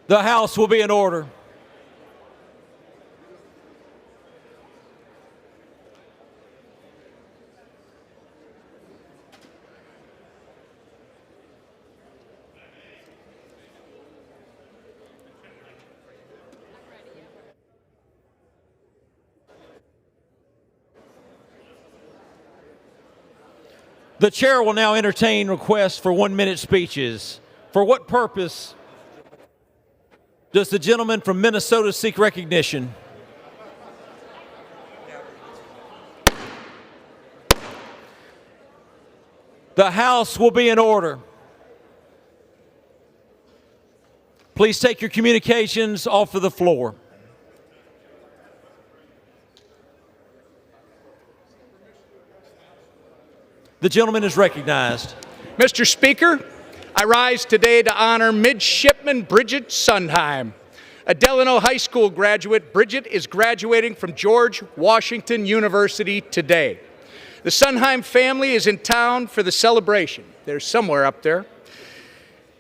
The House will be in order. The chair will now entertain requests for 1-minute speeches. For what purpose does the gentleman from Minnesota seek recognition? The House will be in order. Please take your communications off of the floor. The gentleman is recognized. Mr. Speaker, I rise today to honor Midshipman Bridget Sundheim. A Delano High School graduate, Bridget is graduating from George Washington University today. The Sundheim family is in town for the celebration. They're somewhere up there.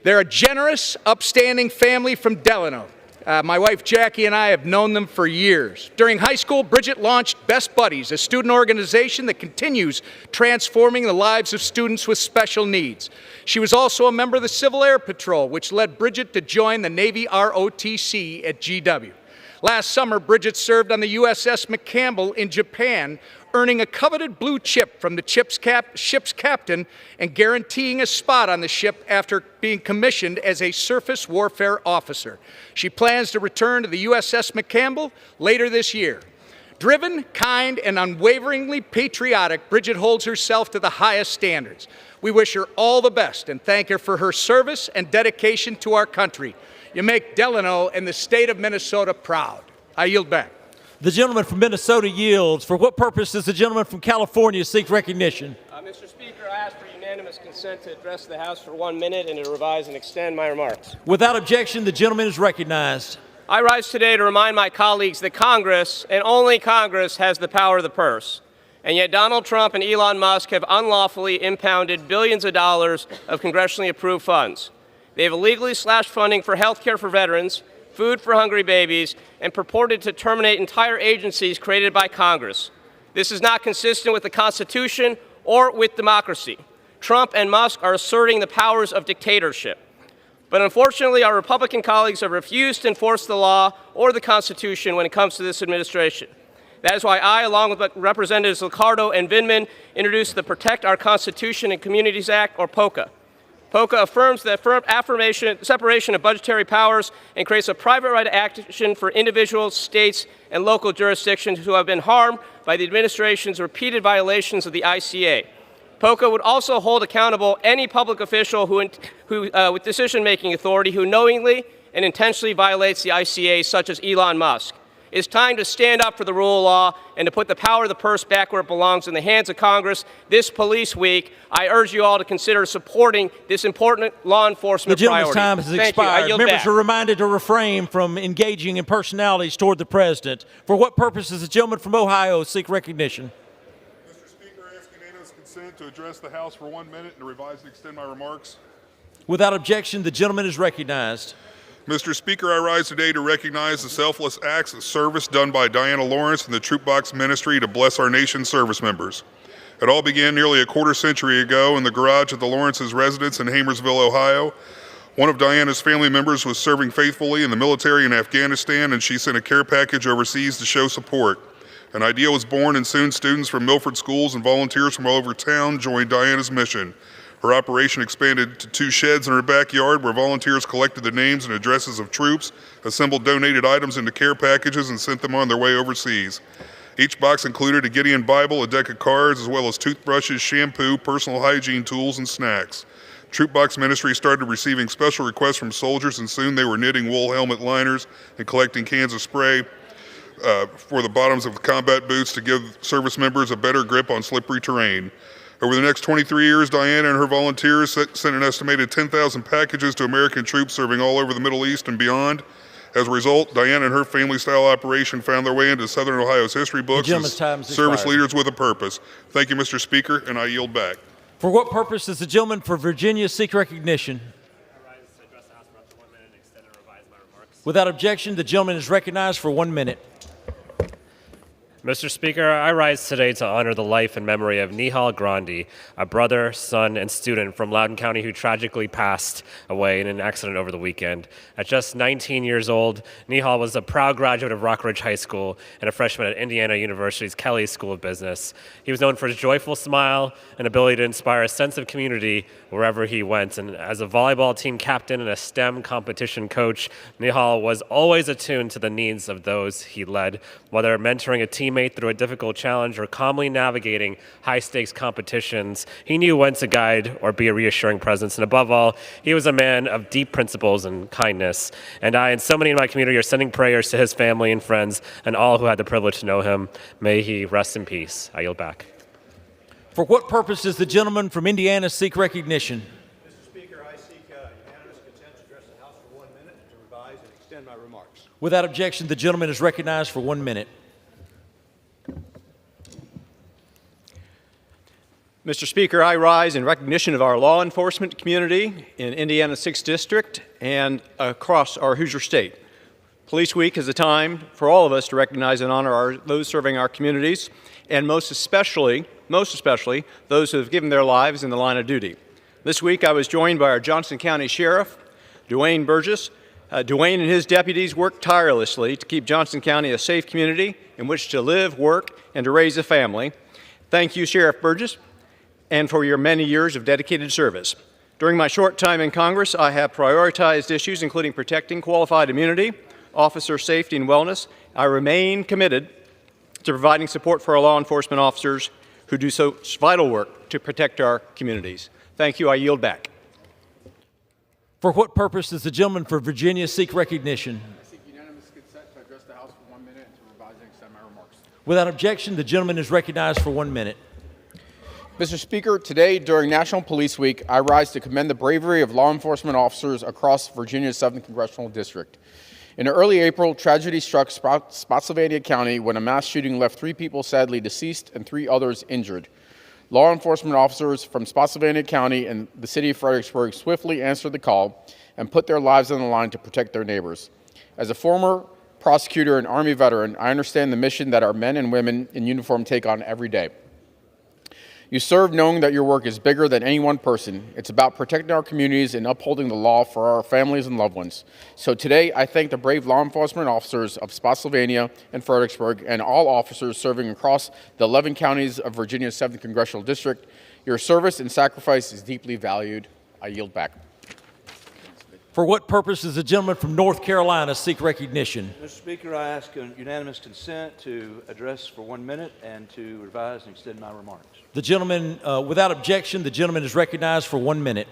They're a generous, upstanding family from Delano. My wife Jackie and I have known them for years. During high school, Bridget launched Best Buddies, a student organization that continues transforming the lives of students with special needs. She was also a member of the Civil Air Patrol, which led Bridget to join the Navy ROTC at GW. Last summer, Bridget served on the USS McCampbell in Japan, earning a coveted blue chip from the ship's captain and guaranteeing a spot on the ship after being commissioned as a surface warfare officer. She plans to return to the USS McCampbell later this year. Driven, kind, and unwaveringly patriotic, Bridget holds herself to the highest standards. We wish her all the best and thank her for her service and dedication to our country. You make Delano and the state of Minnesota proud. I yield back. The gentleman from Minnesota yields. For what purpose does the gentleman from California seek recognition? Mr. Speaker, I ask for unanimous consent to address the House for 1 minute and to revise and extend my remarks. Without objection, the gentleman is recognized. I rise today to remind my colleagues that Congress, and only Congress, has the power of the purse. And yet Donald Trump and Elon Musk have unlawfully impounded billions of dollars of congressionally approved funds. They have illegally slashed funding for health care for veterans, food for hungry babies, and purported to terminate entire agencies created by Congress. This is not consistent with the Constitution or with democracy. Trump and Musk are asserting the powers of dictatorship. But unfortunately, our Republican colleagues have refused to enforce the law or the Constitution when it comes to this administration. That is why I, along with Representatives Liccardo and Vindman, introduced the Protect Our Constitution and Communities Act, or POCA. POCA affirms the separation of budgetary powers and creates a private right of action for individuals, states, and local jurisdictions who have been harmed by the administration's repeated violations of the ICA. POCA would also hold accountable any public official who with decision-making authority who knowingly and intentionally violates the ICA, such as Elon Musk. It's time to stand up for the rule of law and to put the power of the purse back where it belongs, in the hands of Congress. This police week, I urge you all to consider supporting this important law enforcement priority. The gentleman's time has expired. Members are reminded to refrain from engaging in personalities toward the president. For what purpose does the gentleman from Ohio seek recognition? Mr. Speaker, I ask unanimous consent to address the House for 1 minute and to revise and extend my remarks. Without objection, the gentleman is recognized. Mr. Speaker, I rise today to recognize the selfless acts of service done by Diana Lawrence and the Troop Box Ministry to bless our nation's service members. It all began nearly a quarter century ago in the garage of the Lawrence's residence in Hamersville, Ohio. One of Diana's family members was serving faithfully in the military in Afghanistan, and she sent a care package overseas to show support. An idea was born, and soon students from Milford schools and volunteers from all over town joined Diana's mission. Her operation expanded to 2 sheds in her backyard where volunteers collected the names and addresses of troops, assembled donated items into care packages, and sent them on their way overseas. Each box included a Gideon Bible, a deck of cards, as well as toothbrushes, shampoo, personal hygiene tools, and snacks. Troop Box Ministry started receiving special requests from soldiers, and soon they were knitting wool helmet liners and collecting cans of spray for the bottoms of combat boots to give service members a better grip on slippery terrain. Over the next 23 years, Diana and her volunteers sent an estimated 10,000 packages to American troops serving all over the Middle East and beyond. As a result, Diana and her family-style operation found their way into Southern Ohio's history books as service leaders with a purpose. Thank you, Mr. Speaker, and I yield back. For what purpose does the gentleman for Virginia seek recognition? I rise to address the House for up to 1 minute and extend and revise my remarks. Without objection, the gentleman is recognized for 1 minute. Mr. Speaker, I rise today to honor the life and memory of Nihal Grandi, a brother, son, and student from Loudoun County who tragically passed away in an accident over the weekend. At just 19 years old, Nihal was a proud graduate of Rockridge High School and a freshman at Indiana University's Kelley School of Business. He was known for his joyful smile and ability to inspire a sense of community wherever he went. And as a volleyball team captain and a STEM competition coach, Nihal was always attuned to the needs of those he led, whether mentoring a teammate through a difficult challenge or calmly navigating high-stakes competitions. He knew when to guide or be a reassuring presence, and above all, he was a man of deep principles and kindness. And I and so many in my community are sending prayers to his family and friends and all who had the privilege to know him. May he rest in peace. I yield back. For what purpose does the gentleman from Indiana seek recognition? Mr. Speaker, I seek unanimous consent to address the House for 1 minute to revise and extend my remarks. Without objection, the gentleman is recognized for 1 minute. Mr. Speaker, I rise in recognition of our law enforcement community in Indiana's 6th District and across our Hoosier State. Police Week is a time for all of us to recognize and honor those serving our communities, and most especially those who have given their lives in the line of duty. This week I was joined by our Johnson County Sheriff, Dwayne Burgess. Dwayne and his deputies work tirelessly to keep Johnson County a safe community in which to live, work, and to raise a family. Thank you, Sheriff Burgess, and for your many years of dedicated service. During my short time in Congress, I have prioritized issues including protecting qualified immunity, officer safety and wellness. I remain committed to providing support for our law enforcement officers who do so vital work to protect our communities. Thank you. I yield back. For what purpose does the gentleman for Virginia seek recognition? I seek unanimous consent to address the House for 1 minute and to revise and extend my remarks. Without objection, the gentleman is recognized for 1 minute. Mr. Speaker, today during National Police Week, I rise to commend the bravery of law enforcement officers across Virginia's 7th Congressional District. In early April, tragedy struck Spotsylvania County when a mass shooting left 3 people sadly deceased and 3 others injured. Law enforcement officers from Spotsylvania County and the city of Fredericksburg swiftly answered the call and put their lives on the line to protect their neighbors. As a former prosecutor and Army veteran, I understand the mission that our men and women in uniform take on every day. You serve knowing that your work is bigger than any one person. It's about protecting our communities and upholding the law for our families and loved ones. So today, I thank the brave law enforcement officers of Spotsylvania and Fredericksburg and all officers serving across the 11 counties of Virginia's 7th Congressional District. Your service and sacrifice is deeply valued. I yield back. For what purpose does the gentleman from North Carolina seek recognition? Mr. Speaker, I ask unanimous consent to address for 1 minute and to revise and extend my remarks. The gentleman, without objection, the gentleman is recognized for 1 minute.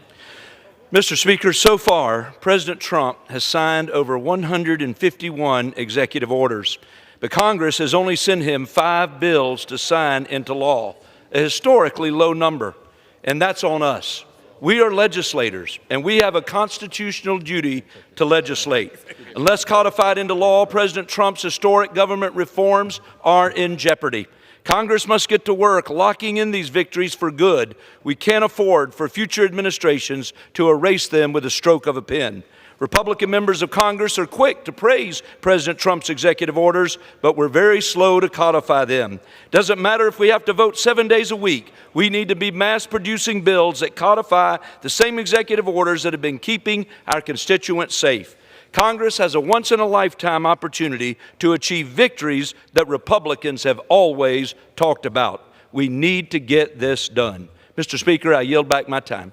Mr. Speaker, so far, President Trump has signed over 151 executive orders, but Congress has only sent him 5 bills to sign into law, a historically low number, and that's on us. We are legislators, and we have a constitutional duty to legislate. Unless codified into law, President Trump's historic government reforms are in jeopardy. Congress must get to work locking in these victories for good. We can't afford for future administrations to erase them with a stroke of a pen. Republican members of Congress are quick to praise President Trump's executive orders, but we're very slow to codify them. Doesn't matter if we have to vote 7 days a week. We need to be mass-producing bills that codify the same executive orders that have been keeping our constituents safe. Congress has a once-in-a-lifetime opportunity to achieve victories that Republicans have always talked about. We need to get this done. Mr. Speaker, I yield back my time.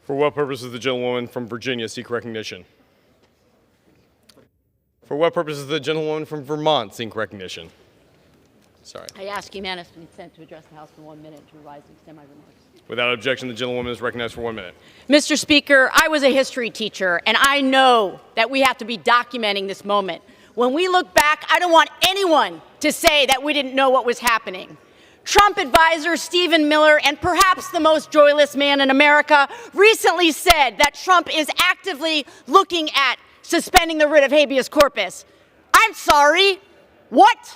For what purpose does the gentlewoman from Virginia seek recognition? For what purpose does the gentlewoman from Vermont seek recognition? Sorry. I ask unanimous consent to address the House for 1 minute to revise and extend my remarks. Without objection, the gentlewoman is recognized for 1 minute. Mr. Speaker, I was a history teacher, and I know that we have to be documenting this moment. When we look back, I don't want anyone to say that we didn't know what was happening. Trump advisor Stephen Miller, and perhaps the most joyless man in America, recently said that Trump is actively looking at suspending the writ of habeas corpus. I'm sorry. What?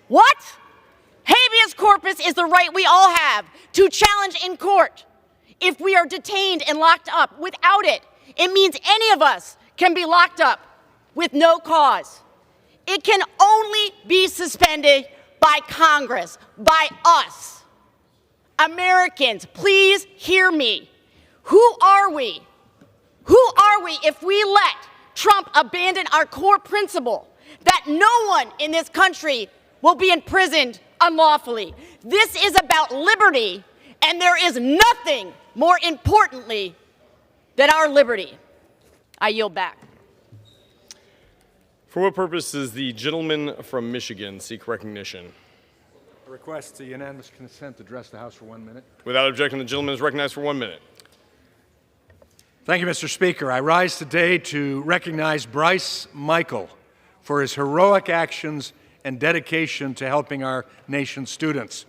What? Habeas corpus is the right we all have to challenge in court if we are detained and locked up. Without it, it means any of us can be locked up with no cause. It can only be suspended by Congress, by us. Americans, please hear me. Who are we? Who are we if we let Trump abandon our core principle that no one in this country will be imprisoned unlawfully? This is about liberty, and there is nothing more importantly than our liberty. I yield back. For what purpose does the gentleman from Michigan seek recognition? I request a unanimous consent to address the House for 1 minute. Without objection, the gentleman is recognized for 1 minute. Thank you, Mr. Speaker. I rise today to recognize Bryce Michael for his heroic actions and dedication to helping our nation's students.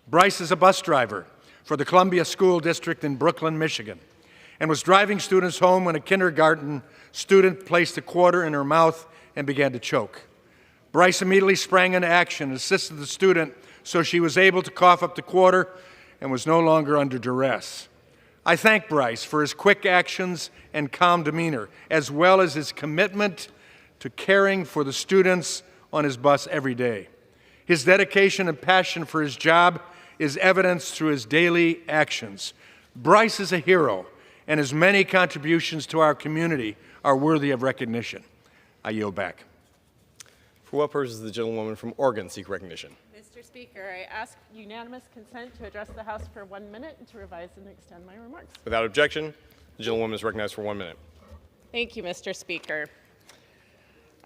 Bryce is a bus driver for the Columbia School District in Brooklyn, Michigan, and was driving students home when a kindergarten student placed a quarter in her mouth and began to choke. Bryce immediately sprang into action and assisted the student so she was able to cough up the quarter and was no longer under duress. I thank Bryce for his quick actions and calm demeanor, as well as his commitment to caring for the students on his bus every day. His dedication and passion for his job is evidenced through his daily actions. Bryce is a hero, and his many contributions to our community are worthy of recognition. I yield back. For what purpose does the gentlewoman from Oregon seek recognition? Mr. Speaker, I ask unanimous consent to address the House for 1 minute and to revise and extend my remarks. Without objection, the gentlewoman is recognized for 1 minute. Thank you, Mr. Speaker.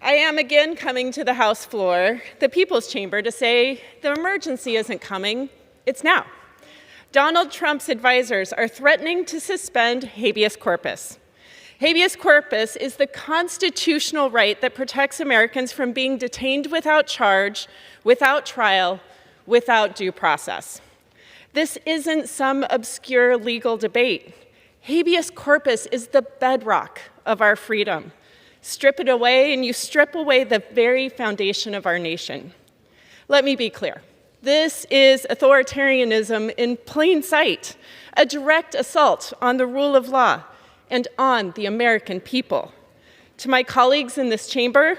I am again coming to the House floor, the People's Chamber, to say the emergency isn't coming, it's now. Donald Trump's advisors are threatening to suspend habeas corpus. Habeas corpus is the constitutional right that protects Americans from being detained without charge, without trial, without due process. This isn't some obscure legal debate. Habeas corpus is the bedrock of our freedom. Strip it away, and you strip away the very foundation of our nation. Let me be clear. This is authoritarianism in plain sight, a direct assault on the rule of law and on the American people. To my colleagues in this chamber,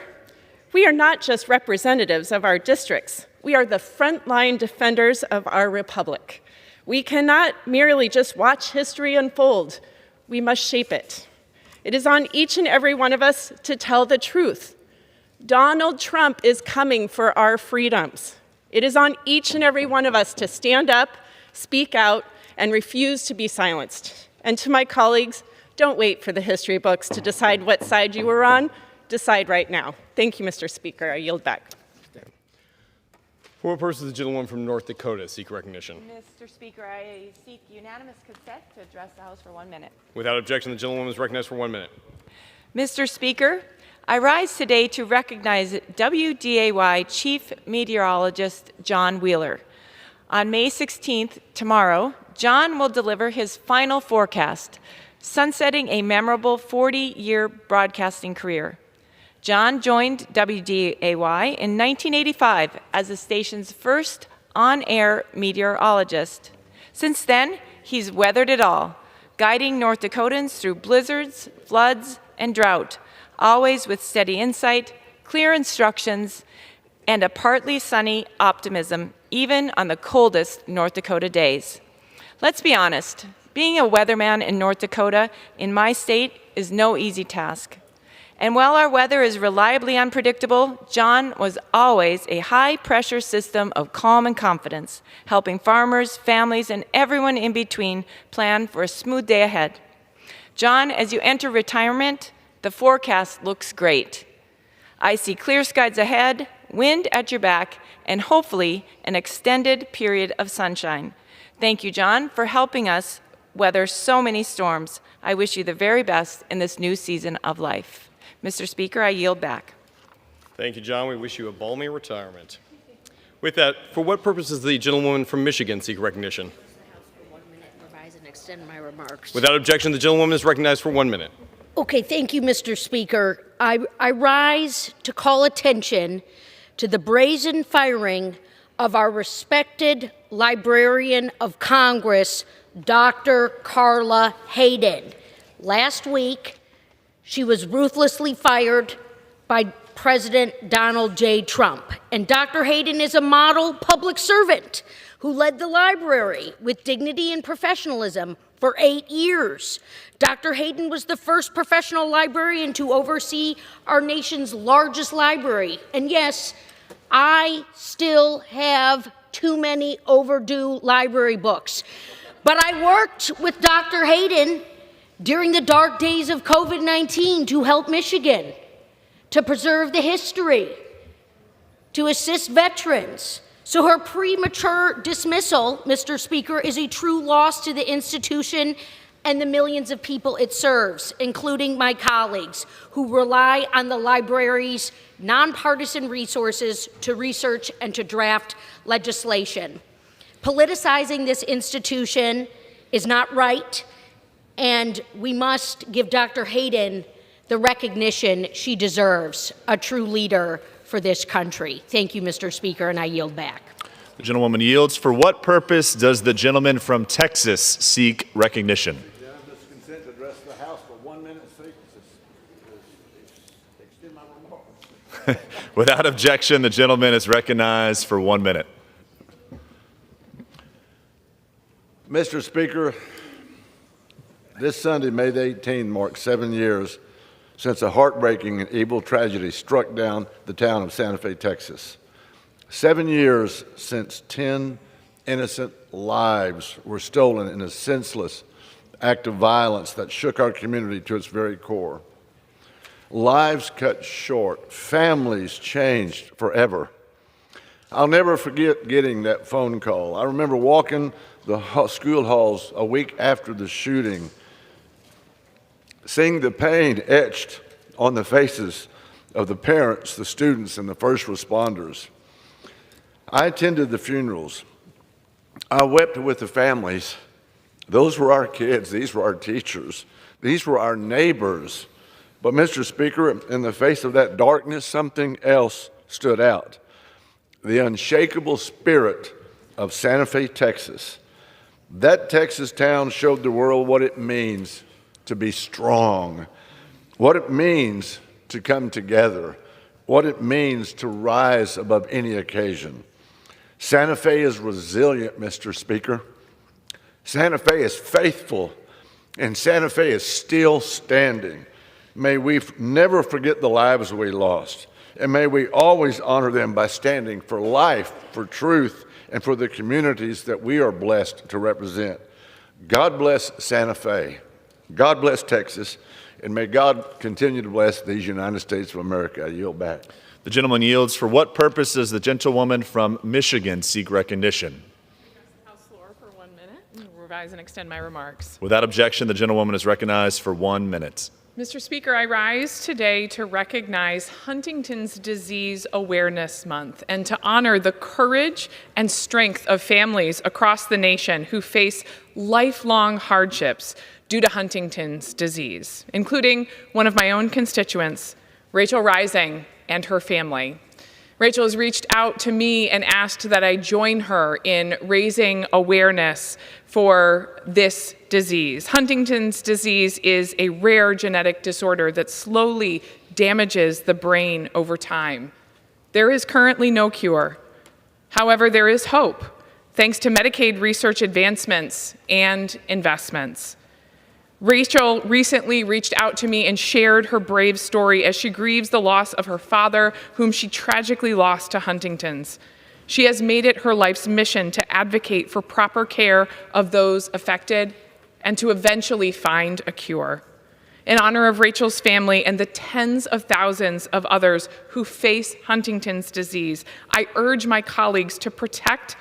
we are not just representatives of our districts. We are the frontline defenders of our republic. We cannot merely just watch history unfold. We must shape it. It is on each and every one of us to tell the truth. Donald Trump is coming for our freedoms. It is on each and every one of us to stand up, speak out, and refuse to be silenced. And to my colleagues, don't wait for the history books to decide what side you were on. Decide right now. Thank you, Mr. Speaker. I yield back. For what purpose does the gentlewoman from North Dakota seek recognition? Mr. Speaker, I seek unanimous consent to address the House for 1 minute. Without objection, the gentlewoman is recognized for 1 minute. Mr. Speaker, I rise today to recognize WDAY Chief Meteorologist John Wheeler. On May 16th, tomorrow, John will deliver his final forecast, sunsetting a memorable 40-year broadcasting career. John joined WDAY in 1985 as the station's first on-air meteorologist. Since then, he's weathered it all, guiding North Dakotans through blizzards, floods, and drought, always with steady insight, clear instructions, and a partly sunny optimism, even on the coldest North Dakota days. Let's be honest, being a weatherman in North Dakota, in my state, is no easy task. And while our weather is reliably unpredictable, John was always a high-pressure system of calm and confidence, helping farmers, families, and everyone in between plan for a smooth day ahead. John, as you enter retirement, the forecast looks great. I see clear skies ahead, wind at your back, and hopefully an extended period of sunshine. Thank you, John, for helping us weather so many storms. I wish you the very best in this new season of life. Mr. Speaker, I yield back. Thank you, John. We wish you a balmy retirement. With that, for what purpose does the gentlewoman from Michigan seek recognition? Revise and extend my remarks. Without objection, the gentlewoman is recognized for 1 minute. Okay, thank you, Mr. Speaker. I rise to call attention to the brazen firing of our respected Librarian of Congress, Dr. Carla Hayden. Last week, she was ruthlessly fired by President Donald J. Trump. And Dr. Hayden is a model public servant who led the library with dignity and professionalism for 8 years. Dr. Hayden was the first professional librarian to oversee our nation's largest library. And yes, I still have too many overdue library books. But I worked with Dr. Hayden during the dark days of COVID-19 to help Michigan, to preserve the history, to assist veterans. So her premature dismissal, Mr. Speaker, is a true loss to the institution and the millions of people it serves, including my colleagues, who rely on the library's nonpartisan resources to research and to draft legislation. Politicizing this institution is not right, and we must give Dr. Hayden the recognition she deserves, a true leader for this country. Thank you, Mr. Speaker, and I yield back. The gentlewoman yields. For what purpose does the gentleman from Texas seek recognition? Consent to address the House for 1 minute, extend my remarks. Without objection, the gentleman is recognized for 1 minute. Mr. Speaker, this Sunday, May the 18th, marks 7 years since a heartbreaking and evil tragedy struck down the town of Santa Fe, Texas. 7 years since 10 innocent lives were stolen in a senseless act of violence that shook our community to its very core. Lives cut short, families changed forever. I'll never forget getting that phone call. I remember walking the school halls a week after the shooting, seeing the pain etched on the faces of the parents, the students, and the first responders. I attended the funerals. I wept with the families. Those were our kids. These were our teachers. These were our neighbors. But, Mr. Speaker, in the face of that darkness, something else stood out. The unshakable spirit of Santa Fe, Texas. That Texas town showed the world what it means to be strong, what it means to come together, what it means to rise above any occasion. Santa Fe is resilient, Mr. Speaker. Santa Fe is faithful, and Santa Fe is still standing. May we never forget the lives we lost, and may we always honor them by standing for life, for truth, and for the communities that we are blessed to represent. God bless Santa Fe. God bless Texas, and may God continue to bless these United States of America. I yield back. The gentleman yields. For what purpose does the gentlewoman from Michigan seek recognition? House floor for 1 minute. I'll revise and extend my remarks. Without objection, the gentlewoman is recognized for 1 minute. Mr. Speaker, I rise today to recognize Huntington's Disease Awareness Month and to honor the courage and strength of families across the nation who face lifelong hardships due to Huntington's disease, including one of my own constituents, Rachel Rising, and her family. Rachel has reached out to me and asked that I join her in raising awareness for this disease. Huntington's disease is a rare genetic disorder that slowly damages the brain over time. There is currently no cure. However, there is hope, thanks to Medicaid research advancements and investments. Rachel recently reached out to me and shared her brave story as she grieves the loss of her father, whom she tragically lost to Huntington's. She has made it her life's mission to advocate for proper care of those affected and to eventually find a cure. In honor of Rachel's family and the tens of thousands of others who face Huntington's disease, I urge my colleagues to protect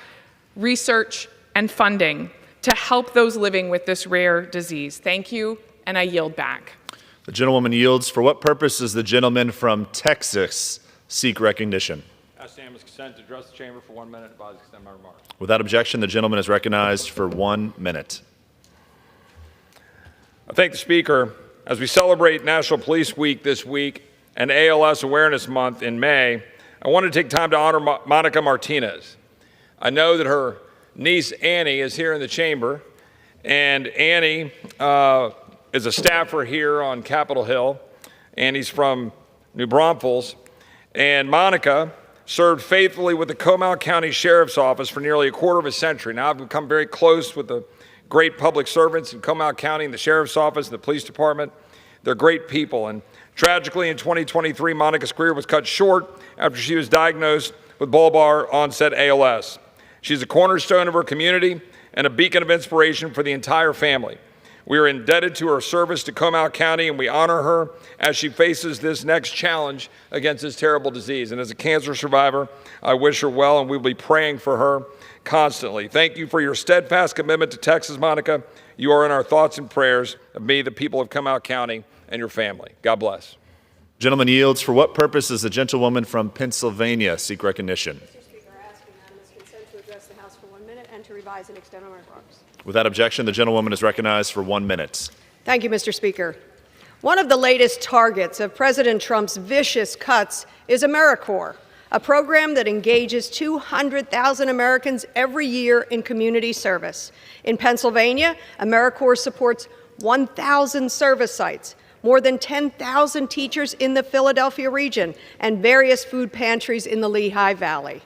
research and funding to help those living with this rare disease. Thank you, and I yield back. The gentlewoman yields. For what purpose does the gentleman from Texas seek recognition? I stand with consent to address the chamber for 1 minute and advise to extend my remarks. Without objection, the gentleman is recognized for 1 minute. I thank the Speaker. As we celebrate National Police Week this week and ALS Awareness Month in May, I want to take time to honor Monica Martinez. I know that her niece Annie is here in the chamber, and Annie is a staffer here on Capitol Hill. Annie's from New Braunfels. And Monica served faithfully with the Comal County Sheriff's Office for nearly a quarter of a century. Now I've become very close with the great public servants in Comal County and the Sheriff's Office and the Police Department. They're great people. And tragically, in 2023, Monica's career was cut short after she was diagnosed with bulbar onset ALS. She's a cornerstone of her community and a beacon of inspiration for the entire family. We are indebted to her service to Comal County, and we honor her as she faces this next challenge against this terrible disease. And as a cancer survivor, I wish her well, and we'll be praying for her constantly. Thank you for your steadfast commitment to Texas, Monica. You are in our thoughts and prayers of me, the people of Comal County, and your family. God bless. Gentleman yields. For what purpose does the gentlewoman from Pennsylvania seek recognition? Mr. Speaker, I ask unanimous consent to address the House for 1 minute and to revise and extend my remarks. Without objection, the gentlewoman is recognized for 1 minute. Thank you, Mr. Speaker. One of the latest targets of President Trump's vicious cuts is AmeriCorps, a program that engages 200,000 Americans every year in community service. In Pennsylvania, AmeriCorps supports 1,000 service sites, more than 10,000 teachers in the Philadelphia region, and various food pantries in the Lehigh Valley.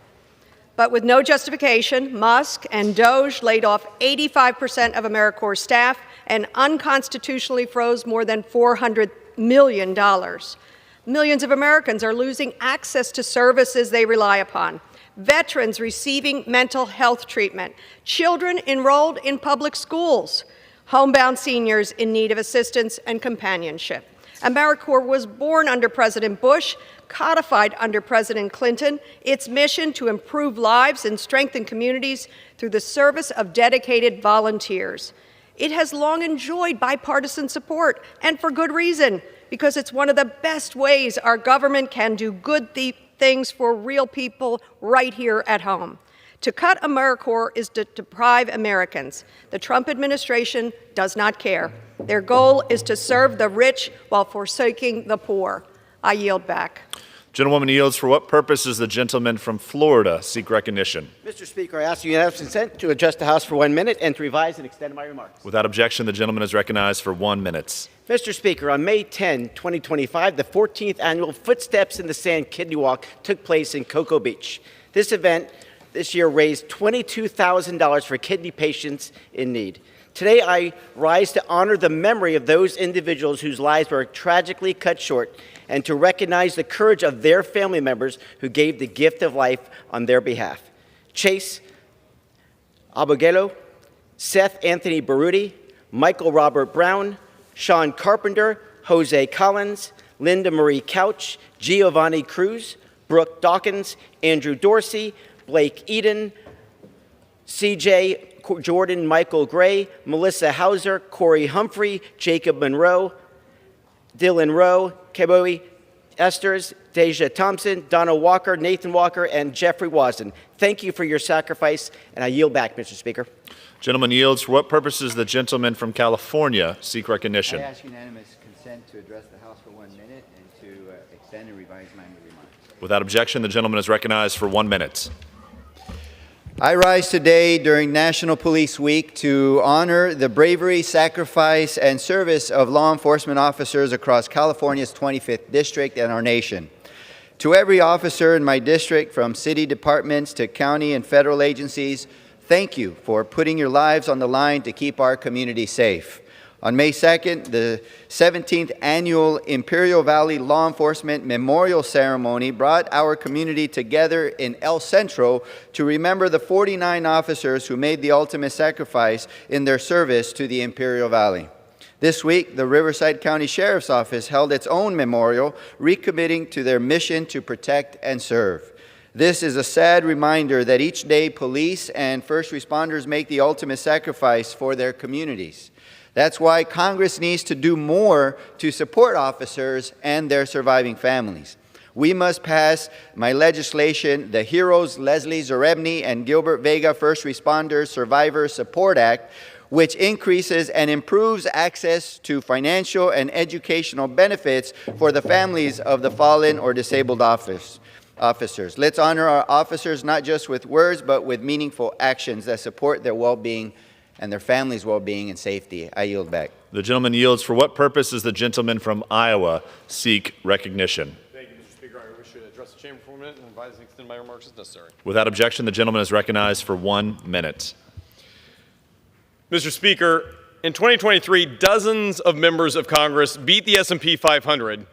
But with no justification, Musk and DOJ laid off 85% of AmeriCorps staff and unconstitutionally froze more than $400 million. Millions of Americans are losing access to services they rely upon. Veterans receiving mental health treatment, children enrolled in public schools, homebound seniors in need of assistance and companionship. AmeriCorps was born under President Bush, codified under President Clinton, its mission to improve lives and strengthen communities through the service of dedicated volunteers. It has long enjoyed bipartisan support, and for good reason, because it's one of the best ways our government can do good things for real people right here at home. To cut AmeriCorps is to deprive Americans. The Trump administration does not care. Their goal is to serve the rich while forsaking the poor. I yield back. Gentlewoman yields. For what purpose does the gentleman from Florida seek recognition? Mr. Speaker, I ask unanimous consent to address the House for 1 minute and to revise and extend my remarks. Without objection, the gentleman is recognized for 1 minute. Mr. Speaker, on May 10, 2025, the 14th annual Footsteps in the Sand Kidney Walk took place in Cocoa Beach. This event this year raised $22,000 for kidney patients in need. Today, I rise to honor the memory of those individuals whose lives were tragically cut short and to recognize the courage of their family members who gave the gift of life on their behalf. Chase Abogelo, Seth Anthony Baruti, Michael Robert Brown, Sean Carpenter, Jose Collins, Linda Marie Couch, Giovanni Cruz, Brooke Dawkins, Andrew Dorsey, Blake Eden, C.J. Jordan Michael Gray, Melissa Hauser, Corey Humphrey, Jacob Monroe, Dylan Rowe, Keboe Esters, Deja Thompson, Donna Walker, Nathan Walker, and Jeffrey Wasden. Thank you for your sacrifice, and I yield back, Mr. Speaker. Gentleman yields. For what purpose does the gentleman from California seek recognition? I ask unanimous consent to address the House for 1 minute and to extend and revise my remarks. Without objection, the gentleman is recognized for 1 minute. I rise today during National Police Week to honor the bravery, sacrifice, and service of law enforcement officers across California's 25th district and our nation. To every officer in my district, from city departments to county and federal agencies, thank you for putting your lives on the line to keep our community safe. On May 2nd, the 17th Annual Imperial Valley Law Enforcement Memorial Ceremony brought our community together in El Centro to remember the 49 officers who made the ultimate sacrifice in their service to the Imperial Valley. This week, the Riverside County Sheriff's Office held its own memorial, recommitting to their mission to protect and serve. This is a sad reminder that each day police and first responders make the ultimate sacrifice for their communities. That's why Congress needs to do more to support officers and their surviving families. We must pass my legislation, the Heroes Leslie Zarebny and Gilbert Vega First Responders Survivor Support Act, which increases and improves access to financial and educational benefits for the families of the fallen or disabled officers. Let's honor our officers not just with words, but with meaningful actions that support their well-being and their families' well-being and safety. I yield back. The gentleman yields. For what purpose does the gentleman from Iowa seek recognition? Thank address the chamber for a minute and advise and extend my remarks as necessary. Without objection, the gentleman is recognized for 1 minute. Mr. Speaker, in 2023, dozens of members of Congress beat the S&P 500,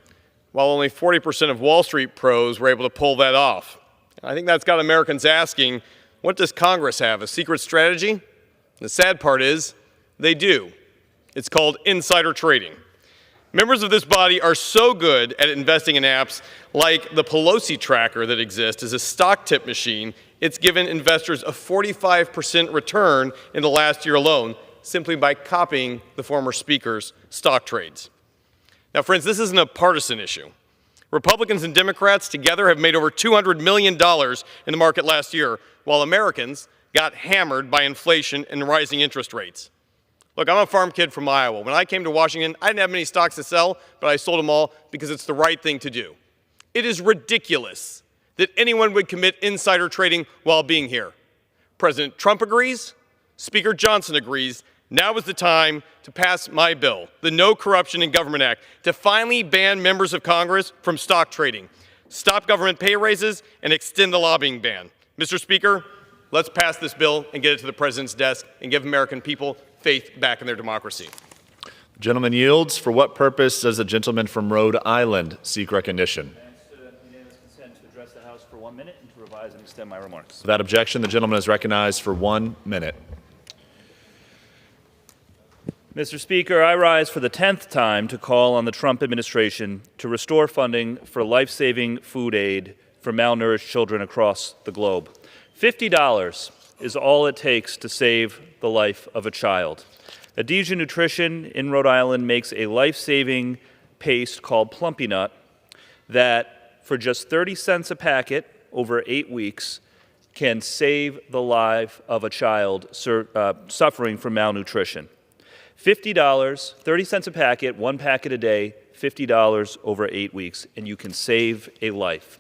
while only 40% of Wall Street pros were able to pull that off. I think that's got Americans asking, what does Congress have, a secret strategy? The sad part is, they do. It's called insider trading. Members of this body are so good at investing in apps like the Pelosi tracker that exists as a stock tip machine, it's given investors a 45% return in the last year alone, simply by copying the former speaker's stock trades. Now, friends, this isn't a partisan issue. Republicans and Democrats together have made over $200 million in the market last year, while Americans got hammered by inflation and rising interest rates. Look, I'm a farm kid from Iowa. When I came to Washington, I didn't have many stocks to sell, but I sold them all because it's the right thing to do. It is ridiculous that anyone would commit insider trading while being here. President Trump agrees, Speaker Johnson agrees. Now is the time to pass my bill, the No Corruption in Government Act, to finally ban members of Congress from stock trading, stop government pay raises, and extend the lobbying ban. Mr. Speaker, let's pass this bill and get it to the President's desk and give American people faith back in their democracy. The gentleman yields. For what purpose does the gentleman from Rhode Island seek recognition? Unanimous consent to address the House for 1 minute and to revise and extend my remarks. Without objection, the gentleman is recognized for 1 minute. Mr. Speaker, I rise for the 10th time to call on the Trump administration to restore funding for life-saving food aid for malnourished children across the globe. $50 is all it takes to save the life of a child. Adhesion Nutrition in Rhode Island makes a life-saving paste called Plumpy Nut that, for just 30 cents a packet over 8 weeks, can save the life of a child suffering from malnutrition. $50, 30 cents a packet, 1 packet a day, $50 over 8 weeks, and you can save a life.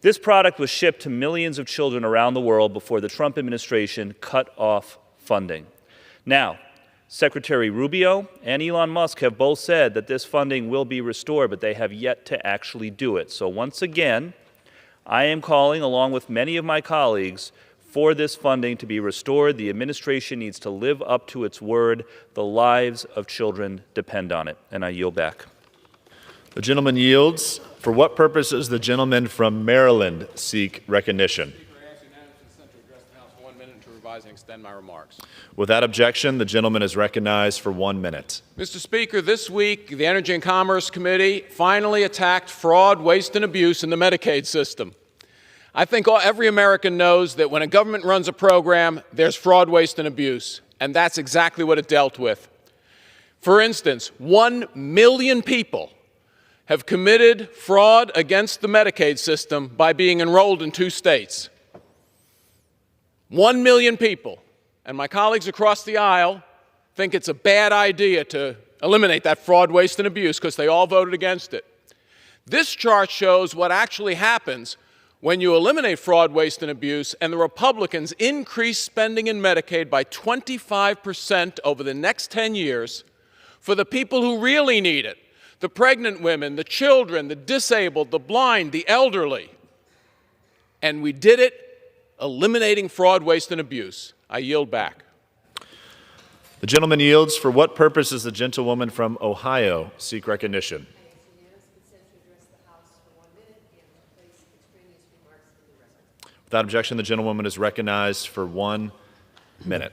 This product was shipped to millions of children around the world before the Trump administration cut off funding. Now, Secretary Rubio and Elon Musk have both said that this funding will be restored, but they have yet to actually do it. So once again, I am calling, along with many of my colleagues, for this funding to be restored. The administration needs to live up to its word. The lives of children depend on it. And I yield back. The gentleman yields. For what purpose does the gentleman from Maryland seek recognition? I ask unanimous consent to address the House for 1 minute and to revise and extend my remarks. Without objection, the gentleman is recognized for 1 minute. Mr. Speaker, this week the Energy and Commerce Committee finally attacked fraud, waste, and abuse in the Medicaid system. I think every American knows that when a government runs a program, there's fraud, waste, and abuse, and that's exactly what it dealt with. For instance, 1 million people have committed fraud against the Medicaid system by being enrolled in 2 states. 1 million people. And my colleagues across the aisle think it's a bad idea to eliminate that fraud, waste, and abuse because they all voted against it. This chart shows what actually happens when you eliminate fraud, waste, and abuse, and the Republicans increase spending in Medicaid by 25% over the next 10 years for the people who really need it, the pregnant women, the children, the disabled, the blind, the elderly. And we did it eliminating fraud, waste, and abuse. I yield back. The gentleman yields. For what purpose does the gentlewoman from Ohio seek recognition? Without objection, the gentlewoman is recognized for 1 minute.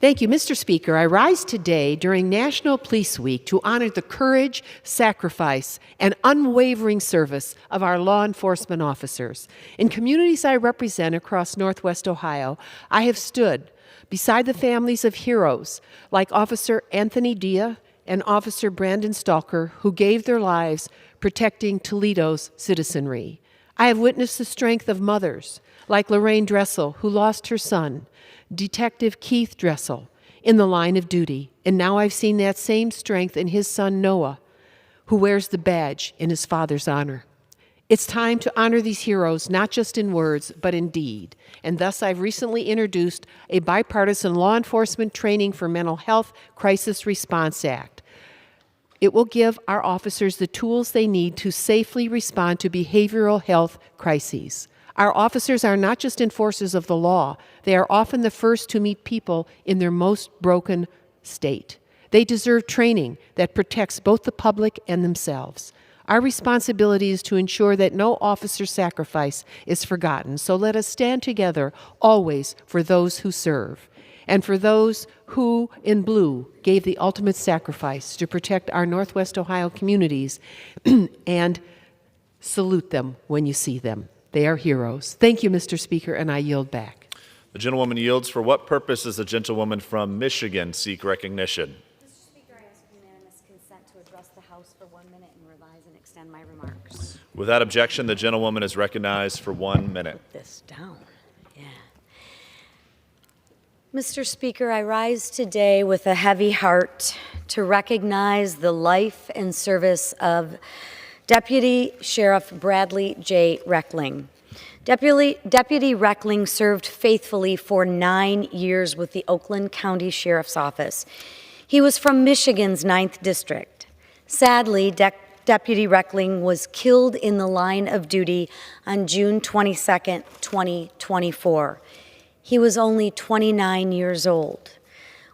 Thank you, Mr. Speaker. I rise today during National Police Week to honor the courage, sacrifice, and unwavering service of our law enforcement officers. In communities I represent across Northwest Ohio, I have stood beside the families of heroes like Officer Anthony Dia and Officer Brandon Stalker, who gave their lives protecting Toledo's citizenry. I have witnessed the strength of mothers like Lorraine Dressel, who lost her son, Detective Keith Dressel, in the line of duty. And now I've seen that same strength in his son, Noah, who wears the badge in his father's honor. It's time to honor these heroes, not just in words, but in deed. And thus I've recently introduced a bipartisan law enforcement training for mental health crisis response act. It will give our officers the tools they need to safely respond to behavioral health crises. Our officers are not just enforcers of the law. They are often the first to meet people in their most broken state. They deserve training that protects both the public and themselves. Our responsibility is to ensure that no officer's sacrifice is forgotten, so let us stand together always for those who serve, and for those who, in blue, gave the ultimate sacrifice to protect our Northwest Ohio communities, and salute them when you see them. They are heroes. Thank you, Mr. Speaker, and I yield back. The gentlewoman yields. For what purpose does the gentlewoman from Michigan seek recognition? Mr. Speaker, I ask unanimous consent to address the House for 1 minute and revise and extend my remarks. Without objection, the gentlewoman is recognized for 1 minute. Put this down. Yeah. Mr. Speaker, I rise today with a heavy heart to recognize the life and service of Deputy Sheriff Bradley J. Reckling. Deputy Reckling served faithfully for 9 years with the Oakland County Sheriff's Office. He was from Michigan's 9th District. Sadly, Deputy Reckling was killed in the line of duty on June 22, 2024. He was only 29 years old.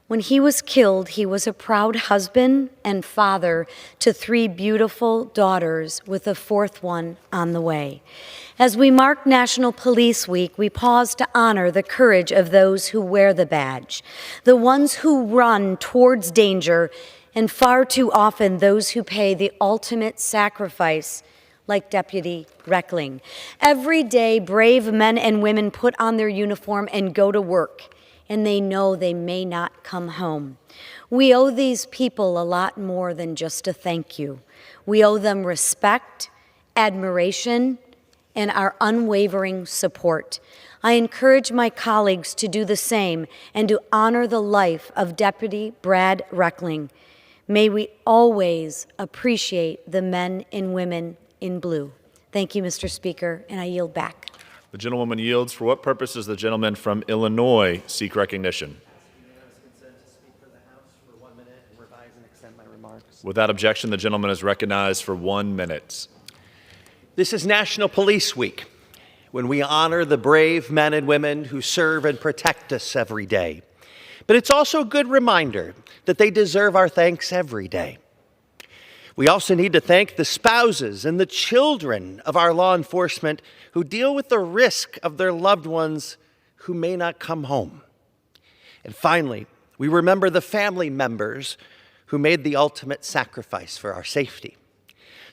When he was killed, he was a proud husband and father to 3 beautiful daughters, with a 4th one on the way. As we mark National Police Week, we pause to honor the courage of those who wear the badge, the ones who run towards danger, and far too often those who pay the ultimate sacrifice, like Deputy Reckling. Every day, brave men and women put on their uniform and go to work, and they know they may not come home. We owe these people a lot more than just a thank you. We owe them respect, admiration, and our unwavering support. I encourage my colleagues to do the same and to honor the life of Deputy Brad Reckling. May we always appreciate the men and women in blue. Thank you, Mr. Speaker, and I yield back. The gentlewoman yields. For what purpose does the gentleman from Illinois seek recognition? Without objection, the gentleman is recognized for 1 minute. This is National Police Week, when we honor the brave men and women who serve and protect us every day. But it's also a good reminder that they deserve our thanks every day. We also need to thank the spouses and the children of our law enforcement who deal with the risk of their loved ones who may not come home. And finally, we remember the family members who made the ultimate sacrifice for our safety.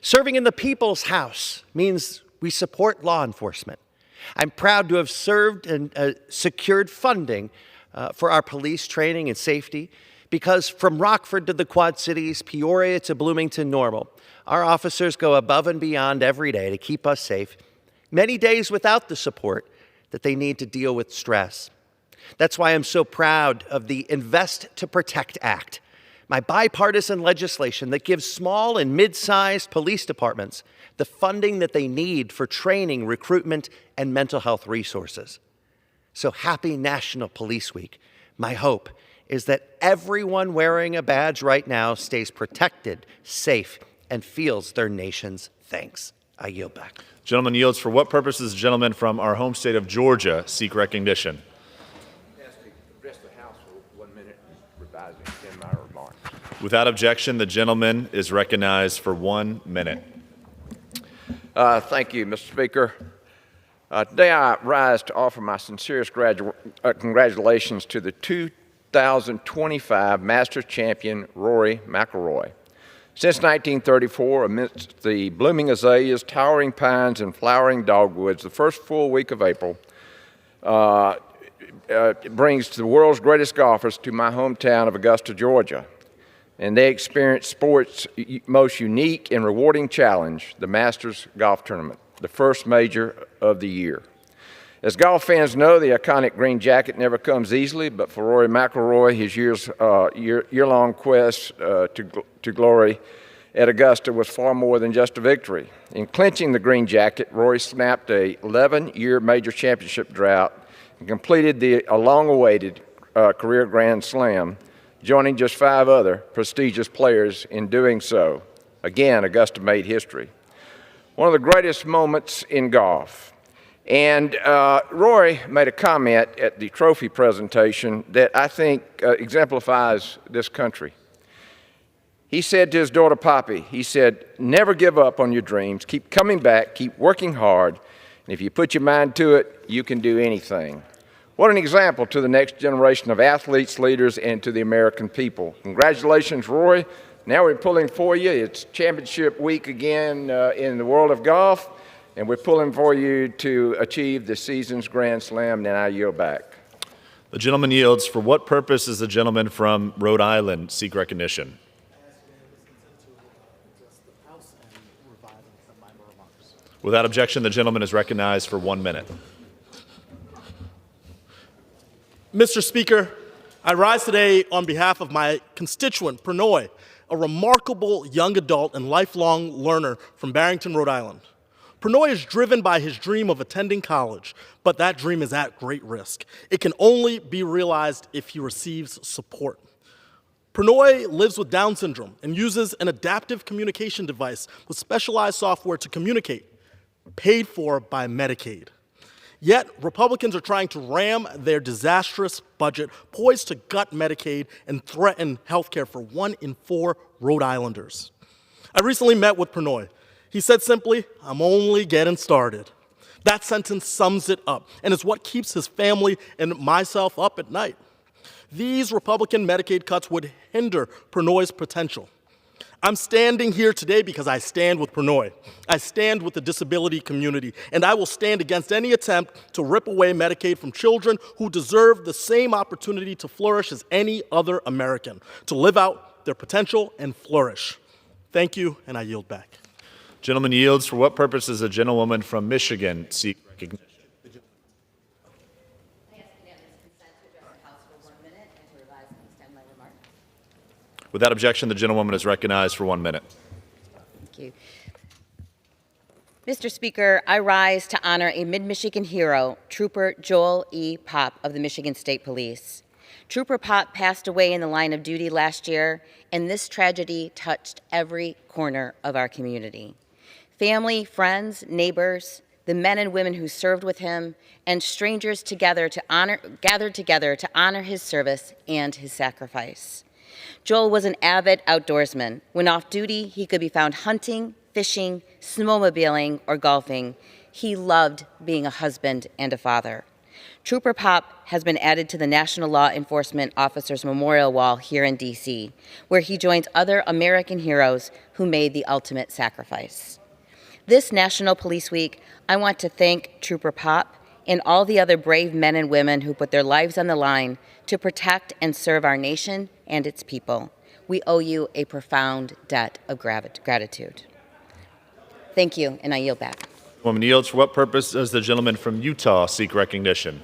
Serving in the People's House means we support law enforcement. I'm proud to have served and secured funding for our police training and safety, because from Rockford to the Quad Cities, Peoria to Bloomington Normal, our officers go above and beyond every day to keep us safe, many days without the support that they need to deal with stress. That's why I'm so proud of the Invest to Protect Act, my bipartisan legislation that gives small and mid-sized police departments the funding that they need for training, recruitment, and mental health resources. So happy National Police Week. My hope is that everyone wearing a badge right now stays protected, safe, and feels their nation's thanks. I yield back. Gentleman yields. For what purpose does the gentleman from our home state of Georgia seek recognition? Address the House for 1 minute, revise and extend my remarks. Without objection, the gentleman is recognized for 1 minute. Thank you, Mr. Speaker. Today I rise to offer my sincerest congratulations to the 2025 Masters champion Rory McIlroy. Since 1934, amidst the blooming azaleas, towering pines, and flowering dogwoods, the first full week of April brings the world's greatest golfers to my hometown of Augusta, Georgia. And they experience sport's most unique and rewarding challenge, the Masters Golf Tournament, the first major of the year. As golf fans know, the iconic green jacket never comes easily, but for Rory McIlroy, his year-long quest to glory at Augusta was far more than just a victory. In clinching the green jacket, Rory snapped a 11-year major championship drought and completed a long-awaited career Grand Slam joining just 5 other prestigious players in doing so. Again, Augusta made history. One of the greatest moments in golf. And Roy made a comment at the trophy presentation that I think exemplifies this country. He said to his daughter Poppy, he said, never give up on your dreams, keep coming back, keep working hard, and if you put your mind to it, you can do anything. What an example to the next generation of athletes, leaders, and to the American people. Congratulations, Roy. Now we're pulling for you. It's championship week again in the world of golf. And we're pulling for you to achieve the season's Grand Slam. Now I yield back. The gentleman yields. For what purpose does the gentleman from Rhode Island seek recognition? Without objection, the gentleman is recognized for 1 minute. Mr. Speaker, I rise today on behalf of my constituent, Pranoy, a remarkable young adult and lifelong learner from Barrington, Rhode Island. Pranoy is driven by his dream of attending college, but that dream is at great risk. It can only be realized if he receives support. Pranoy lives with Down syndrome and uses an adaptive communication device with specialized software to communicate, paid for by Medicaid. Yet, Republicans are trying to ram their disastrous budget poised to gut Medicaid and threaten health care for 1 in 4 Rhode Islanders. I recently met with Pranoy. He said simply, I'm only getting started. That sentence sums it up, and it's what keeps his family and myself up at night. These Republican Medicaid cuts would hinder Pranoy's potential. I'm standing here today because I stand with Pranoy. I stand with the disability community, and I will stand against any attempt to rip away Medicaid from children who deserve the same opportunity to flourish as any other American, to live out their potential and flourish. Thank you, and I yield back. Gentleman yields. For what purpose does a gentlewoman from Michigan seek recognition? Without objection, the gentlewoman is recognized for 1 minute. Thank you. Mr. Speaker, I rise to honor a Mid-Michigan hero, Trooper Joel E. Popp of the Michigan State Police. Trooper Popp passed away in the line of duty last year, and this tragedy touched every corner of our community. Family, friends, neighbors, the men and women who served with him, and strangers gathered together to honor his service and his sacrifice. Joel was an avid outdoorsman. When off duty, he could be found hunting, fishing, snowmobiling, or golfing. He loved being a husband and a father. Trooper Popp has been added to the National Law Enforcement Officers Memorial Wall here in D.C., where he joins other American heroes who made the ultimate sacrifice. This National Police Week, I want to thank Trooper Popp and all the other brave men and women who put their lives on the line to protect and serve our nation and its people. We owe you a profound debt of gratitude. Thank you, and I yield back. Woman yields. For what purpose does the gentleman from Utah seek recognition?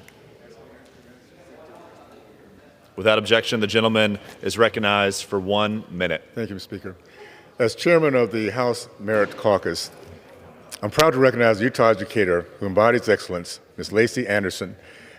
Without objection, the gentleman is recognized for 1 minute. Thank you, Mr. Speaker. As chairman of the House Merit Caucus, I'm proud to recognize a Utah educator who embodies excellence, Ms. Lacey Anderson.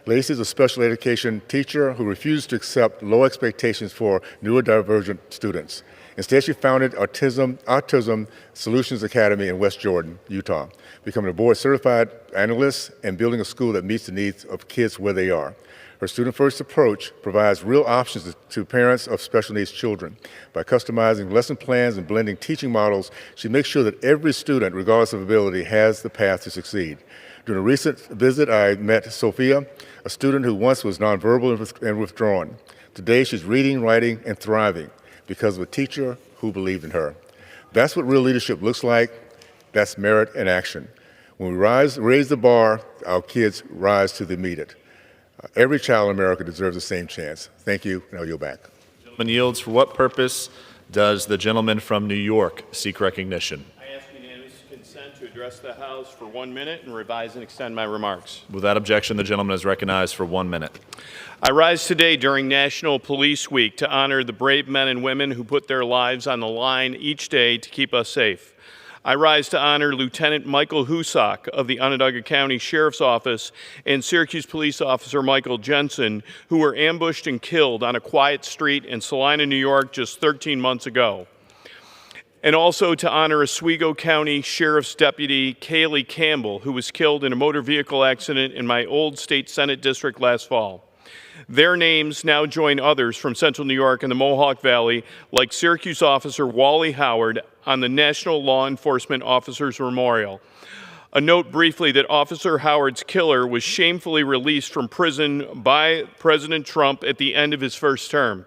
Lacey is a special education teacher who refused to accept low expectations for neurodivergent students. Instead, she founded Autism Solutions Academy in West Jordan, Utah, becoming a board-certified analyst and building a school that meets the needs of kids where they are. Her student-first approach provides real options to parents of special needs children. By customizing lesson plans and blending teaching models, she makes sure that every student, regardless of ability, has the path to succeed. During a recent visit, I met Sophia, a student who once was nonverbal and withdrawn. Today, she's reading, writing, and thriving because of a teacher who believed in her. That's what real leadership looks like. That's merit in action. When we raise the bar, our kids rise to meet it. Every child in America deserves the same chance. Thank you, and I'll yield back. Gentleman yields. For what purpose does the gentleman from New York seek recognition? I ask unanimous consent to address the House for 1 minute and revise and extend my remarks. Without objection, the gentleman is recognized for 1 minute. I rise today during National Police Week to honor the brave men and women who put their lives on the line each day to keep us safe. I rise to honor Lieutenant Michael Husak of the Onondaga County Sheriff's Office and Syracuse Police Officer Michael Jensen, who were ambushed and killed on a quiet street in Salina, New York just 13 months ago. And also to honor Oswego County Sheriff's Deputy Kaylee Campbell, who was killed in a motor vehicle accident in my old state Senate district last fall. Their names now join others from Central New York and the Mohawk Valley, like Syracuse Officer Wally Howard, on the National Law Enforcement Officers Memorial. A note briefly that Officer Howard's killer was shamefully released from prison by President Trump at the end of his first term.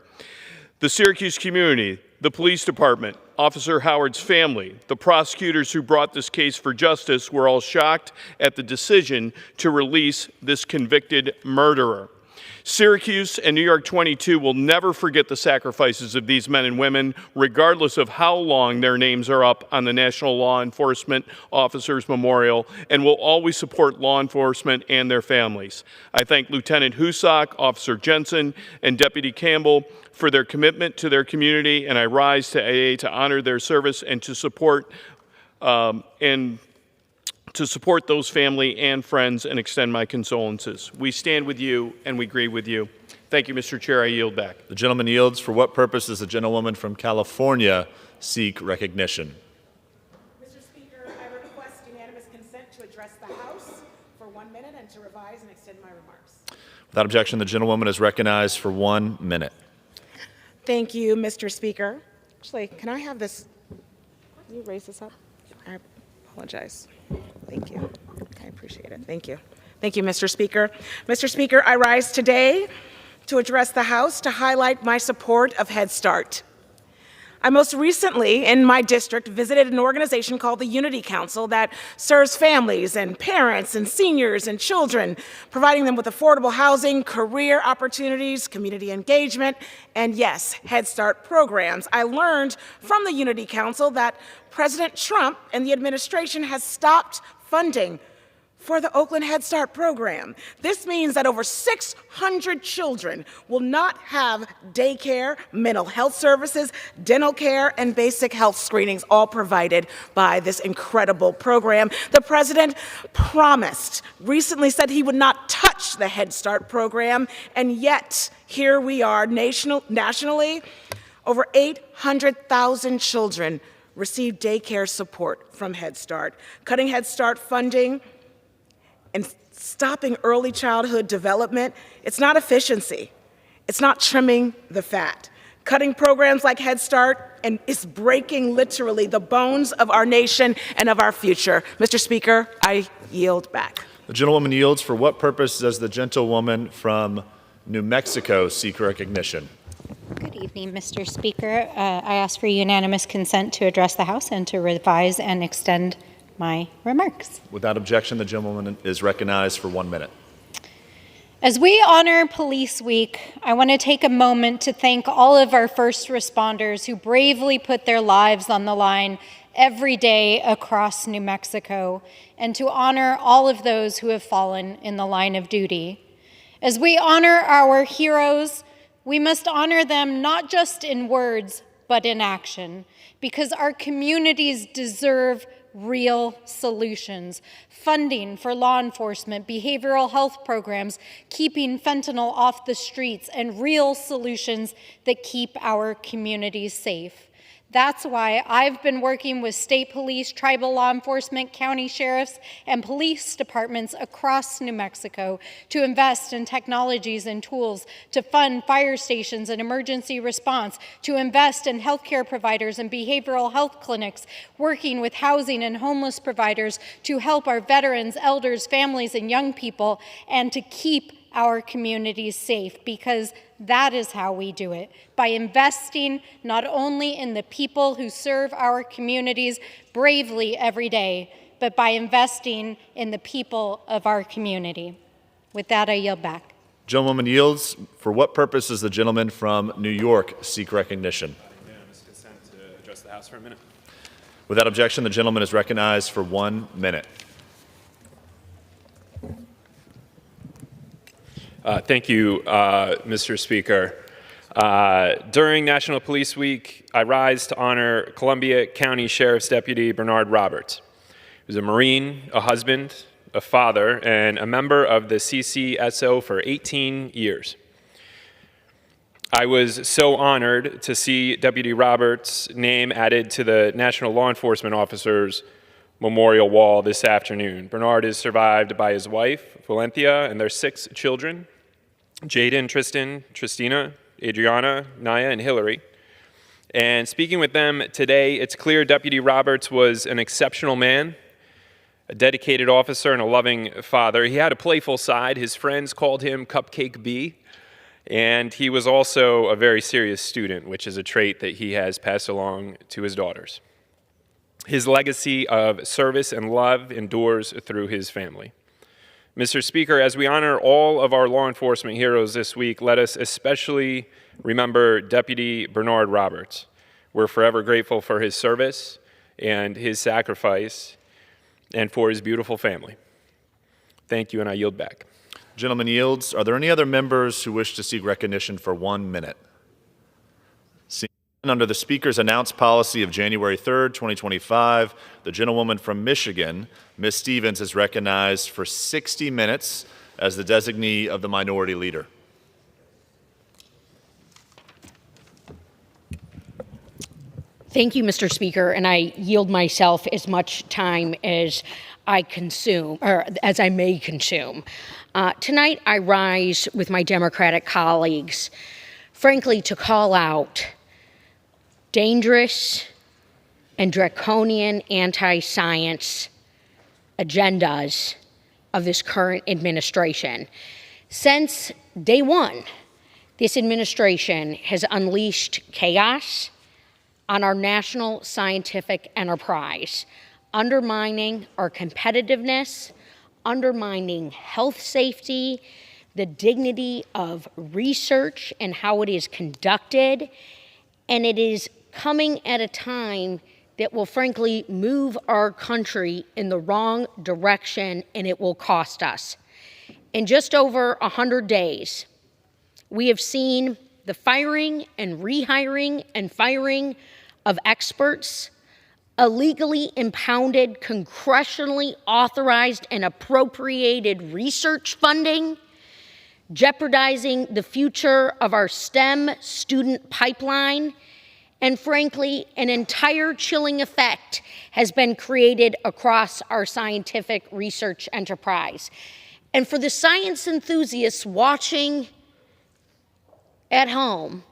The Syracuse community, the police department, Officer Howard's family, the prosecutors who brought this case for justice were all shocked at the decision to release this convicted murderer. Syracuse and New York 22 will never forget the sacrifices of these men and women, regardless of how long their names are up on the National Law Enforcement Officers Memorial, and will always support law enforcement and their families. I thank Lieutenant Husak, Officer Jensen, and Deputy Campbell for their commitment to their community, and I rise to AA to honor their service and to support those family and friends and extend my condolences. We stand with you and we grieve with you. Thank you, Mr. Chair. I yield back. The gentleman yields. For what purpose does the gentlewoman from California seek recognition? Mr. Speaker, I request unanimous consent to address the House for 1 minute and to revise and extend my remarks. Without objection, the gentlewoman is recognized for 1 minute. Thank you, Mr. Speaker. Actually, can I have this? Can you raise this up? I apologize. Thank you. I appreciate it. Thank you. Thank you, Mr. Speaker. Mr. Speaker, I rise today to address the House to highlight my support of Head Start. I most recently, in my district, visited an organization called the Unity Council that serves families and parents and seniors and children, providing them with affordable housing, career opportunities, community engagement, and yes, Head Start programs. I learned from the Unity Council that President Trump and the administration has stopped funding for the Oakland Head Start program. This means that over 600 children will not have daycare, mental health services, dental care, and basic health screenings, all provided by this incredible program. The president recently said he would not touch the Head Start program, and yet here we are nationally, over 800,000 children receive daycare support from Head Start. Cutting Head Start funding and stopping early childhood development, it's not efficiency. It's not trimming the fat. Cutting programs like Head Start and is breaking literally the bones of our nation and of our future. Mr. Speaker, I yield back. The gentlewoman yields. For what purpose does the gentlewoman from New Mexico seek recognition? Good evening, Mr. Speaker. I ask for unanimous consent to address the House and to revise and extend my remarks. Without objection, the gentlewoman is recognized for 1 minute. As we honor Police Week, I want to take a moment to thank all of our first responders who bravely put their lives on the line every day across New Mexico, and to honor all of those who have fallen in the line of duty. As we honor our heroes, we must honor them not just in words, but in action, because our communities deserve real solutions, funding for law enforcement, behavioral health programs, keeping fentanyl off the streets, and real solutions that keep our communities safe. That's why I've been working with state police, tribal law enforcement, county sheriffs, and police departments across New Mexico to invest in technologies and tools, to fund fire stations and emergency response, to invest in healthcare providers and behavioral health clinics, working with housing and homeless providers to help our veterans, elders, families, and young people, and to keep our communities safe, because that is how we do it, by investing not only in the people who serve our communities bravely every day, but by investing in the people of our community. With that, I yield back. Gentlewoman yields. For what purpose does the gentleman from New York seek recognition? Unanimous consent to address the House for a minute. Without objection, the gentleman is recognized for 1 minute. Thank you, Mr. Speaker. During National Police Week, I rise to honor Columbia County Sheriff's Deputy Bernard Roberts. He was a Marine, a husband, a father, and a member of the CCSO for 18 years. I was so honored to see Deputy Roberts' name added to the National Law Enforcement Officers Memorial Wall this afternoon. Bernard is survived by his wife, Valentia, and their 6 children, Jaden, Tristan, Tristina, Adriana, Naya, and Hillary. And speaking with them today, it's clear Deputy Roberts was an exceptional man, a dedicated officer, and a loving father. He had a playful side. His friends called him Cupcake B. And he was also a very serious student, which is a trait that he has passed along to his daughters. His legacy of service and love endures through his family. Mr. Speaker, as we honor all of our law enforcement heroes this week, let us especially remember Deputy Bernard Roberts. We're forever grateful for his service and his sacrifice and for his beautiful family. Thank you, and I yield back. Gentleman yields. Are there any other members who wish to seek recognition for 1 minute? Seeing none, under the Speaker's announced policy of January 3rd, 2025, the gentlewoman from Michigan, Ms. Stevens, is recognized for 60 minutes as the designee of the Minority Leader. Thank you, Mr. Speaker, and I yield myself as much time as I consume, or as I may consume. Tonight, I rise with my Democratic colleagues, frankly, to call out dangerous and draconian anti-science agendas of this current administration. Since day one, this administration has unleashed chaos on our national scientific enterprise, undermining our competitiveness, undermining health safety, the dignity of research and how it is conducted, and it is coming at a time that will frankly move our country in the wrong direction, and it will cost us. In just over 100 days, we have seen the firing and rehiring and firing of experts, illegally impounded, congressionally authorized and appropriated research funding, jeopardizing the future of our STEM student pipeline, and frankly, an entire chilling effect has been created across our scientific research enterprise. And for the science enthusiasts watching at home,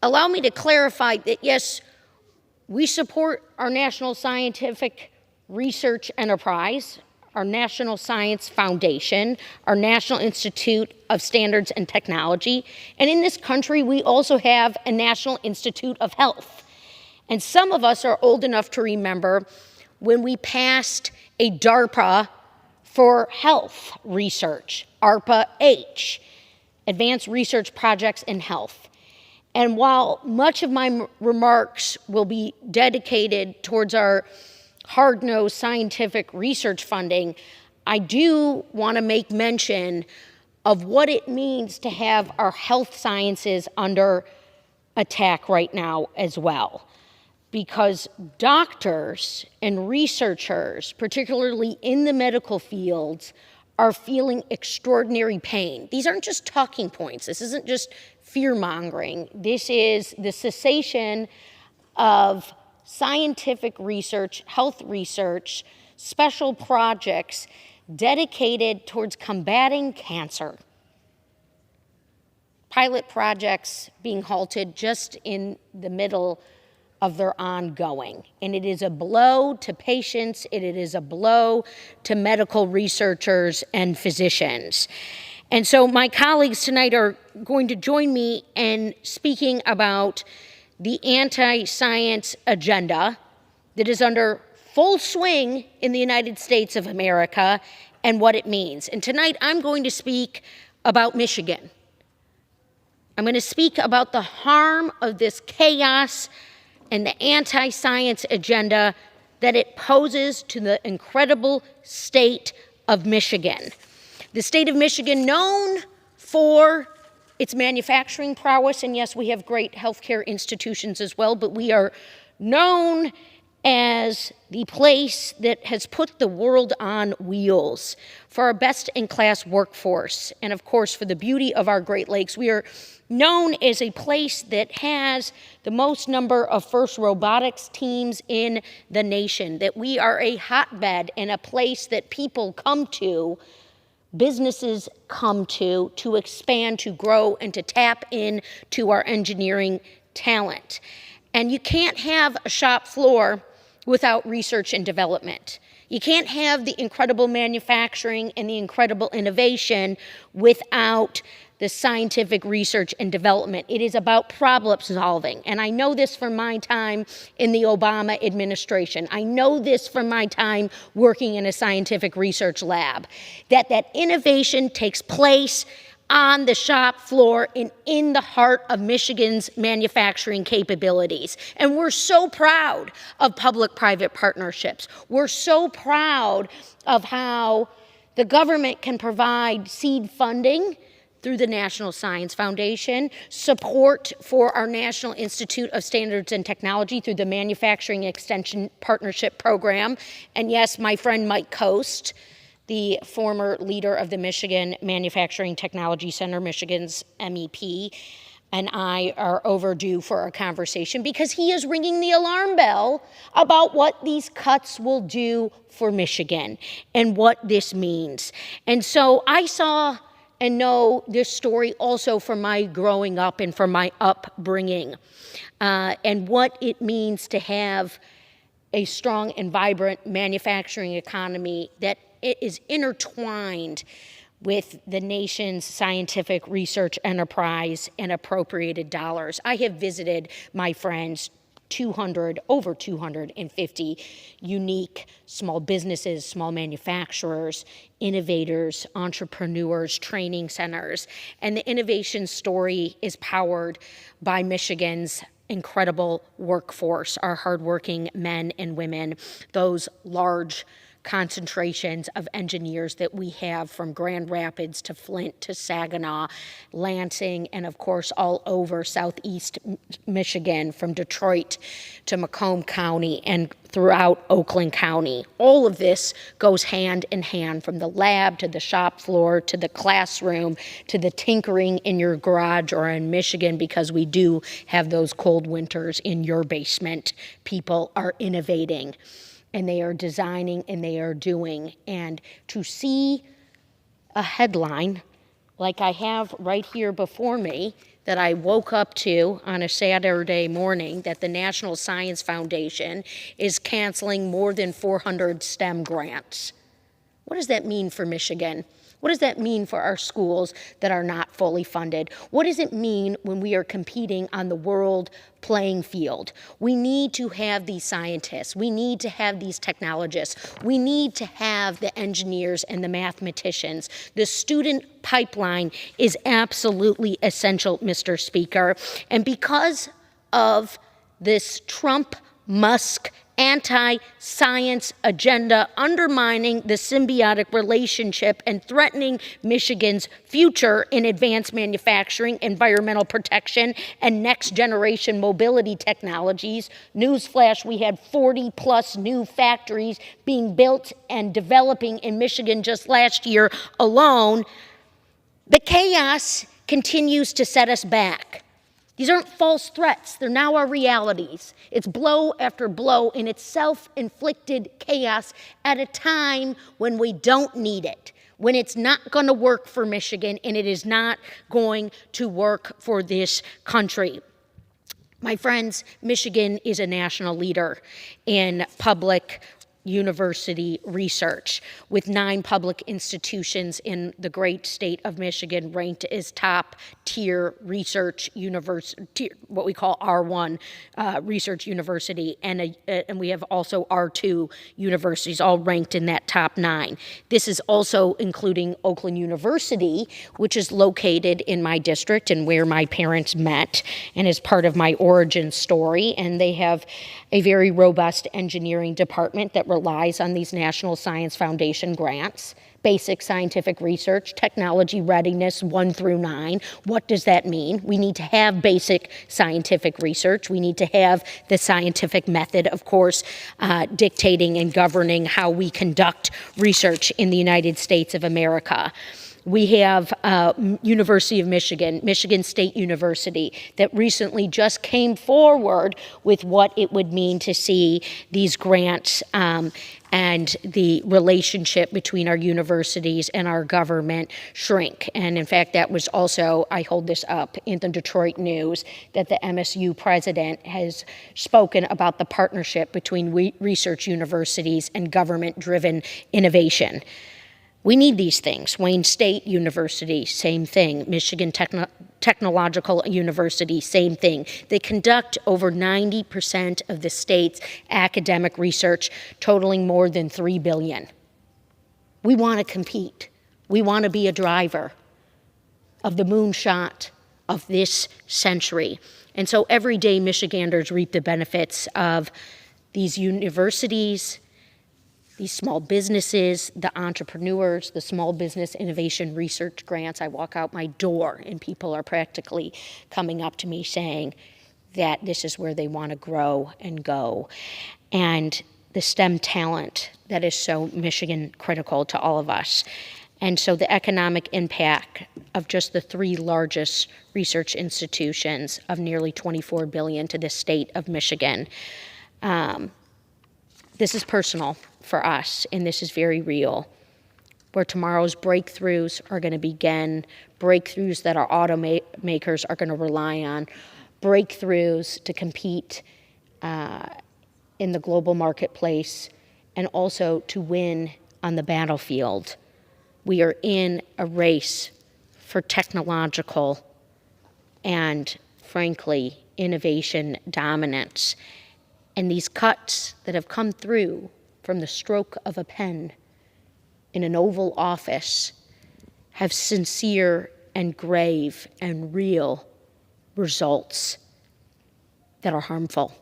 allow me to clarify that yes, we support our National Scientific Research Enterprise, our National Science Foundation, our National Institute of Standards and Technology, and in this country, we also have a National Institute of Health. And some of us are old enough to remember when we passed a DARPA for health research, ARPA-H, Advanced Research Projects in Health. And while much of my remarks will be dedicated towards our hard-nosed scientific research funding, I do want to make mention of what it means to have our health sciences under attack right now as well. Because doctors and researchers, particularly in the medical fields, are feeling extraordinary pain. These aren't just talking points. This isn't just fear-mongering. This is the cessation of scientific research, health research, special projects dedicated towards combating cancer. Pilot projects being halted just in the middle of their ongoing. And it is a blow to patients, it is a blow to medical researchers and physicians. And so my colleagues tonight are going to join me in speaking about the anti-science agenda that is under full swing in the United States of America and what it means. And tonight I'm going to speak about Michigan. I'm going to speak about the harm of this chaos and the anti-science agenda that it poses to the incredible state of Michigan. The state of Michigan, known for its manufacturing prowess, and yes, we have great healthcare institutions as well, but we are known as the place that has put the world on wheels for our best-in-class workforce, and of course, for the beauty of our Great Lakes. We are known as a place that has the most number of FIRST robotics teams in the nation, that we are a hotbed and a place that people come to, businesses come to expand, to grow, and to tap into our engineering talent. And you can't have a shop floor without research and development. You can't have the incredible manufacturing and the incredible innovation without the scientific research and development. It is about problem solving. And I know this from my time in the Obama administration. I know this from my time working in a scientific research lab, that innovation takes place on the shop floor and in the heart of Michigan's manufacturing capabilities. And we're so proud of public-private partnerships. We're so proud of how the government can provide seed funding through the National Science Foundation, support for our National Institute of Standards and Technology through the Manufacturing Extension Partnership Program. And yes, my friend Mike Coast, the former leader of the Michigan Manufacturing Technology Center, Michigan's MEP, and I are overdue for a conversation because he is ringing the alarm bell about what these cuts will do for Michigan and what this means. And so I saw and know this story also from my growing up and from my upbringing, and what it means to have a strong and vibrant manufacturing economy that it is intertwined with the nation's scientific research enterprise and appropriated dollars. I have visited, my friends, over 250 unique small businesses, small manufacturers, innovators, entrepreneurs, training centers, and the innovation story is powered by Michigan's incredible workforce, our hardworking men and women, those large concentrations of engineers that we have from Grand Rapids to Flint to Saginaw, Lansing, and of course all over southeast Michigan, from Detroit to Macomb County and throughout Oakland County. All of this goes hand in hand, from the lab to the shop floor to the classroom to the tinkering in your garage or in Michigan, because we do have those cold winters in your basement. People are innovating, and they are designing, and they are doing. And to see a headline like I have right here before me that I woke up to on a Saturday morning, that the National Science Foundation is canceling more than 400 STEM grants. What does that mean for Michigan? What does that mean for our schools that are not fully funded? What does it mean when we are competing on the world playing field? We need to have these scientists. We need to have these technologists. We need to have the engineers and the mathematicians. The student pipeline is absolutely essential, Mr. Speaker. And because of this Trump-Musk anti-science agenda undermining the symbiotic relationship and threatening Michigan's future in advanced manufacturing, environmental protection, and next-generation mobility technologies. Newsflash, we had 40-plus new factories being built and developing in Michigan just last year alone. The chaos continues to set us back. These aren't false threats. They're now our realities. It's blow after blow, and it's self-inflicted chaos at a time when we don't need it, when it's not going to work for Michigan, and it is not going to work for this country. My friends, Michigan is a national leader in public university research, with 9 public institutions in the great state of Michigan ranked as top-tier research university, what we call R1 research university, and we have also R2 universities, all ranked in that top 9. This is also including Oakland University, which is located in my district and where my parents met, and is part of my origin story, and they have a very robust engineering department that relies on these National Science Foundation grants. basic scientific research, technology readiness 1 through 9. What does that mean? We need to have basic scientific research. We need to have the scientific method, of course, dictating and governing how we conduct research in the United States of America. We have University of Michigan, Michigan State University, that recently just came forward with what it would mean to see these grants and the relationship between our universities and our government shrink. And in fact, that was also, I hold this up in the Detroit News, that the MSU president has spoken about the partnership between research universities and government-driven innovation. We need these things. Wayne State University, same thing. Michigan Technological University, same thing. They conduct over 90% of the state's academic research, totaling more than $3 billion. We want to compete. We want to be a driver of the moonshot of this century. And so every day, Michiganders reap the benefits of these universities, these small businesses, the entrepreneurs, the small business innovation research grants. I walk out my door and people are practically coming up to me saying that this is where they want to grow and go. And the STEM talent that is so Michigan critical to all of us. And so the economic impact of just the 3 largest research institutions of nearly $24 billion to the state of Michigan. This is personal for us, and this is very real. Where tomorrow's breakthroughs are going to begin, breakthroughs that our automakers are going to rely on, breakthroughs to compete in the global marketplace, and also to win on the battlefield. We are in a race for technological and, frankly, innovation dominance. And these cuts that have come through from the stroke of a pen in an Oval Office have sincere and grave and real results that are harmful.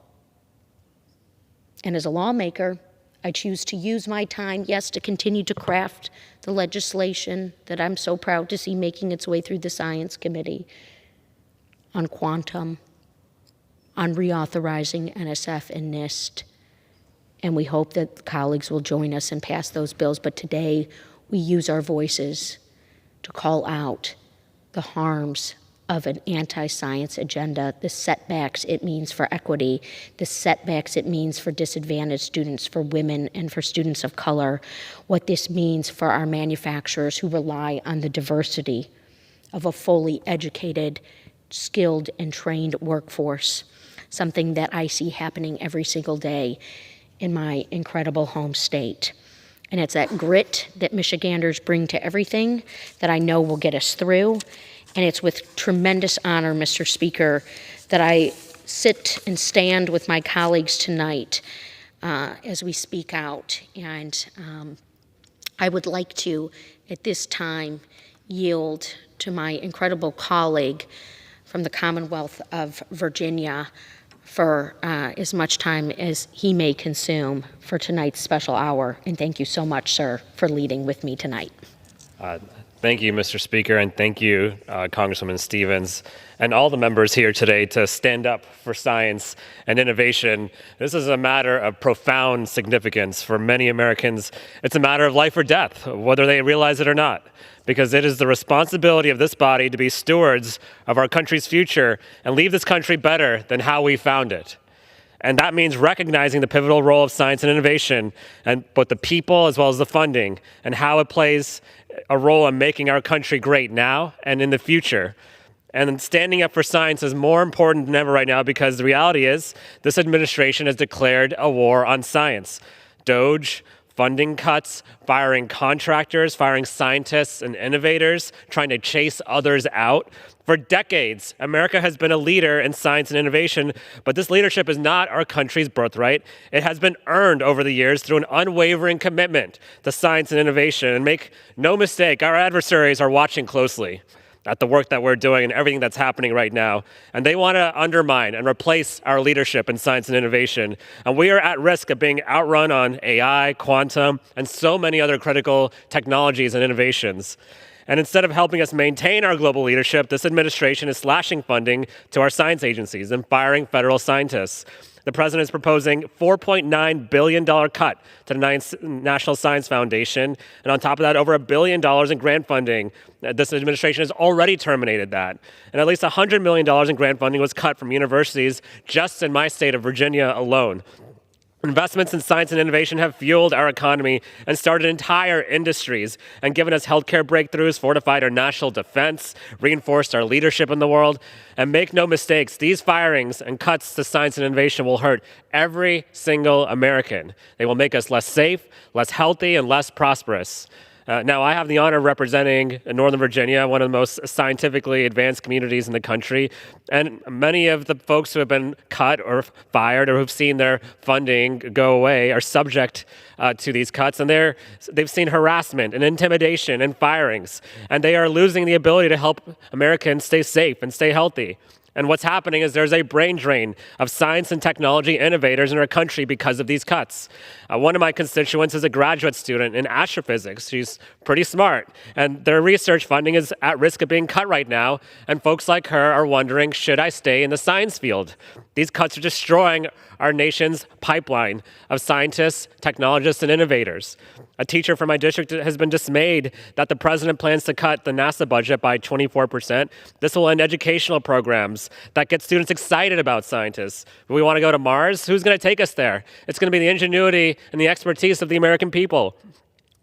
And as a lawmaker, I choose to use my time, yes, to continue to craft the legislation that I'm so proud to see making its way through the Science Committee on quantum, on reauthorizing NSF and NIST. And we hope that colleagues will join us and pass those bills. But today, we use our voices to call out the harms of an anti-science agenda, the setbacks it means for equity, the setbacks it means for disadvantaged students, for women, and for students of color, what this means for our manufacturers who rely on the diversity of a fully educated, skilled, and trained workforce, something that I see happening every single day in my incredible home state. And it's that grit that Michiganders bring to everything that I know will get us through. And it's with tremendous honor, Mr. Speaker, that I sit and stand with my colleagues tonight as we speak out. And I would like to, at this time, yield to my incredible colleague from the Commonwealth of Virginia for as much time as he may consume for tonight's special hour. And thank you so much, sir, for leading with me tonight. Thank you, Mr. Speaker, and thank you, Congresswoman Stevens, and all the members here today to stand up for science and innovation. This is a matter of profound significance for many Americans. It's a matter of life or death, whether they realize it or not, because it is the responsibility of this body to be stewards of our country's future and leave this country better than how we found it. And that means recognizing the pivotal role of science and innovation, and both the people as well as the funding, and how it plays a role in making our country great now and in the future. And standing up for science is more important than ever right now, because the reality is this administration has declared a war on science. DOGE, funding cuts, firing contractors, firing scientists and innovators, trying to chase others out. For decades, America has been a leader in science and innovation, but this leadership is not our country's birthright. It has been earned over the years through an unwavering commitment to science and innovation. And make no mistake, our adversaries are watching closely. at the work that we're doing and everything that's happening right now. And they want to undermine and replace our leadership in science and innovation. And we are at risk of being outrun on AI, quantum, and so many other critical technologies and innovations. And instead of helping us maintain our global leadership, this administration is slashing funding to our science agencies and firing federal scientists. The president is proposing $4.9 billion cut to the National Science Foundation. And on top of that, over $1 billion in grant funding. This administration has already terminated that. And at least $100 million in grant funding was cut from universities just in my state of Virginia alone. Investments in science and innovation have fueled our economy and started entire industries and given us healthcare breakthroughs, fortified our national defense, reinforced our leadership in the world. And make no mistakes, these firings and cuts to science and innovation will hurt every single American. They will make us less safe, less healthy, and less prosperous. Now, I have the honor of representing Northern Virginia, one of the most scientifically advanced communities in the country. And many of the folks who have been cut or fired or who've seen their funding go away are subject to these cuts. And they've seen harassment and intimidation and firings. And they are losing the ability to help Americans stay safe and stay healthy. And what's happening is there's a brain drain of science and technology innovators in our country because of these cuts. One of my constituents is a graduate student in astrophysics. She's pretty smart. And their research funding is at risk of being cut right now. And folks like her are wondering, should I stay in the science field? These cuts are destroying our nation's pipeline of scientists, technologists, and innovators. A teacher from my district has been dismayed that the president plans to cut the NASA budget by 24%. This will end educational programs that get students excited about scientists. We want to go to Mars. Who's going to take us there? It's going to be the ingenuity and the expertise of the American people.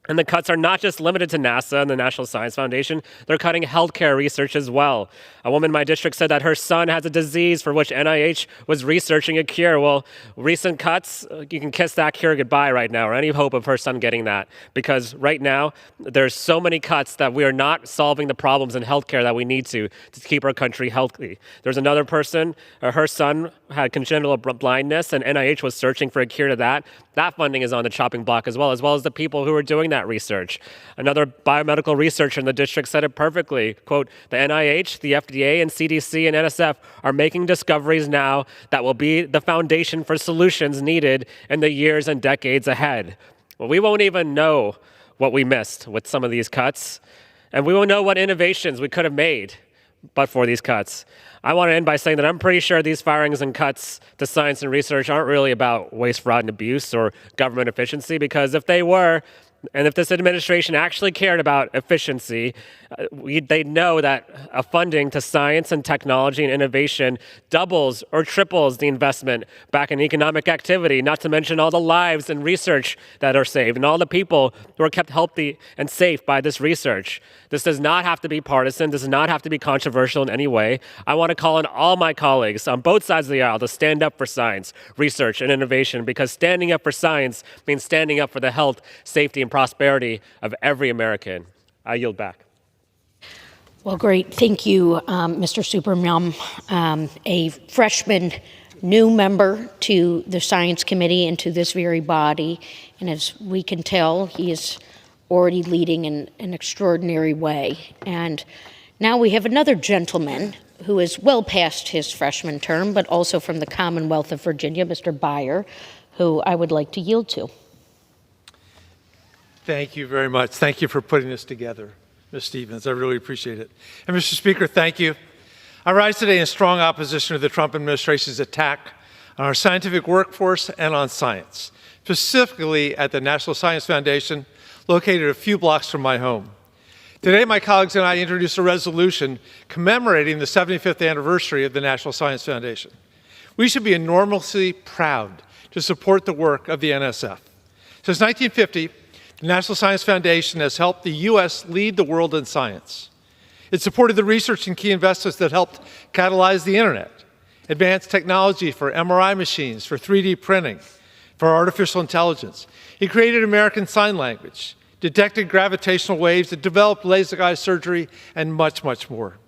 And the cuts are not just limited to NASA and the National Science Foundation. They're cutting healthcare research as well. A woman in my district said that her son has a disease for which NIH was researching a cure. Well, recent cuts, you can kiss that cure goodbye right now, or any hope of her son getting that. Because right now, there's so many cuts that we are not solving the problems in healthcare that we need to keep our country healthy. There's another person, her son had congenital blindness, and NIH was searching for a cure to that. That funding is on the chopping block as well as the people who are doing that research. Another biomedical researcher in the district said it perfectly, quote, the NIH, the FDA, and CDC and NSF are making discoveries now that will be the foundation for solutions needed in the years and decades ahead. Well, we won't even know what we missed with some of these cuts, and we won't know what innovations we could have made but for these cuts. I want to end by saying that I'm pretty sure these firings and cuts to science and research aren't really about waste, fraud, and abuse or government efficiency, because if they were, and if this administration actually cared about efficiency, they'd know that funding to science and technology and innovation doubles or triples the investment back in economic activity, not to mention all the lives and research that are saved and all the people who are kept healthy and safe by this research. This does not have to be partisan. This does not have to be controversial in any way. I want to call on all my colleagues on both sides of the aisle to stand up for science, research, and innovation, because standing up for science means standing up for the health, safety, and prosperity of every American. I yield back. Well, great. Thank you, Mr. Supermum, a freshman new member to the Science Committee and to this very body. And as we can tell, he is already leading in an extraordinary way. And now we have another gentleman who is well past his freshman term, but also from the Commonwealth of Virginia, Mr. Byer, who I would like to yield to. Thank you very much. Thank you for putting this together, Ms. Stevens. I really appreciate it. And Mr. Speaker, thank you. I rise today in strong opposition to the Trump administration's attack on our scientific workforce and on science, specifically at the National Science Foundation, located a few blocks from my home. Today, my colleagues and I introduced a resolution commemorating the 75th anniversary of the National Science Foundation. We should be enormously proud to support the work of the NSF. Since 1950, the National Science Foundation has helped the U.S. lead the world in science. It supported the research and key investments that helped catalyze the internet, advanced technology for MRI machines, for 3D printing, for artificial intelligence. It created American Sign Language, detected gravitational waves, it developed laser eye surgery, and much, much more.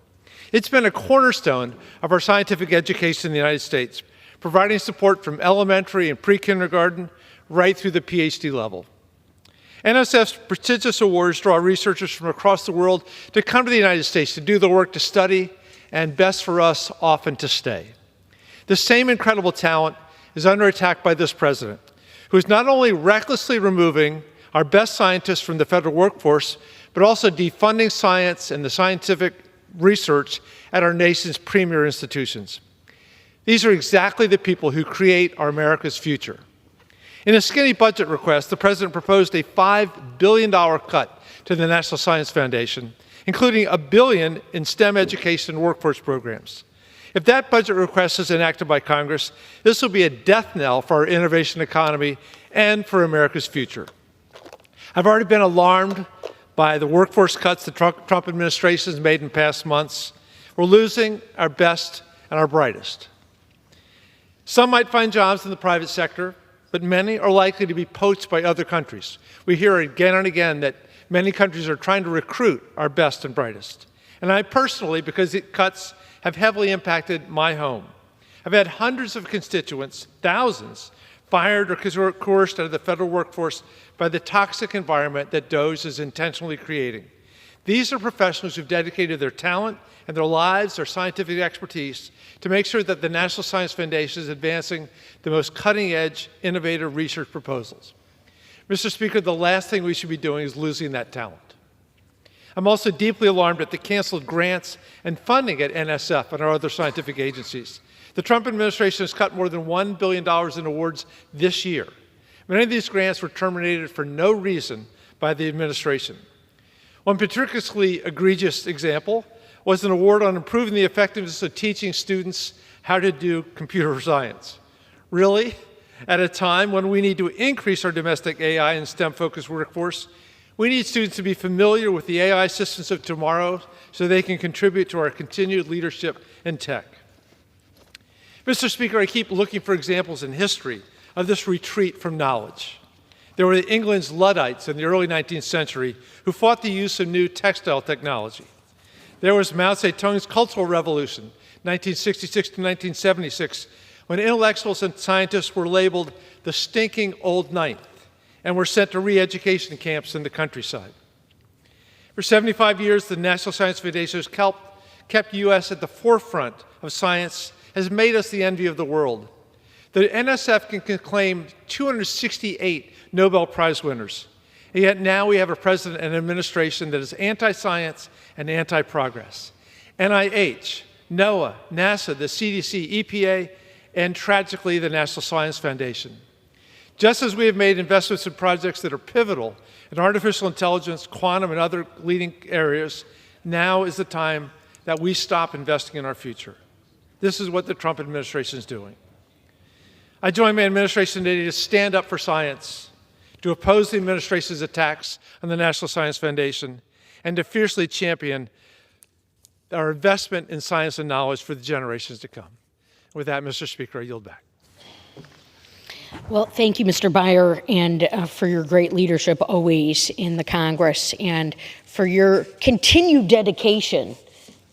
It's been a cornerstone of our scientific education in the United States, providing support from elementary and pre-kindergarten right through the PhD level. NSF's prestigious awards draw researchers from across the world to come to the United States to do the work to study, and best for us, often to stay. The same incredible talent is under attack by this president, who is not only recklessly removing our best scientists from the federal workforce, but also defunding science and the scientific research at our nation's premier institutions. These are exactly the people who create our America's future. In a skinny budget request, the president proposed a $5 billion cut to the National Science Foundation, including $1 billion in STEM education and workforce programs. If that budget request is enacted by Congress, this will be a death knell for our innovation economy and for America's future. I've already been alarmed by the workforce cuts the Trump administration has made in past months. We're losing our best and our brightest. Some might find jobs in the private sector, but many are likely to be poached by other countries. We hear again and again that many countries are trying to recruit our best and brightest. And I personally, because the cuts have heavily impacted my home, I've had hundreds of constituents, thousands, fired or coerced out of the federal workforce by the toxic environment that DOGE is intentionally creating. These are professionals who've dedicated their talent and their lives, their scientific expertise, to make sure that the National Science Foundation is advancing the most cutting-edge, innovative research proposals. Mr. Speaker, the last thing we should be doing is losing that talent. I'm also deeply alarmed at the canceled grants and funding at NSF and our other scientific agencies. The Trump administration has cut more than $1 billion in awards this year. Many of these grants were terminated for no reason by the administration. One particularly egregious example was an award on improving the effectiveness of teaching students how to do computer science. Really? At a time when we need to increase our domestic AI and STEM-focused workforce, we need students to be familiar with the AI systems of tomorrow so they can contribute to our continued leadership in tech. Mr. Speaker, I keep looking for examples in history of this retreat from knowledge. There were England's Luddites in the early 19th century who fought the use of new textile technology. There was Mao Zedong's Cultural Revolution, 1966 to 1976, when intellectuals and scientists were labeled the stinking old ninth and were sent to re-education camps in the countryside. For 75 years, the National Science Foundation has kept U.S. at the forefront of science, has made us the envy of the world. The NSF can claim 268 Nobel Prize winners, and yet now we have a president and administration that is anti-science and anti-progress. NIH, NOAA, NASA, the CDC, EPA, and tragically the National Science Foundation. Just as we have made investments in projects that are pivotal in artificial intelligence, quantum, and other leading areas, now is the time that we stop investing in our future. This is what the Trump administration is doing. I joined my administration today to stand up for science, to oppose the administration's attacks on the National Science Foundation, and to fiercely champion our investment in science and knowledge for the generations to come. With that, Mr. Speaker, I yield back. Well, thank you, Mr. Beyer, and for your great leadership always in the Congress, and for your continued dedication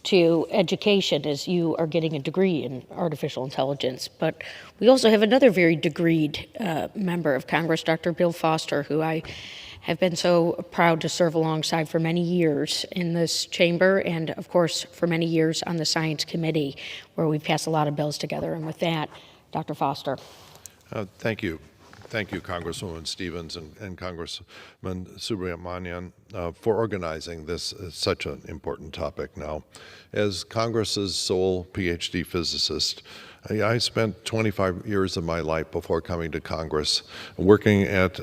to education as you are getting a degree in artificial intelligence. But we also have another very degreed member of Congress, Dr. Bill Foster, who I have been so proud to serve alongside for many years in this chamber and, of course, for many years on the Science Committee, where we've passed a lot of bills together. And with that, Dr. Foster. Thank you. Thank you, Congresswoman Stevens and Congressman Subramanian, for organizing this such an important topic now. As Congress's sole PhD physicist, I spent 25 years of my life before coming to Congress working at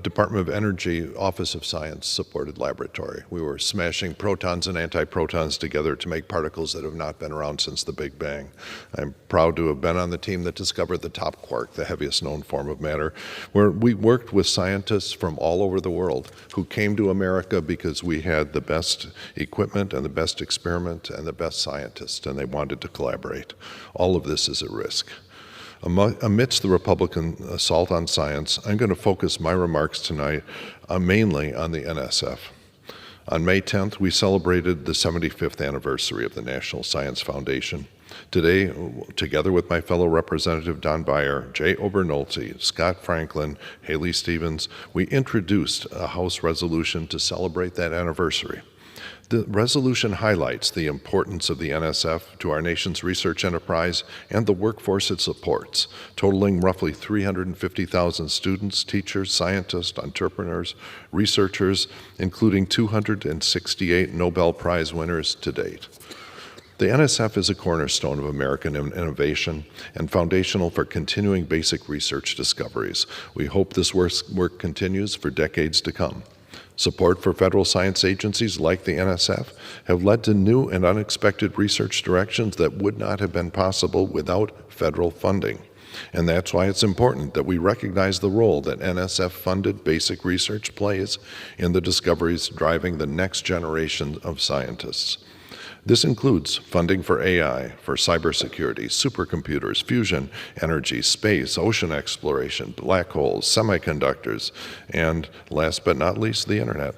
Department of Energy Office of Science supported laboratory. We were smashing protons and antiprotons together to make particles that have not been around since the Big Bang. I'm proud to have been on the team that discovered the top quark, the heaviest known form of matter, where we worked with scientists from all over the world who came to America because we had the best equipment and the best experiment and the best scientists, and they wanted to collaborate. All of this is at risk. Amidst the Republican assault on science, I'm going to focus my remarks tonight mainly on the NSF. On May 10th, we celebrated the 75th anniversary of the National Science Foundation. Today, together with my fellow Representative Don Beyer, Jay Obernolte, Scott Franklin, Haley Stevens, we introduced a House resolution to celebrate that anniversary. The resolution highlights the importance of the NSF to our nation's research enterprise and the workforce it supports, totaling roughly 350,000 students, teachers, scientists, entrepreneurs, researchers, including 268 Nobel Prize winners to date. The NSF is a cornerstone of American innovation and foundational for continuing basic research discoveries. We hope this work continues for decades to come. Support for federal science agencies like the NSF have led to new and unexpected research directions that would not have been possible without federal funding. And that's why it's important that we recognize the role that NSF-funded basic research plays in the discoveries driving the next generation of scientists. This includes funding for AI, for cybersecurity, supercomputers, fusion energy, space, ocean exploration, black holes, semiconductors, and last but not least, the internet.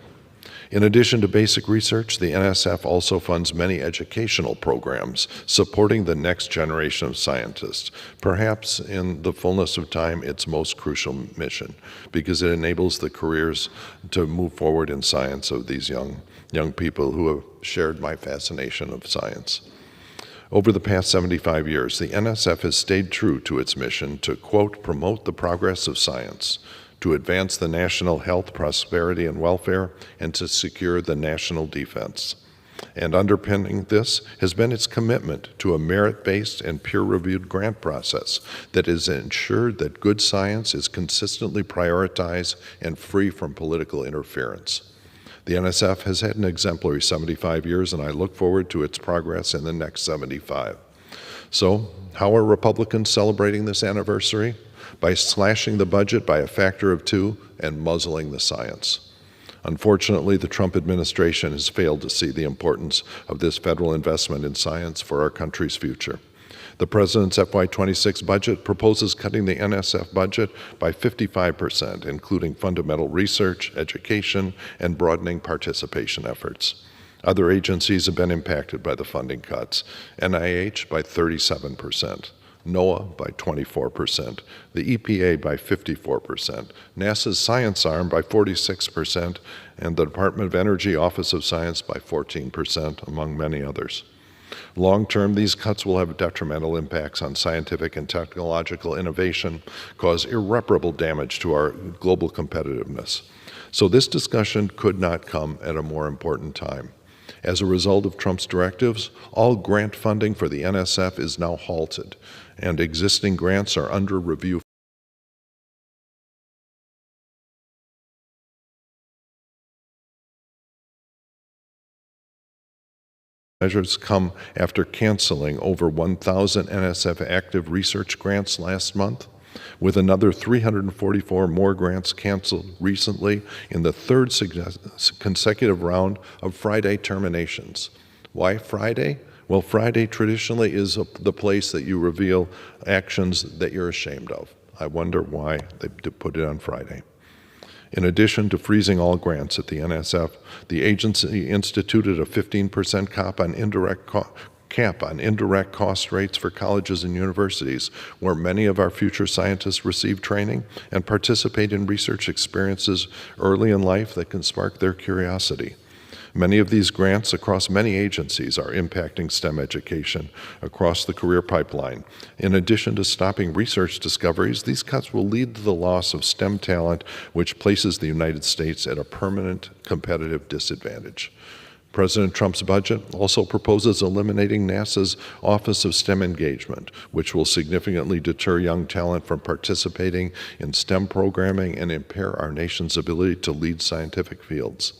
In addition to basic research, the NSF also funds many educational programs supporting the next generation of scientists, perhaps in the fullness of time, its most crucial mission, because it enables the careers to move forward in science of these young people who have shared my fascination of science. Over the past 75 years, the NSF has stayed true to its mission to, quote, promote the progress of science, to advance the national health, prosperity, and welfare, and to secure the national defense. And underpinning this has been its commitment to a merit-based and peer-reviewed grant process that has ensured that good science is consistently prioritized and free from political interference. The NSF has had an exemplary 75 years, and I look forward to its progress in the next 75. So, how are Republicans celebrating this anniversary? By slashing the budget by a factor of 2 and muzzling the science. Unfortunately, the Trump administration has failed to see the importance of this federal investment in science for our country's future. The President's FY26 budget proposes cutting the NSF budget by 55%, including fundamental research, education, and broadening participation efforts. Other agencies have been impacted by the funding cuts. NIH by 37%. NOAA by 24%, the EPA by 54%, NASA's science arm by 46%, and the Department of Energy Office of Science by 14%, among many others. Long-term, these cuts will have detrimental impacts on scientific and technological innovation, cause irreparable damage to our global competitiveness. So this discussion could not come at a more important time. As a result of Trump's directives, all grant funding for the NSF is now halted, and existing grants are under review. Measures come after canceling over 1,000 NSF active research grants last month, with another 344 more grants canceled recently in the third consecutive round of Friday terminations. Why Friday? Well, Friday traditionally is the place that you reveal actions that you're ashamed of. I wonder why they put it on Friday. In addition to freezing all grants at the NSF, the agency instituted a 15% cap on indirect cost rates for colleges and universities, where many of our future scientists receive training and participate in research experiences early in life that can spark their curiosity. Many of these grants across many agencies are impacting STEM education across the career pipeline. In addition to stopping research discoveries, these cuts will lead to the loss of STEM talent, which places the United States at a permanent competitive disadvantage. President Trump's budget also proposes eliminating NASA's Office of STEM Engagement, which will significantly deter young talent from participating in STEM programming and impair our nation's ability to lead scientific fields.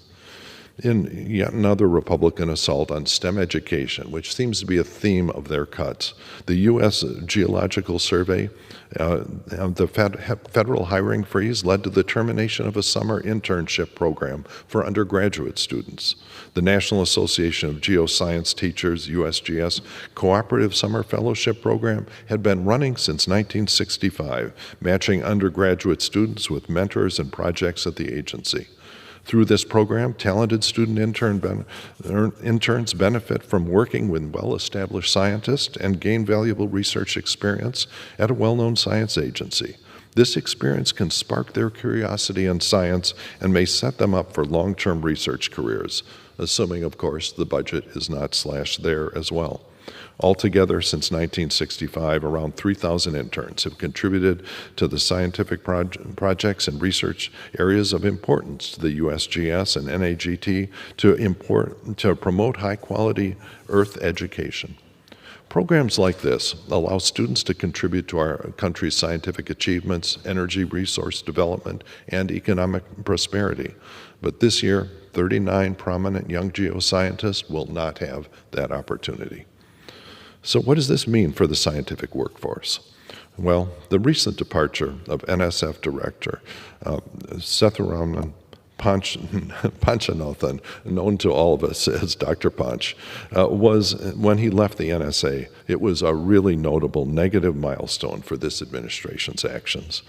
In yet another Republican assault on STEM education, which seems to be a theme of their cuts, the U.S. Geological Survey, the federal hiring freeze led to the termination of a summer internship program for undergraduate students. The National Association of Geoscience Teachers, USGS, cooperative summer fellowship program had been running since 1965, matching undergraduate students with mentors and projects at the agency. Through this program, talented student interns benefit from working with well-established scientists and gain valuable research experience at a well-known science agency. This experience can spark their curiosity in science and may set them up for long-term research careers, assuming, of course, the budget is not slashed there as well. Altogether, since 1965, around 3,000 interns have contributed to the scientific projects and research areas of importance to the USGS and NAGT to promote high-quality Earth education. Programs like this allow students to contribute to our country's scientific achievements, energy resource development, and economic prosperity. But this year, 39 prominent young geoscientists will not have that opportunity. So what does this mean for the scientific workforce? Well, the recent departure of NSF Director Sethuraman Panchanathan, known to all of us as Dr. Panch, was, when he left the NSA, it was a really notable negative milestone for this administration's actions.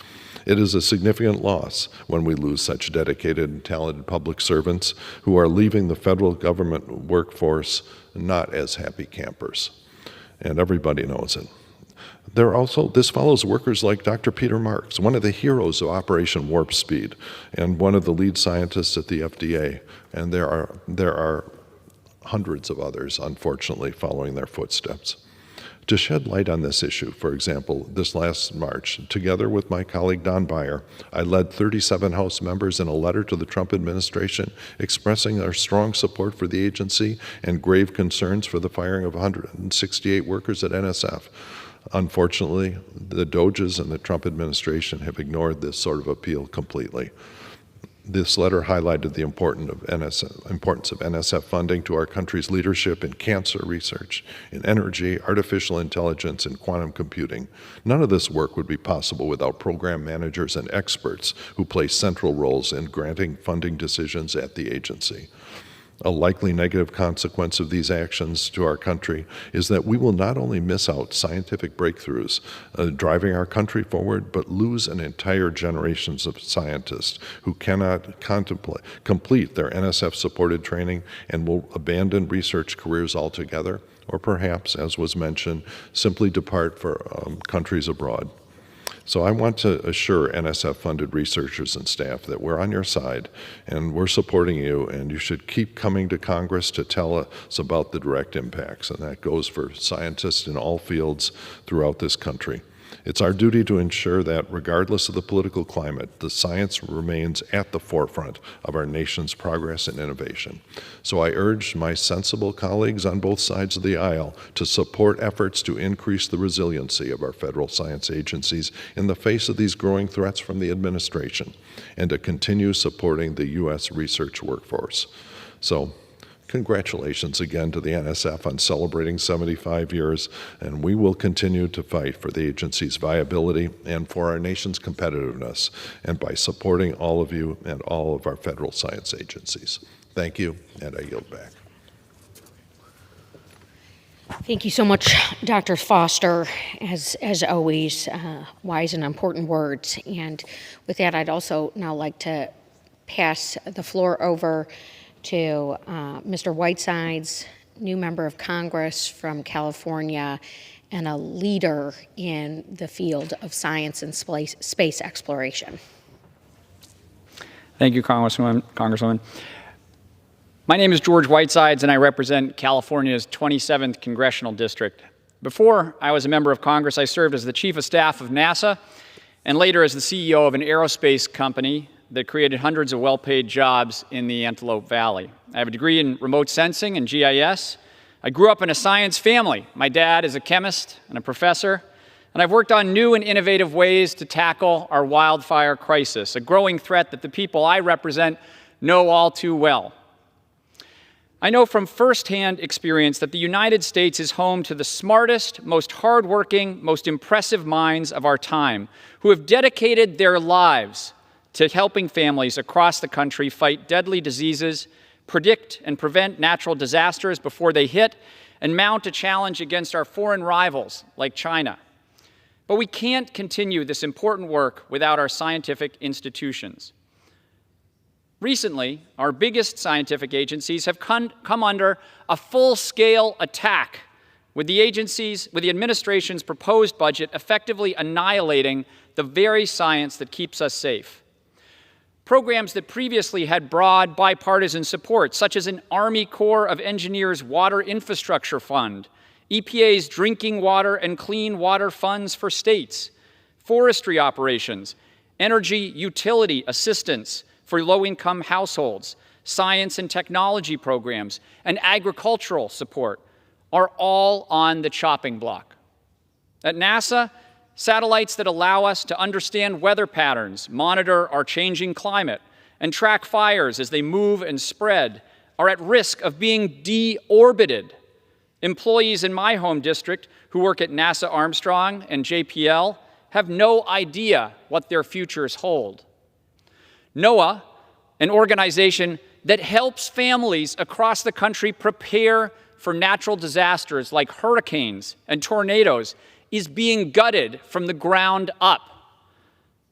It is a significant loss when we lose such dedicated and talented public servants who are leaving the federal government workforce not as happy campers. And everybody knows it. This follows workers like Dr. Peter Marks, one of the heroes of Operation Warp Speed and one of the lead scientists at the FDA. And there are hundreds of others, unfortunately, following their footsteps. To shed light on this issue, for example, this last March, together with my colleague Don Beyer, I led 37 House members in a letter to the Trump administration expressing our strong support for the agency and grave concerns for the firing of 168 workers at NSF. Unfortunately, the Doges and the Trump administration have ignored this sort of appeal completely. This letter highlighted the importance of NSF funding to our country's leadership in cancer research, in energy, artificial intelligence, and quantum computing. None of this work would be possible without program managers and experts who play central roles in granting funding decisions at the agency. A likely negative consequence of these actions to our country is that we will not only miss out scientific breakthroughs driving our country forward, but lose an entire generation of scientists who cannot complete their NSF-supported training and will abandon research careers altogether, or perhaps, as was mentioned, simply depart for countries abroad. So I want to assure NSF-funded researchers and staff that we're on your side and we're supporting you, and you should keep coming to Congress to tell us about the direct impacts, and that goes for scientists in all fields throughout this country. It's our duty to ensure that, regardless of the political climate, the science remains at the forefront of our nation's progress and innovation. So I urge my sensible colleagues on both sides of the aisle to support efforts to increase the resiliency of our federal science agencies in the face of these growing threats from the administration, and to continue supporting the U.S. research workforce. So, congratulations again to the NSF on celebrating 75 years, and we will continue to fight for the agency's viability and for our nation's competitiveness, and by supporting all of you and all of our federal science agencies. Thank you, and I yield back. Thank you so much, Dr. Foster, as always, wise and important words. And with that, I'd also now like to pass the floor over to Mr. Whitesides, new member of Congress from California and a leader in the field of science and space exploration. Thank you, Congresswoman. My name is George Whitesides, and I represent California's 27th Congressional District. Before I was a member of Congress, I served as the Chief of Staff of NASA and later as the CEO of an aerospace company that created hundreds of well-paid jobs in the Antelope Valley. I have a degree in remote sensing and GIS. I grew up in a science family. My dad is a chemist and a professor, and I've worked on new and innovative ways to tackle our wildfire crisis, a growing threat that the people I represent know all too well. I know from firsthand experience that the United States is home to the smartest, most hardworking, most impressive minds of our time who have dedicated their lives to helping families across the country fight deadly diseases, predict and prevent natural disasters before they hit, and mount a challenge against our foreign rivals like China. But we can't continue this important work without our scientific institutions. Recently, our biggest scientific agencies have come under a full-scale attack, with the administration's proposed budget effectively annihilating the very science that keeps us safe. Programs that previously had broad bipartisan support, such as an Army Corps of Engineers Water Infrastructure Fund, EPA's Drinking Water and Clean Water Funds for states, forestry operations, energy utility assistance for low-income households, science and technology programs, and agricultural support are all on the chopping block. At NASA, satellites that allow us to understand weather patterns, monitor our changing climate, and track fires as they move and spread are at risk of being deorbited. Employees in my home district who work at NASA Armstrong and JPL have no idea what their futures hold. NOAA, an organization that helps families across the country prepare for natural disasters like hurricanes and tornadoes, is being gutted from the ground up.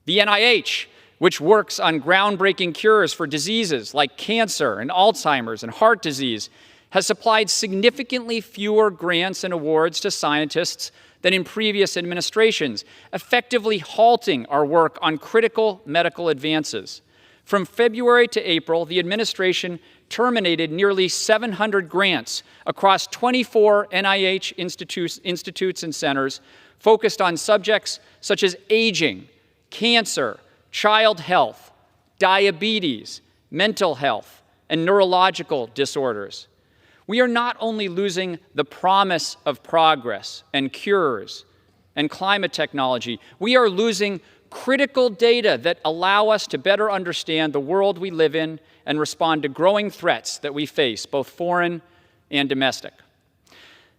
The NIH, which works on groundbreaking cures for diseases like cancer and Alzheimer's and heart disease, has supplied significantly fewer grants and awards to scientists than in previous administrations, effectively halting our work on critical medical advances. From February to April, the administration terminated nearly 700 grants across 24 NIH institutes and centers focused on subjects such as aging, cancer, child health, diabetes, mental health, and neurological disorders. We are not only losing the promise of progress and cures and climate technology, we are losing critical data that allow us to better understand the world we live in and respond to growing threats that we face, both foreign and domestic.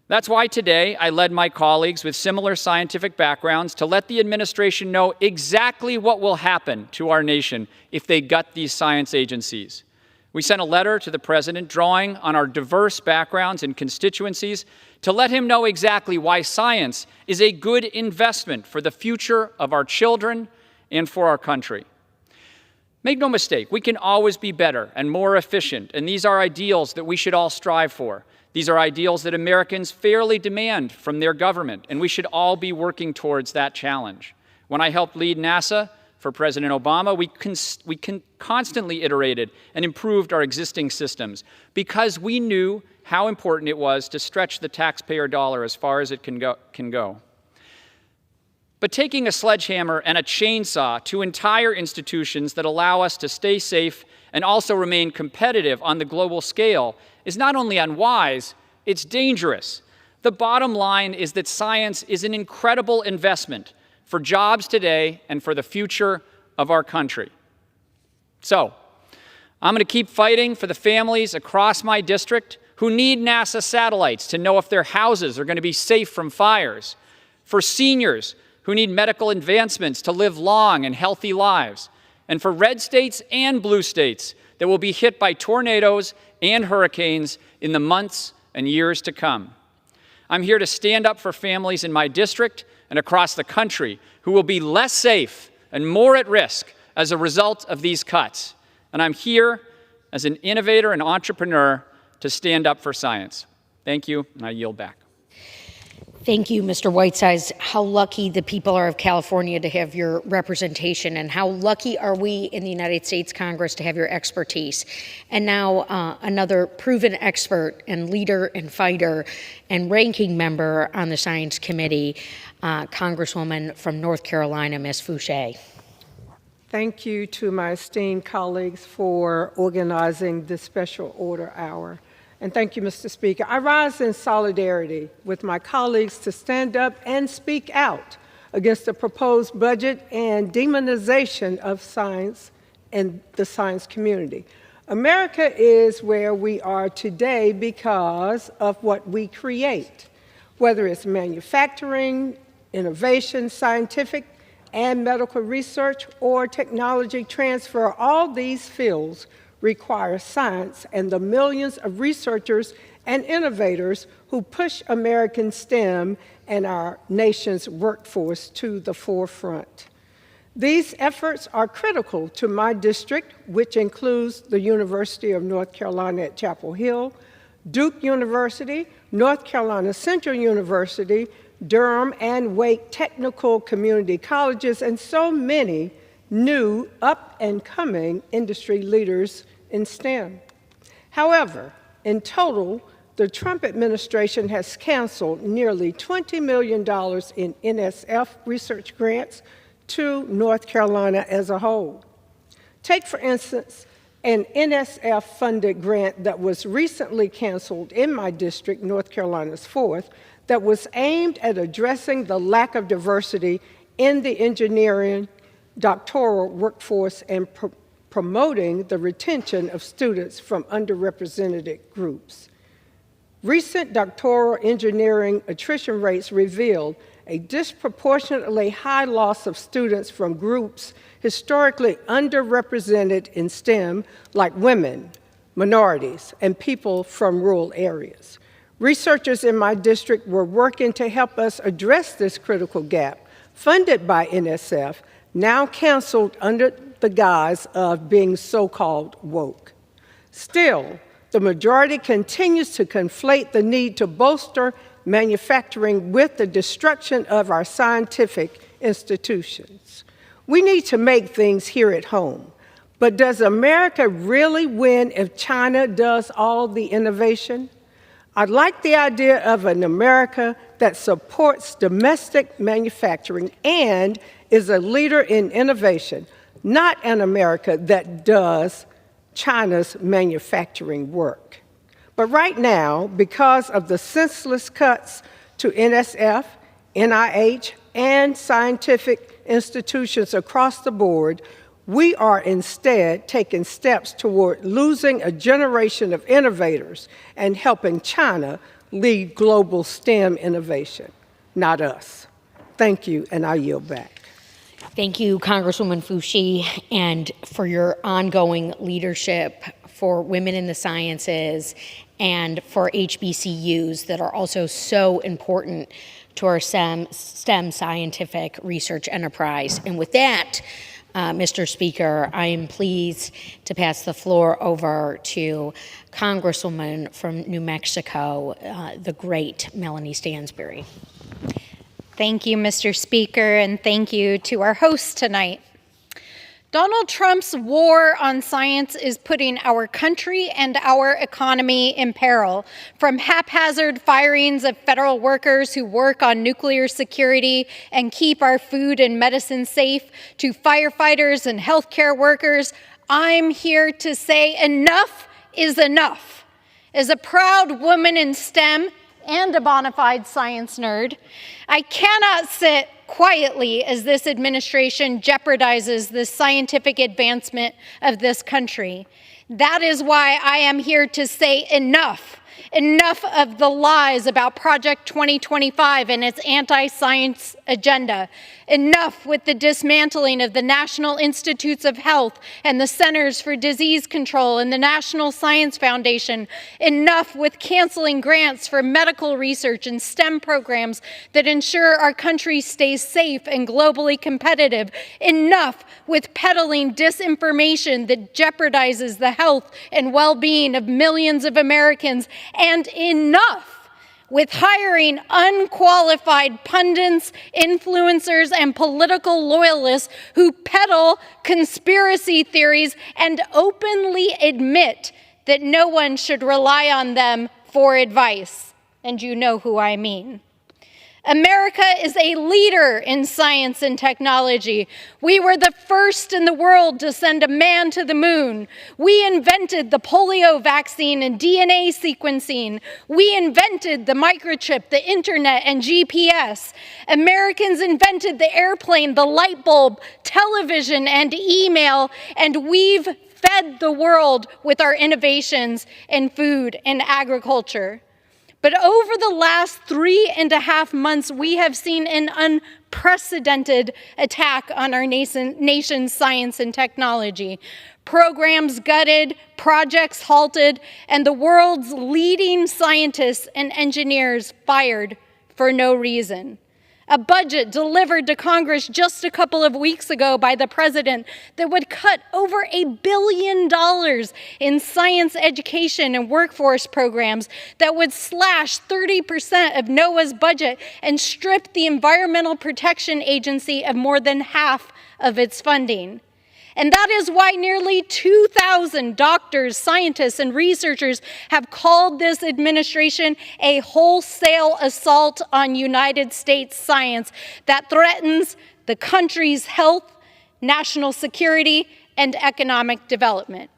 That's why today I led my colleagues with similar scientific backgrounds to let the administration know exactly what will happen to our nation if they gut these science agencies. We sent a letter to the President drawing on our diverse backgrounds and constituencies to let him know exactly why science is a good investment for the future of our children and for our country. Make no mistake, we can always be better and more efficient, and these are ideals that we should all strive for. These are ideals that Americans fairly demand from their government, and we should all be working towards that challenge. When I helped lead NASA for President Obama, we constantly iterated and improved our existing systems because we knew how important it was to stretch the taxpayer dollar as far as it can go. But taking a sledgehammer and a chainsaw to entire institutions that allow us to stay safe and also remain competitive on the global scale is not only unwise, it's dangerous. The bottom line is that science is an incredible investment for jobs today and for the future of our country. So, I'm going to keep fighting for the families across my district who need NASA satellites to know if their houses are going to be safe from fires, for seniors who need medical advancements to live long and healthy lives, and for red states and blue states that will be hit by tornadoes and hurricanes in the months and years to come. I'm here to stand up for families in my district and across the country who will be less safe and more at risk as a result of these cuts. And I'm here as an innovator and entrepreneur to stand up for science. Thank you, and I yield back. Thank you, Mr. Whitesides. How lucky the people are of California to have your representation, and how lucky are we in the United States Congress to have your expertise. And now another proven expert and leader and fighter and ranking member on the Science Committee, Congresswoman from North Carolina, Ms. Fouché. Thank you to my esteemed colleagues for organizing this special order hour. And thank you, Mr. Speaker. I rise in solidarity with my colleagues to stand up and speak out against the proposed budget and demonization of science and the science community. America is where we are today because of what we create, whether it's manufacturing, innovation, scientific and medical research, or technology transfer. All these fields require science and the millions of researchers and innovators who push American STEM and our nation's workforce to the forefront. These efforts are critical to my district, which includes the University of North Carolina at Chapel Hill, Duke University, North Carolina Central University, Durham and Wake Technical Community Colleges, and so many new up-and-coming industry leaders in STEM. However, in total, the Trump administration has canceled nearly $20 million in NSF research grants to North Carolina as a whole. Take, for instance, an NSF-funded grant that was recently canceled in my district, North Carolina's 4th, that was aimed at addressing the lack of diversity in the engineering doctoral workforce and promoting the retention of students from underrepresented groups. Recent doctoral engineering attrition rates revealed a disproportionately high loss of students from groups historically underrepresented in STEM, like women, minorities, and people from rural areas. Researchers in my district were working to help us address this critical gap, funded by NSF, now canceled under the guise of being so-called woke. Still, the majority continues to conflate the need to bolster manufacturing with the destruction of our scientific institutions. We need to make things here at home, but does America really win if China does all the innovation? I'd like the idea of an America that supports domestic manufacturing and is a leader in innovation, not an America that does China's manufacturing work. But right now, because of the senseless cuts to NSF, NIH, and scientific institutions across the board, we are instead taking steps toward losing a generation of innovators and helping China lead global STEM innovation, not us. Thank you, and I yield back. Thank you, Congresswoman Foushee, and for your ongoing leadership for women in the sciences and for HBCUs that are also so important to our STEM scientific research enterprise. And with that, Mr. Speaker, I am pleased to pass the floor over to Congresswoman from New Mexico, the great Melanie Stansbury. Thank you, Mr. Speaker, and thank you to our hosts tonight. Donald Trump's war on science is putting our country and our economy in peril, from haphazard firings of federal workers who work on nuclear security and keep our food and medicine safe, to firefighters and healthcare workers. I'm here to say enough is enough. As a proud woman in STEM and a bona fide science nerd, I cannot sit quietly as this administration jeopardizes the scientific advancement of this country. That is why I am here to say enough. Enough of the lies about Project 2025 and its anti-science agenda. Enough with the dismantling of the National Institutes of Health and the Centers for Disease Control and the National Science Foundation. Enough with canceling grants for medical research and STEM programs that ensure our country stays safe and globally competitive. Enough with peddling disinformation that jeopardizes the health and well-being of millions of Americans. And enough with hiring unqualified pundits, influencers, and political loyalists who peddle conspiracy theories and openly admit that no one should rely on them for advice. And you know who I mean. America is a leader in science and technology. We were the first in the world to send a man to the moon. We invented the polio vaccine and DNA sequencing. We invented the microchip, the internet, and GPS. Americans invented the airplane, the light bulb, television, and email, and we've fed the world with our innovations in food and agriculture. But over the last 3.5 months, we have seen an unprecedented attack on our nation's science and technology. Programs gutted, projects halted, and the world's leading scientists and engineers fired for no reason. A budget delivered to Congress just a couple of weeks ago by the president that would cut over $1 billion in science education and workforce programs, that would slash 30% of NOAA's budget and strip the Environmental Protection Agency of more than half of its funding. And that is why nearly 2,000 doctors, scientists, and researchers have called this administration a wholesale assault on United States science that threatens the country's health, national security, and economic development.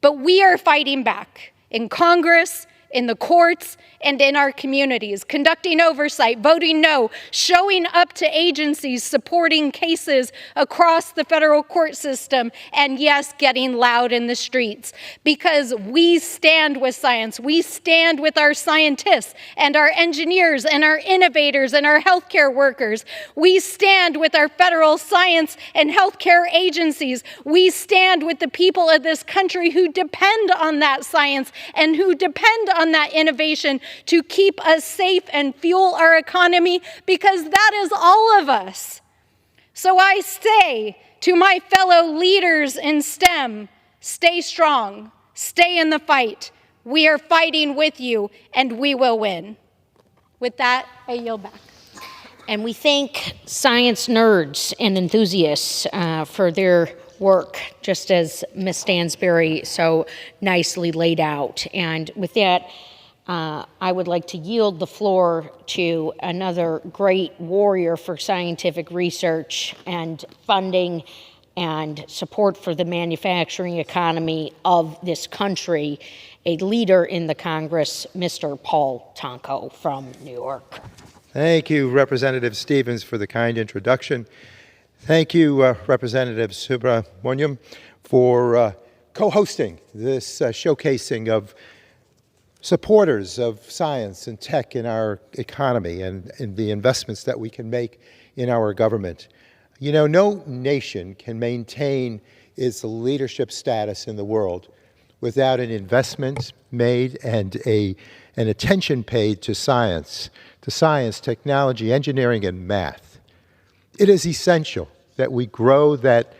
But we are fighting back in Congress, in the courts, and in our communities, conducting oversight, voting no, showing up to agencies, supporting cases across the federal court system, and yes, getting loud in the streets. Because we stand with science, we stand with our scientists and our engineers and our innovators and our healthcare workers. We stand with our federal science and healthcare agencies. We stand with the people of this country who depend on that science and who depend on that innovation to keep us safe and fuel our economy, because that is all of us. So I say to my fellow leaders in STEM, stay strong, stay in the fight. We are fighting with you, and we will win. With that, I yield back. And we thank science nerds and enthusiasts for their work, just as Ms. Stansberry so nicely laid out. And with that, I would like to yield the floor to another great warrior for scientific research and funding and support for the manufacturing economy of this country, a leader in the Congress, Mr. Paul Tonko from New York. Thank you, Representative Stevens, for the kind introduction. Thank you, Representative Subramaniam, for co-hosting this showcasing of supporters of science and tech in our economy and the investments that we can make in our government. You know, no nation can maintain its leadership status in the world without an investment made and an attention paid to science, technology, engineering, and math. It is essential that we grow that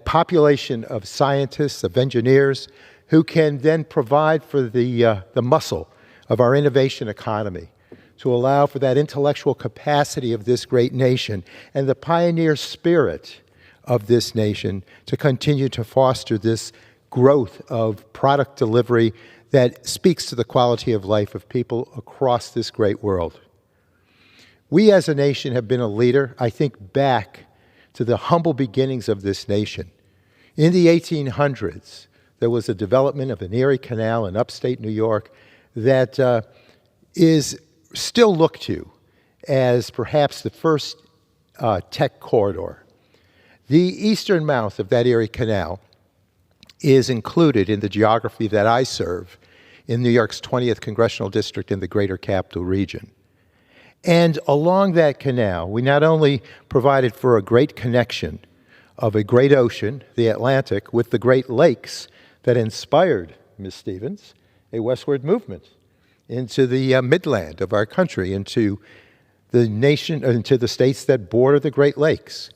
population of scientists, of engineers, who can then provide for the muscle of our innovation economy, to allow for that intellectual capacity of this great nation and the pioneer spirit of this nation to continue to foster this growth of product delivery that speaks to the quality of life of people across this great world. We as a nation have been a leader. I think back to the humble beginnings of this nation. In the 1800s, there was a development of an Erie Canal in upstate New York that is still looked to as perhaps the first tech corridor. The eastern mouth of that Erie Canal is included in the geography that I serve in New York's 20th Congressional District in the Greater Capital Region. And along that canal, we not only provided for a great connection of a great ocean, the Atlantic, with the Great Lakes that inspired, Ms. Stevens, a westward movement into the midland of our country, into the nation, into the states that border the Great Lakes.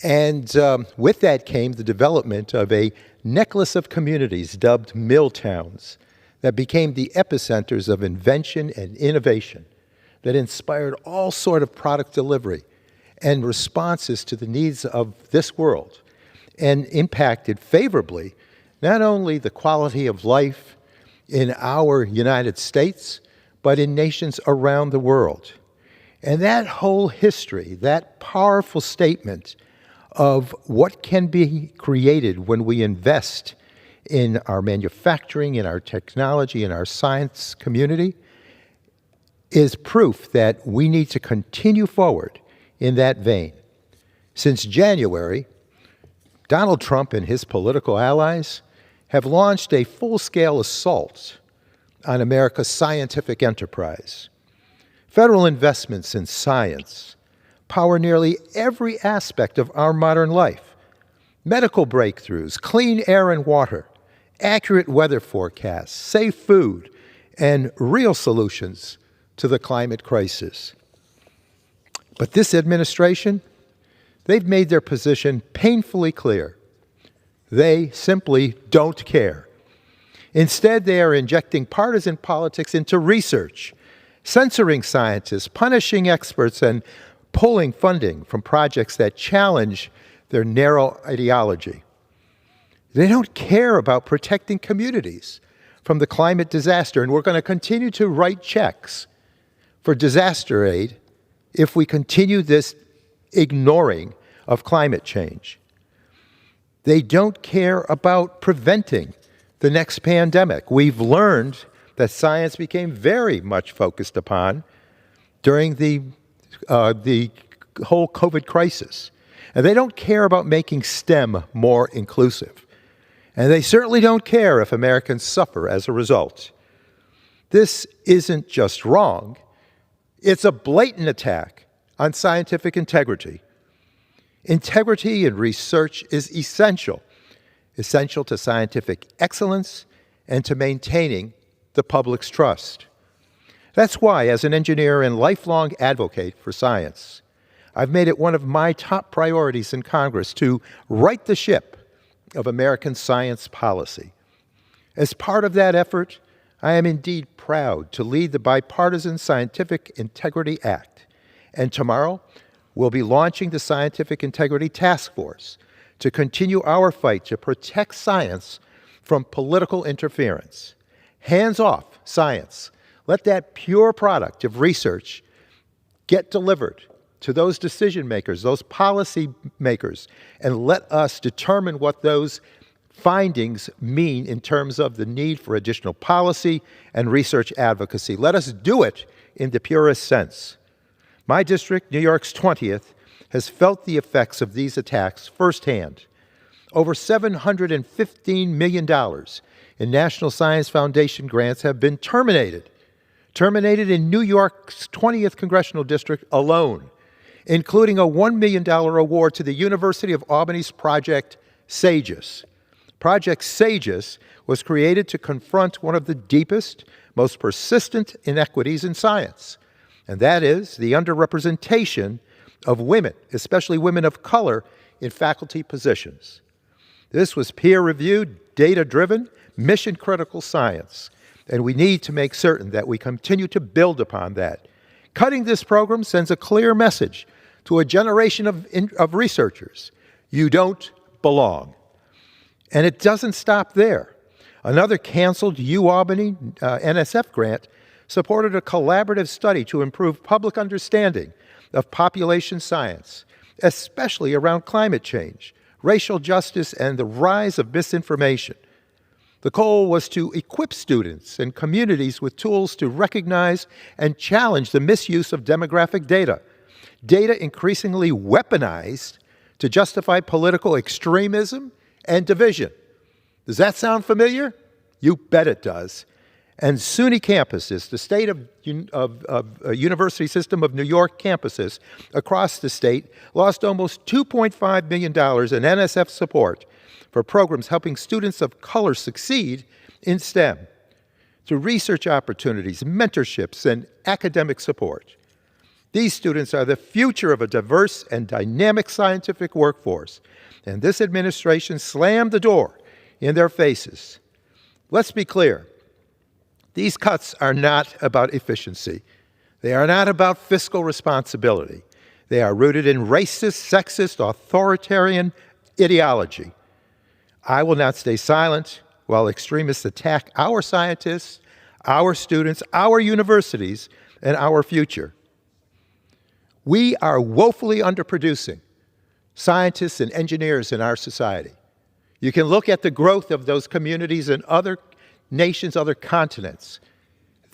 And with that came the development of a necklace of communities dubbed mill towns that became the epicenters of invention and innovation that inspired all sort of product delivery and responses to the needs of this world and impacted favorably not only the quality of life in our United States, but in nations around the world. And that whole history, that powerful statement of what can be created when we invest in our manufacturing, in our technology, in our science community, is proof that we need to continue forward in that vein. Since January, Donald Trump and his political allies have launched a full-scale assault on America's scientific enterprise. Federal investments in science power nearly every aspect of our modern life. Medical breakthroughs, clean air and water, accurate weather forecasts, safe food, and real solutions to the climate crisis. But this administration, they've made their position painfully clear. They simply don't care. Instead, they are injecting partisan politics into research, censoring scientists, punishing experts, and pulling funding from projects that challenge their narrow ideology. They don't care about protecting communities from the climate disaster, and we're going to continue to write checks for disaster aid if we continue this ignoring of climate change. They don't care about preventing the next pandemic. We've learned that science became very much focused upon during the whole COVID crisis. And they don't care about making STEM more inclusive. And they certainly don't care if Americans suffer as a result. This isn't just wrong, it's a blatant attack on scientific integrity. Integrity in research is essential to scientific excellence and to maintaining the public's trust. That's why, as an engineer and lifelong advocate for science, I've made it one of my top priorities in Congress to right the ship of American science policy. As part of that effort, I am indeed proud to lead the Bipartisan Scientific Integrity Act. And tomorrow, we'll be launching the Scientific Integrity Task Force to continue our fight to protect science from political interference. Hands off science. Let that pure product of research get delivered to those decision makers, those policy makers, and let us determine what those findings mean in terms of the need for additional policy and research advocacy. Let us do it in the purest sense. My district, New York's 20th, has felt the effects of these attacks firsthand. Over $715 million in National Science Foundation grants have been terminated in New York's 20th Congressional District alone, including a $1 million award to the University of Albany's Project SAGES. Project SAGES was created to confront one of the deepest, most persistent inequities in science, and that is the underrepresentation of women, especially women of color, in faculty positions. This was peer-reviewed, data-driven, mission-critical science, and we need to make certain that we continue to build upon that. Cutting this program sends a clear message to a generation of researchers. You don't belong. And it doesn't stop there. Another canceled UAlbany NSF grant supported a collaborative study to improve public understanding of population science, especially around climate change, racial justice, and the rise of misinformation. The goal was to equip students and communities with tools to recognize and challenge the misuse of demographic data increasingly weaponized to justify political extremism and division. Does that sound familiar? You bet it does. And SUNY campuses, the state of University System of New York campuses across the state, lost almost $2.5 million in NSF support for programs helping students of color succeed in STEM, through research opportunities, mentorships, and academic support. These students are the future of a diverse and dynamic scientific workforce, and this administration slammed the door in their faces. Let's be clear. These cuts are not about efficiency. They are not about fiscal responsibility. They are rooted in racist, sexist, authoritarian ideology. I will not stay silent while extremists attack our scientists, our students, our universities, and our future. We are woefully underproducing scientists and engineers in our society. You can look at the growth of those communities in other nations, other continents.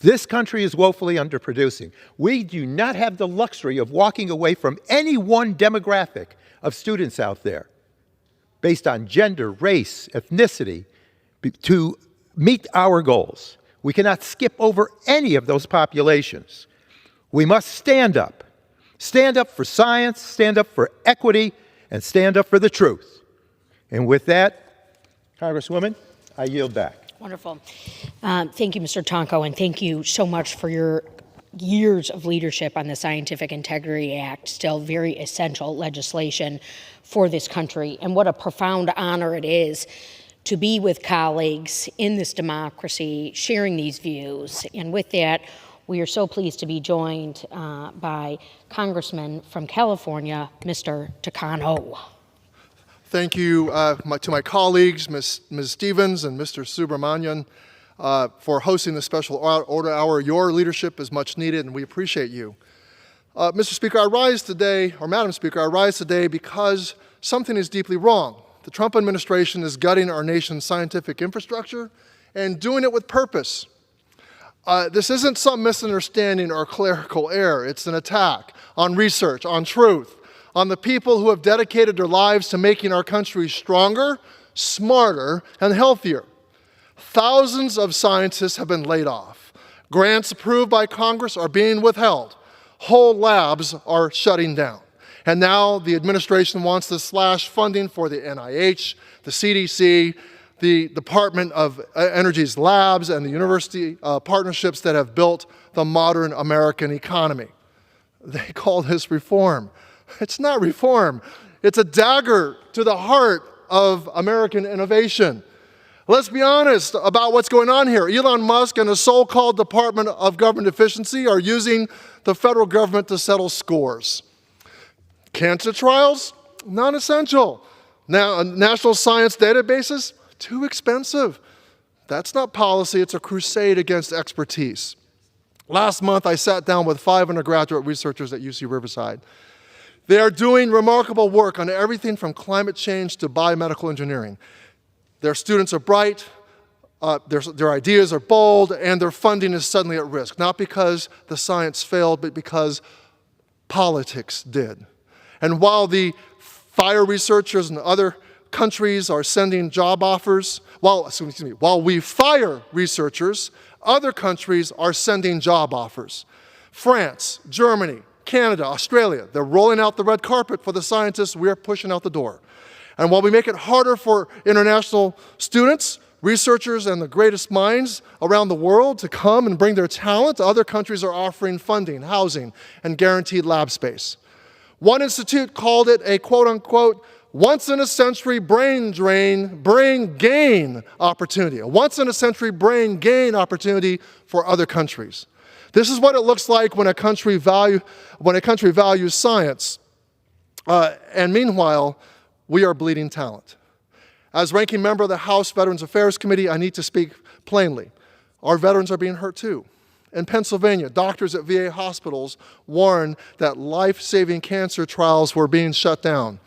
This country is woefully underproducing. We do not have the luxury of walking away from any one demographic of students out there based on gender, race, ethnicity to meet our goals. We cannot skip over any of those populations. We must stand up. Stand up for science, stand up for equity, and stand up for the truth. And with that, Congresswoman, I yield back. Wonderful. Thank you, Mr. Tonko, and thank you so much for your years of leadership on the Scientific Integrity Act, still very essential legislation for this country. And what a profound honor it is to be with colleagues in this democracy, sharing these views. And with that, we are so pleased to be joined by Congressman from California, Mr. Takano. Thank you to my colleagues, Ms. Stevens and Mr. Subramanian, for hosting this special order hour. Your leadership is much needed, and we appreciate you. Mr. Speaker, I rise today, or Madam Speaker, I rise today because something is deeply wrong. The Trump administration is gutting our nation's scientific infrastructure and doing it with purpose. This isn't some misunderstanding or clerical error. It's an attack on research, on truth, on the people who have dedicated their lives to making our country stronger, smarter, and healthier. Thousands of scientists have been laid off. Grants approved by Congress are being withheld. Whole labs are shutting down. And now the administration wants to slash funding for the NIH, the CDC, the Department of Energy's labs, and the university partnerships that have built the modern American economy. They call this reform. It's not reform. It's a dagger to the heart of American innovation. Let's be honest about what's going on here. Elon Musk and the so-called Department of Government Efficiency are using the federal government to settle scores. Cancer trials? Non-essential. Now, national science databases? Too expensive. That's not policy, it's a crusade against expertise. Last month, I sat down with 5 undergraduate researchers at UC Riverside. They are doing remarkable work on everything from climate change to biomedical engineering. Their students are bright, their ideas are bold, and their funding is suddenly at risk, not because the science failed, but because politics did. And while the fire researchers and other countries are sending job offers, while we fire researchers, other countries are sending job offers. France, Germany, Canada, Australia, they're rolling out the red carpet for the scientists we're pushing out the door. And while we make it harder for international students, researchers, and the greatest minds around the world to come and bring their talent, other countries are offering funding, housing, and guaranteed lab space. One institute called it a quote-unquote once-in-a-century brain drain, brain gain opportunity, a once-in-a-century brain gain opportunity for other countries. This is what it looks like when a country values science, and meanwhile, we are bleeding talent. As ranking member of the House Veterans Affairs Committee, I need to speak plainly. Our veterans are being hurt too. In Pennsylvania, doctors at VA hospitals warned that life-saving cancer trials were being shut down.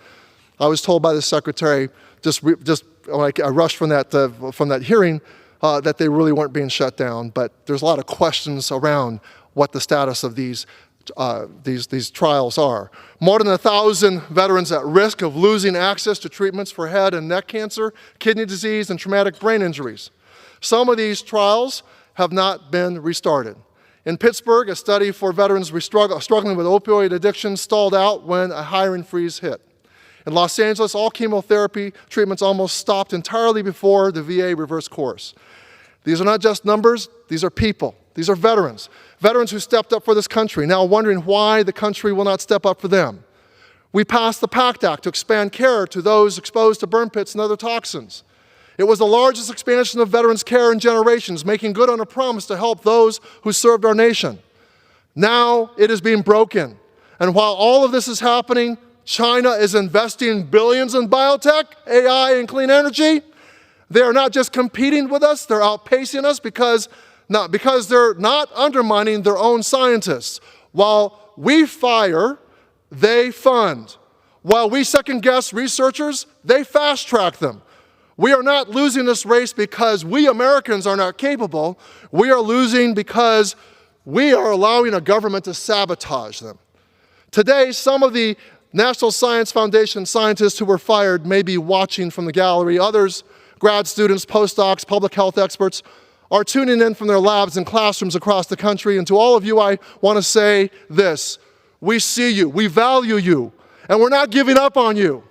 I was told by the secretary, just when I rushed from that hearing, that they really weren't being shut down. But there's a lot of questions around what the status of these trials are. More than 1,000 veterans at risk of losing access to treatments for head and neck cancer, kidney disease, and traumatic brain injuries. Some of these trials have not been restarted. In Pittsburgh, a study for veterans struggling with opioid addiction stalled out when a hiring freeze hit. In Los Angeles, all chemotherapy treatments almost stopped entirely before the VA reversed course. These are not just numbers, these are people. These are veterans. Veterans who stepped up for this country, now wondering why the country will not step up for them. We passed the PACT Act to expand care to those exposed to burn pits and other toxins. It was the largest expansion of veterans' care in generations, making good on a promise to help those who served our nation. Now it is being broken. And while all of this is happening, China is investing billions in biotech, AI, and clean energy. They are not just competing with us, they're outpacing us because they're not undermining their own scientists. While we fire, they fund. While we second-guess researchers, they fast-track them. We are not losing this race because we Americans are not capable. We are losing because we are allowing a government to sabotage them. Today, some of the National Science Foundation scientists who were fired may be watching from the gallery. Others, grad students, postdocs, public health experts, are tuning in from their labs and classrooms across the country. And to all of you, I want to say this. We see you, we value you, and we're not giving up on you.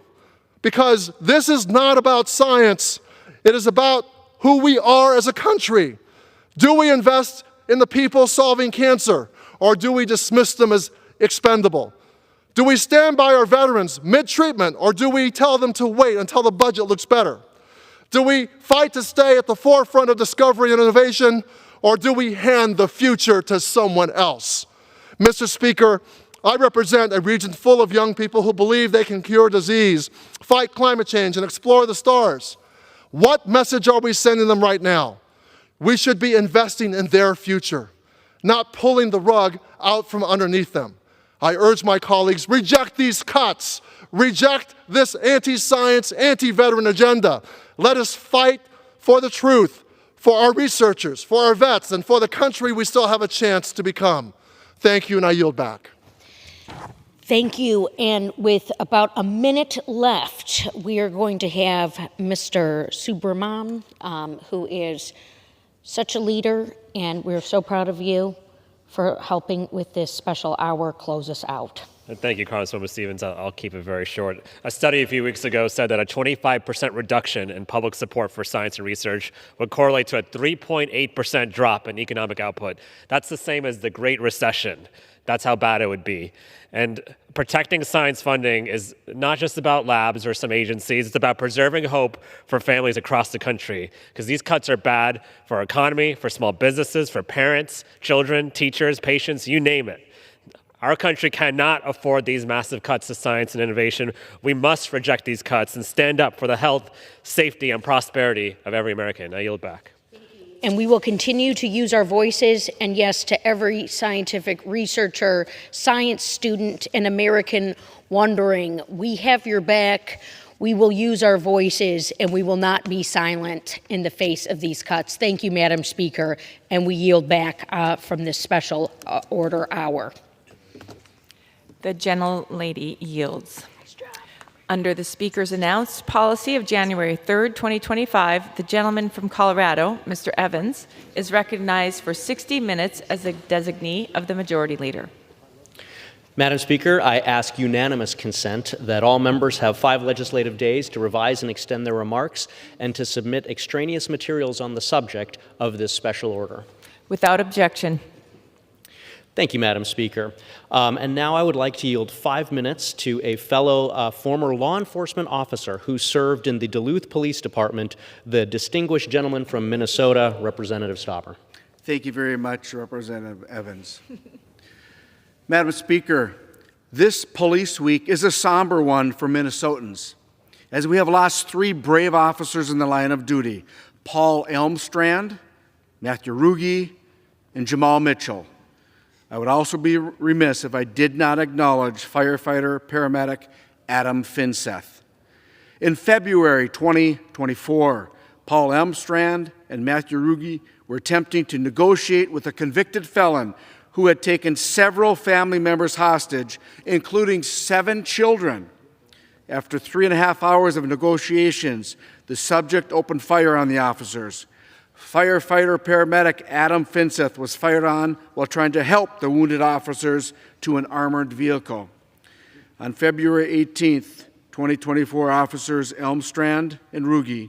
Because this is not about science. It is about who we are as a country. Do we invest in the people solving cancer? or do we dismiss them as expendable? Do we stand by our veterans mid-treatment, or do we tell them to wait until the budget looks better? Do we fight to stay at the forefront of discovery and innovation, or do we hand the future to someone else? Mr. Speaker, I represent a region full of young people who believe they can cure disease, fight climate change, and explore the stars. What message are we sending them right now? We should be investing in their future, not pulling the rug out from underneath them. I urge my colleagues, reject these cuts. Reject this anti-science, anti-veteran agenda. Let us fight for the truth, for our researchers, for our vets, and for the country we still have a chance to become. Thank you, and I yield back. Thank you. And with about a minute left, we are going to have Mr. Subramanian, who is such a leader, and we're so proud of you for helping with this special hour close us out. Thank you, Congresswoman Stevens. I'll keep it very short. A study a few weeks ago said that a 25% reduction in public support for science and research would correlate to a 3.8% drop in economic output. That's the same as the Great Recession. That's how bad it would be. And protecting science funding is not just about labs or some agencies. It's about preserving hope for families across the country, because these cuts are bad for our economy, for small businesses, for parents, children, teachers, patients, you name it. Our country cannot afford these massive cuts to science and innovation. We must reject these cuts and stand up for the health, safety, and prosperity of every American. I yield back. And we will continue to use our voices, and yes, to every scientific researcher, science student, and American wondering, we have your back. We will use our voices, and we will not be silent in the face of these cuts. Thank you, Madam Speaker, and we yield back from this special order hour. The gentlelady yields. Under the Speaker's announced policy of January 3rd, 2025, the gentleman from Colorado, Mr. Evans, is recognized for 60 minutes as a designee of the Majority Leader. Madam Speaker, I ask unanimous consent that all members have 5 legislative days to revise and extend their remarks and to submit extraneous materials on the subject of this special order. Without objection. Thank you, Madam Speaker. And now I would like to yield 5 minutes to a fellow former law enforcement officer who served in the Duluth Police Department, the distinguished gentleman from Minnesota, Representative Stopper. Thank you very much, Representative Evans. Madam Speaker, this Police Week is a somber one for Minnesotans, as we have lost 3 brave officers in the line of duty: Paul Elmstrand, Matthew Ruge, and Jamal Mitchell. I would also be remiss if I did not acknowledge firefighter paramedic Adam Finseth. In February 2024, Paul Elmstrand and Matthew Ruge were attempting to negotiate with a convicted felon who had taken several family members hostage, including 7 children. After 3.5 hours of negotiations, the subject opened fire on the officers. Firefighter paramedic Adam Finseth was fired on while trying to help the wounded officers to an armored vehicle. On February 18th, 2024, officers Elmstrand and Ruge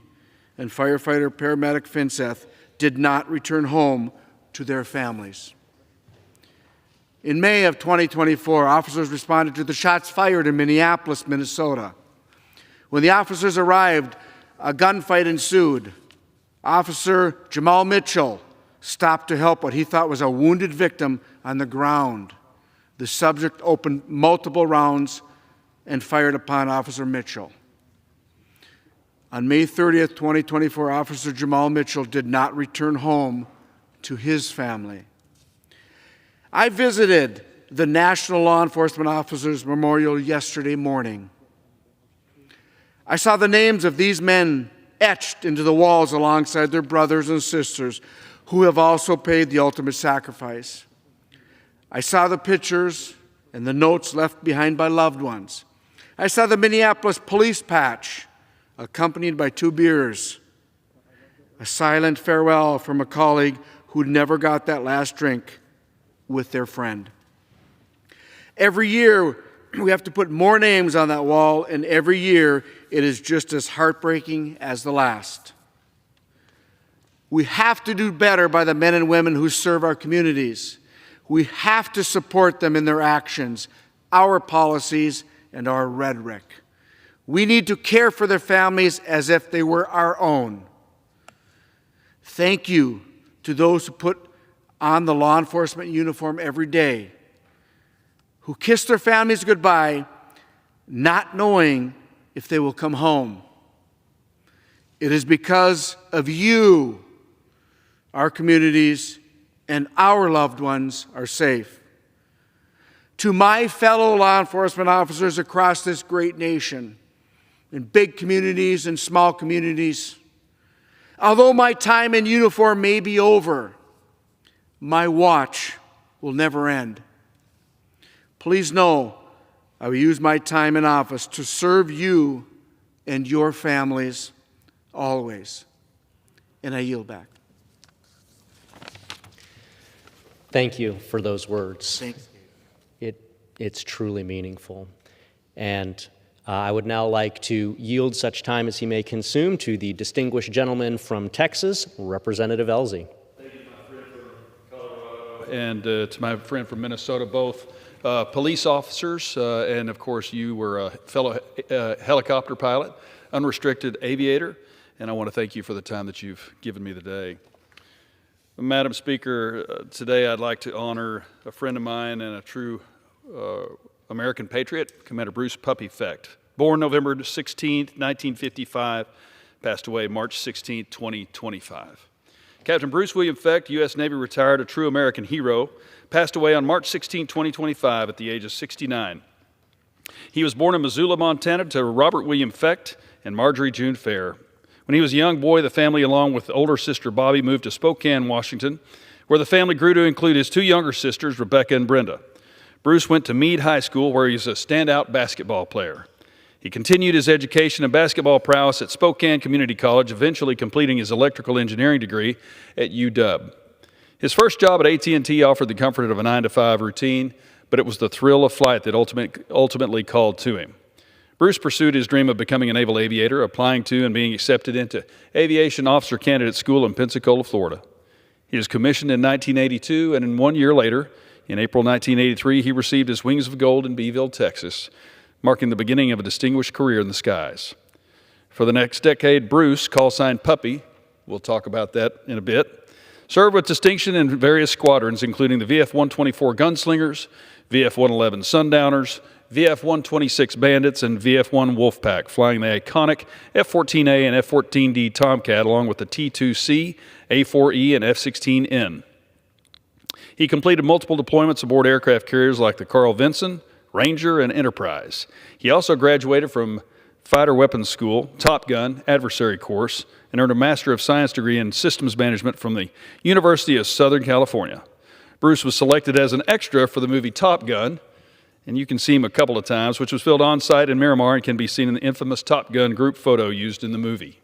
and firefighter paramedic Finseth did not return home to their families. In May of 2024, officers responded to the shots fired in Minneapolis, Minnesota. When the officers arrived, a gunfight ensued. Officer Jamal Mitchell stopped to help what he thought was a wounded victim on the ground. The subject opened multiple rounds and fired upon Officer Mitchell. On May 30th, 2024, Officer Jamal Mitchell did not return home to his family. I visited the National Law Enforcement Officers Memorial yesterday morning. I saw the names of these men etched into the walls alongside their brothers and sisters who have also paid the ultimate sacrifice. I saw the pictures and the notes left behind by loved ones. I saw the Minneapolis police patch accompanied by 2 beers, a silent farewell from a colleague who never got that last drink with their friend. Every year, we have to put more names on that wall, and every year it is just as heartbreaking as the last. We have to do better by the men and women who serve our communities. We have to support them in their actions, our policies, and our rhetoric. We need to care for their families as if they were our own. Thank you to those who put on the law enforcement uniform every day, who kiss their families goodbye, not knowing if they will come home. It is because of you our communities and our loved ones are safe. To my fellow law enforcement officers across this great nation, in big communities and small communities, although my time in uniform may be over, my watch will never end. Please know I will use my time in office to serve you and your families always. And I yield back. Thank you for those words. Thanks. It's truly meaningful. And I would now like to yield such time as he may consume to the distinguished gentleman from Texas, Representative Elsie. Thank you, my friend from Colorado, and to my friend from Minnesota, both police officers, and of course you were a fellow helicopter pilot, unrestricted aviator, and I want to thank you for the time that you've given me today. Madam Speaker, today I'd like to honor a friend of mine and a true American patriot, Commander Bruce Puppy Fecht. Born November 16, 1955, passed away March 16, 2025. Captain Bruce William Fecht, U.S. Navy retired, a true American hero, passed away on March 16, 2025 at the age of 69. He was born in Missoula, Montana to Robert William Fecht and Marjorie June Fair. When he was a young boy, the family, along with older sister Bobby, moved to Spokane, Washington, where the family grew to include his two younger sisters, Rebecca and Brenda. Bruce went to Meade High School, where he was a standout basketball player. He continued his education and basketball prowess at Spokane Community College, eventually completing his electrical engineering degree at UW. His first job at AT&T offered the comfort of a 9-to-5 routine, but it was the thrill of flight that ultimately called to him. Bruce pursued his dream of becoming a naval aviator, applying to and being accepted into Aviation Officer Candidate School in Pensacola, Florida. He was commissioned in 1982, and 1 year later, in April 1983, he received his Wings of Gold in Beeville, Texas, marking the beginning of a distinguished career in the skies. For the next decade, Bruce, call sign Puppy, we'll talk about that in a bit, served with distinction in various squadrons, including the VF-124 Gunslingers, VF-111 Sundowners, VF-126 Bandits, and VF-1 Wolfpack, flying the iconic F-14A and F-14D Tomcat, along with the T-2C, A-4E, and F-16N. He completed multiple deployments aboard aircraft carriers like the Carl Vinson, Ranger, and Enterprise. He also graduated from Fighter Weapons School, Top Gun, Adversary Course, and earned a Master of Science degree in Systems Management from the University of Southern California. Bruce was selected as an extra for the movie Top Gun, and you can see him a couple of times, which was filmed on site in Miramar and can be seen in the infamous Top Gun group photo used in the movie.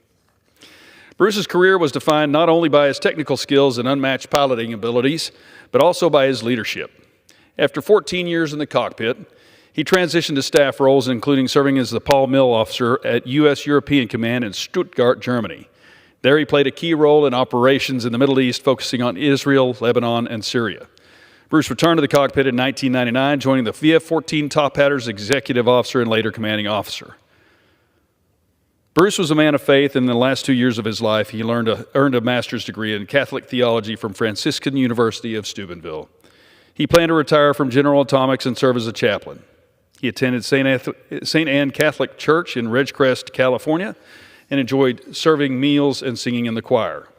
Bruce's career was defined not only by his technical skills and unmatched piloting abilities, but also by his leadership. After 14 years in the cockpit, he transitioned to staff roles, including serving as the Paul Mill officer at U.S. European Command in Stuttgart, Germany. There he played a key role in operations in the Middle East, focusing on Israel, Lebanon, and Syria. Bruce returned to the cockpit in 1999, joining the VF-14 Top Hatters executive officer and later commanding officer. Bruce was a man of faith, and in the last 2 years of his life, he earned a master's degree in Catholic theology from Franciscan University of Steubenville. He planned to retire from General Atomics and serve as a chaplain. He attended St. Anne Catholic Church in Ridgecrest, California, and enjoyed serving meals and singing in the choir.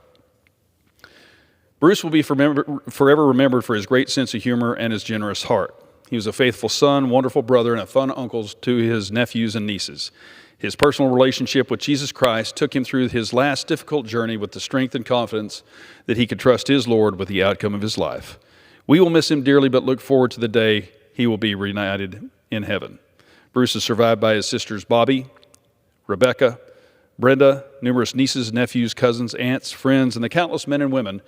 Bruce will be forever remembered for his great sense of humor and his generous heart. He was a faithful son, wonderful brother, and a fun uncle to his nephews and nieces. His personal relationship with Jesus Christ took him through his last difficult journey with the strength and confidence that he could trust his Lord with the outcome of his life. We will miss him dearly, but look forward to the day he will be reunited in heaven. Bruce is survived by his sisters Bobby, Rebecca, Brenda, numerous nieces, nephews, cousins, aunts, friends, and the countless men and women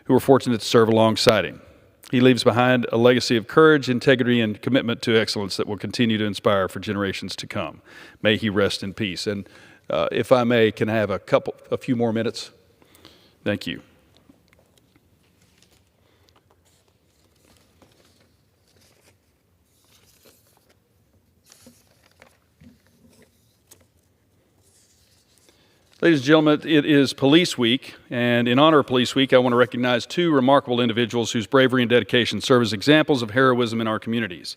who were fortunate to serve alongside him. He leaves behind a legacy of courage, integrity, and commitment to excellence that will continue to inspire for generations to come. May he rest in peace. And if I may, can I have a few more minutes? Thank you. Ladies and gentlemen, it is Police Week, and in honor of Police Week, I want to recognize two remarkable individuals whose bravery and dedication serve as examples of heroism in our communities.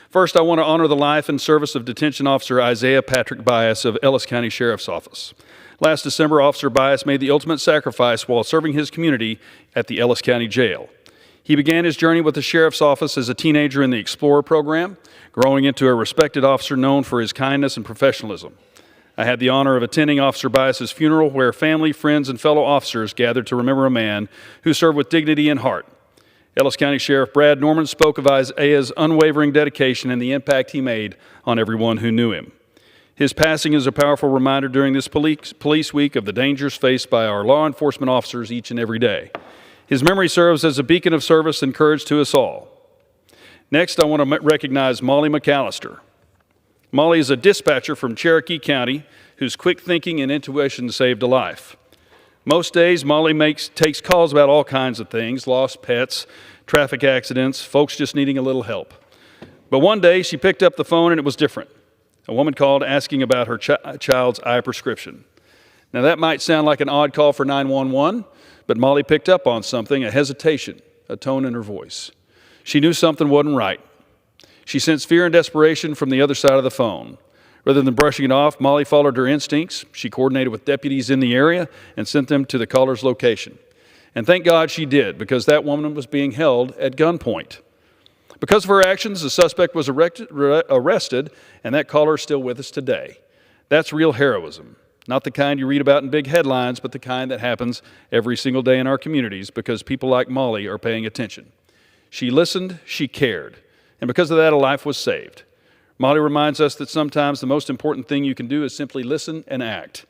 First, I want to honor the life and service of Detention Officer Isaiah Patrick Bias of Ellis County Sheriff's Office. Last December, Officer Bias made the ultimate sacrifice while serving his community at the Ellis County Jail. He began his journey with the Sheriff's Office as a teenager in the Explorer program, growing into a respected officer known for his kindness and professionalism. I had the honor of attending Officer Bias's funeral, where family, friends, and fellow officers gathered to remember a man who served with dignity and heart. Ellis County Sheriff Brad Norman spoke of Isaiah's unwavering dedication and the impact he made on everyone who knew him. His passing is a powerful reminder during this police week of the dangers faced by our law enforcement officers each and every day. His memory serves as a beacon of service and courage to us all. Next, I want to recognize Molly McAllister. Molly is a dispatcher from Cherokee County whose quick thinking and intuition saved a life. Most days, Molly takes calls about all kinds of things: lost pets, traffic accidents, folks just needing a little help. But one day, she picked up the phone and it was different. A woman called asking about her child's eye prescription. Now, that might sound like an odd call for 911, but Molly picked up on something, a hesitation, a tone in her voice. She knew something wasn't right. She sensed fear and desperation from the other side of the phone. Rather than brushing it off, Molly followed her instincts. She coordinated with deputies in the area and sent them to the caller's location. And thank God she did, because that woman was being held at gunpoint. Because of her actions, the suspect was arrested, and that caller is still with us today. That's real heroism. Not the kind you read about in big headlines, but the kind that happens every single day in our communities because people like Molly are paying attention. She listened, she cared, and because of that, a life was saved. Molly reminds us that sometimes the most important thing you can do is simply listen and act.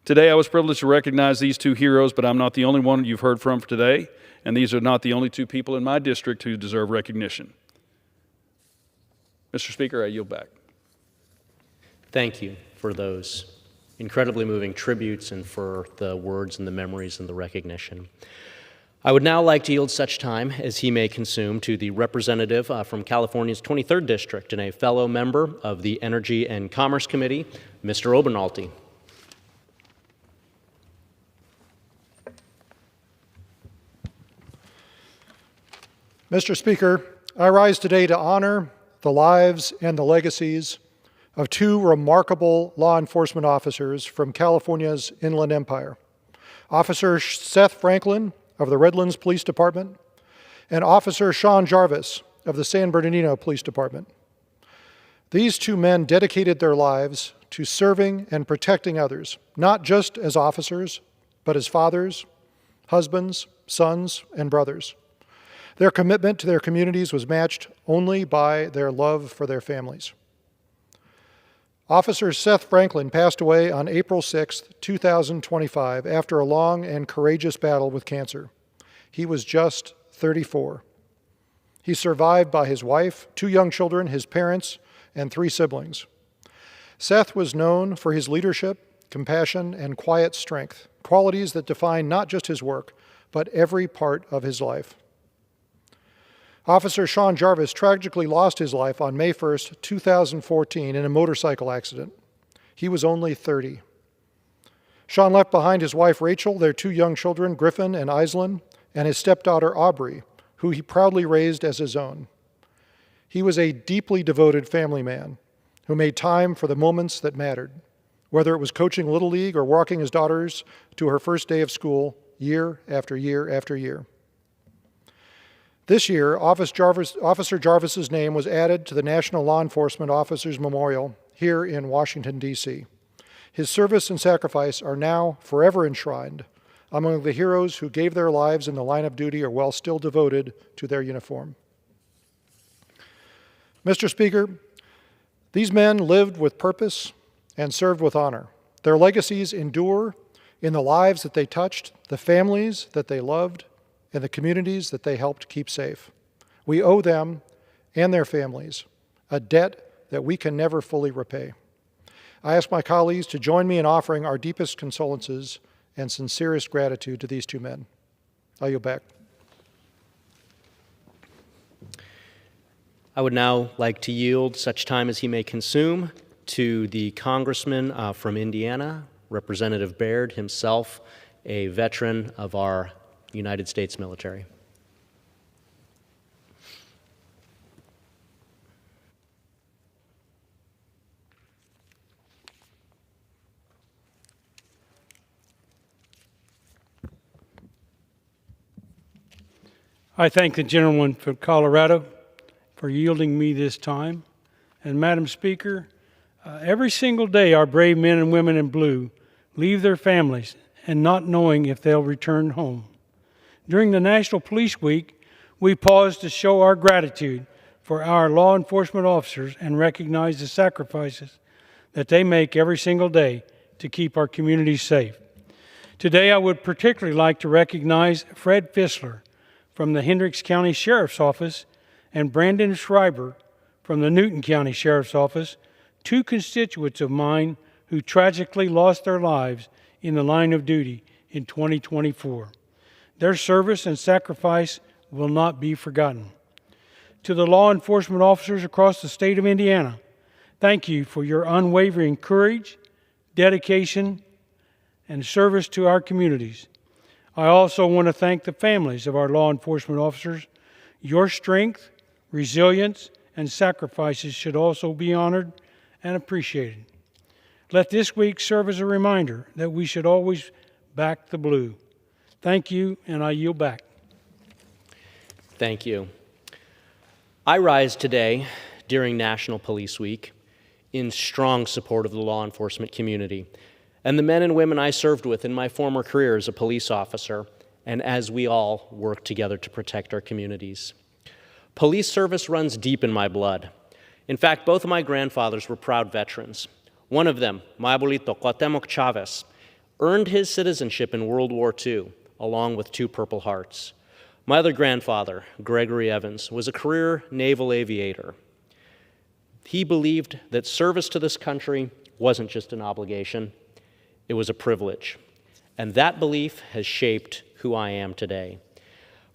Today, I was privileged to recognize these two heroes, but I'm not the only one you've heard from today, and these are not the only two people in my district who deserve recognition. Mr. Speaker, I yield back. Thank you for those incredibly moving tributes and for the words and the memories and the recognition. I would now like to yield such time as he may consume to the representative from California's 23rd District and a fellow member of the Energy and Commerce Committee, Mr. Obernolte. Mr. Speaker, I rise today to honor the lives and the legacies of two remarkable law enforcement officers from California's Inland Empire, Officer Seth Franklin of the Redlands Police Department and Officer Sean Jarvis of the San Bernardino Police Department. These two men dedicated their lives to serving and protecting others, not just as officers, but as fathers, husbands, sons, and brothers. Their commitment to their communities was matched only by their love for their families. Officer Seth Franklin passed away on April 6, 2025, after a long and courageous battle with cancer. He was just 34. He's survived by his wife, 2 young children, his parents, and 3 siblings. Seth was known for his leadership, compassion, and quiet strength, qualities that define not just his work, but every part of his life. Officer Sean Jarvis tragically lost his life on May 1, 2014 in a motorcycle accident. He was only 30. Sean left behind his wife Rachel, their 2 young children, Griffin and Aislinn, and his stepdaughter Aubrey, who he proudly raised as his own. He was a deeply devoted family man who made time for the moments that mattered, whether it was coaching Little League or walking his daughters to her first day of school year after year after year. This year, Officer Jarvis's name was added to the National Law Enforcement Officers Memorial here in Washington, D.C. His service and sacrifice are now forever enshrined among the heroes who gave their lives in the line of duty or while still devoted to their uniform. Mr. Speaker, these men lived with purpose and served with honor. Their legacies endure in the lives that they touched, the families that they loved, and the communities that they helped keep safe. We owe them and their families a debt that we can never fully repay. I ask my colleagues to join me in offering our deepest condolences and sincerest gratitude to these 2 men. I yield back. I would now like to yield such time as he may consume to the Congressman from Indiana, Representative Baird, himself a veteran of our United States military. I thank the gentleman from Colorado for yielding me this time. And Madam Speaker, every single day our brave men and women in blue leave their families and not knowing if they'll return home. During the National Police Week, we pause to show our gratitude for our law enforcement officers and recognize the sacrifices that they make every single day to keep our communities safe. Today, I would particularly like to recognize Fred Fissler from the Hendricks County Sheriff's Office and Brandon Schreiber from the Newton County Sheriff's Office, two constituents of mine who tragically lost their lives in the line of duty in 2024. Their service and sacrifice will not be forgotten. To the law enforcement officers across the state of Indiana, thank you for your unwavering courage, dedication, and service to our communities. I also want to thank the families of our law enforcement officers. Your strength, resilience, and sacrifices should also be honored and appreciated. Let this week serve as a reminder that we should always back the blue. Thank you, and I yield back. Thank you. I rise today during National Police Week in strong support of the law enforcement community and the men and women I served with in my former career as a police officer, and as we all work together to protect our communities. Police service runs deep in my blood. In fact, both of my grandfathers were proud veterans. One of them, my abuelito, Cuauhtemoc Chavez, earned his citizenship in World War II, along with 2 Purple Hearts. My other grandfather, Gregory Evans, was a career naval aviator. He believed that service to this country wasn't just an obligation, it was a privilege. And that belief has shaped who I am today.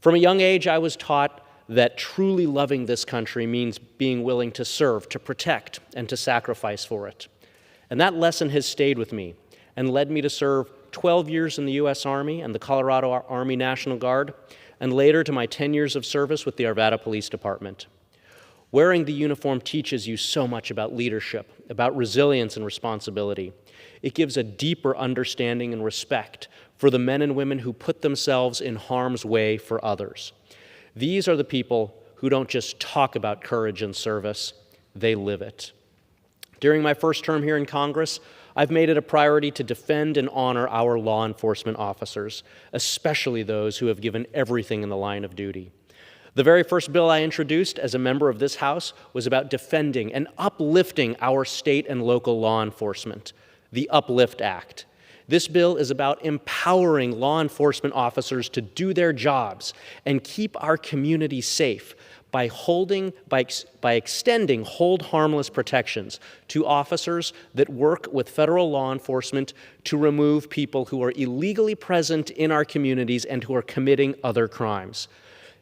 From a young age, I was taught that truly loving this country means being willing to serve, to protect, and to sacrifice for it. And that lesson has stayed with me and led me to serve 12 years in the U.S. Army and the Colorado Army National Guard, and later to my 10 years of service with the Arvada Police Department. Wearing the uniform teaches you so much about leadership, about resilience and responsibility. It gives a deeper understanding and respect for the men and women who put themselves in harm's way for others. These are the people who don't just talk about courage and service, they live it. During my first term here in Congress, I've made it a priority to defend and honor our law enforcement officers, especially those who have given everything in the line of duty. The very first bill I introduced as a member of this House was about defending and uplifting our state and local law enforcement, the Uplift Act. This bill is about empowering law enforcement officers to do their jobs and keep our community safe by extending hold harmless protections to officers that work with federal law enforcement to remove people who are illegally present in our communities and who are committing other crimes.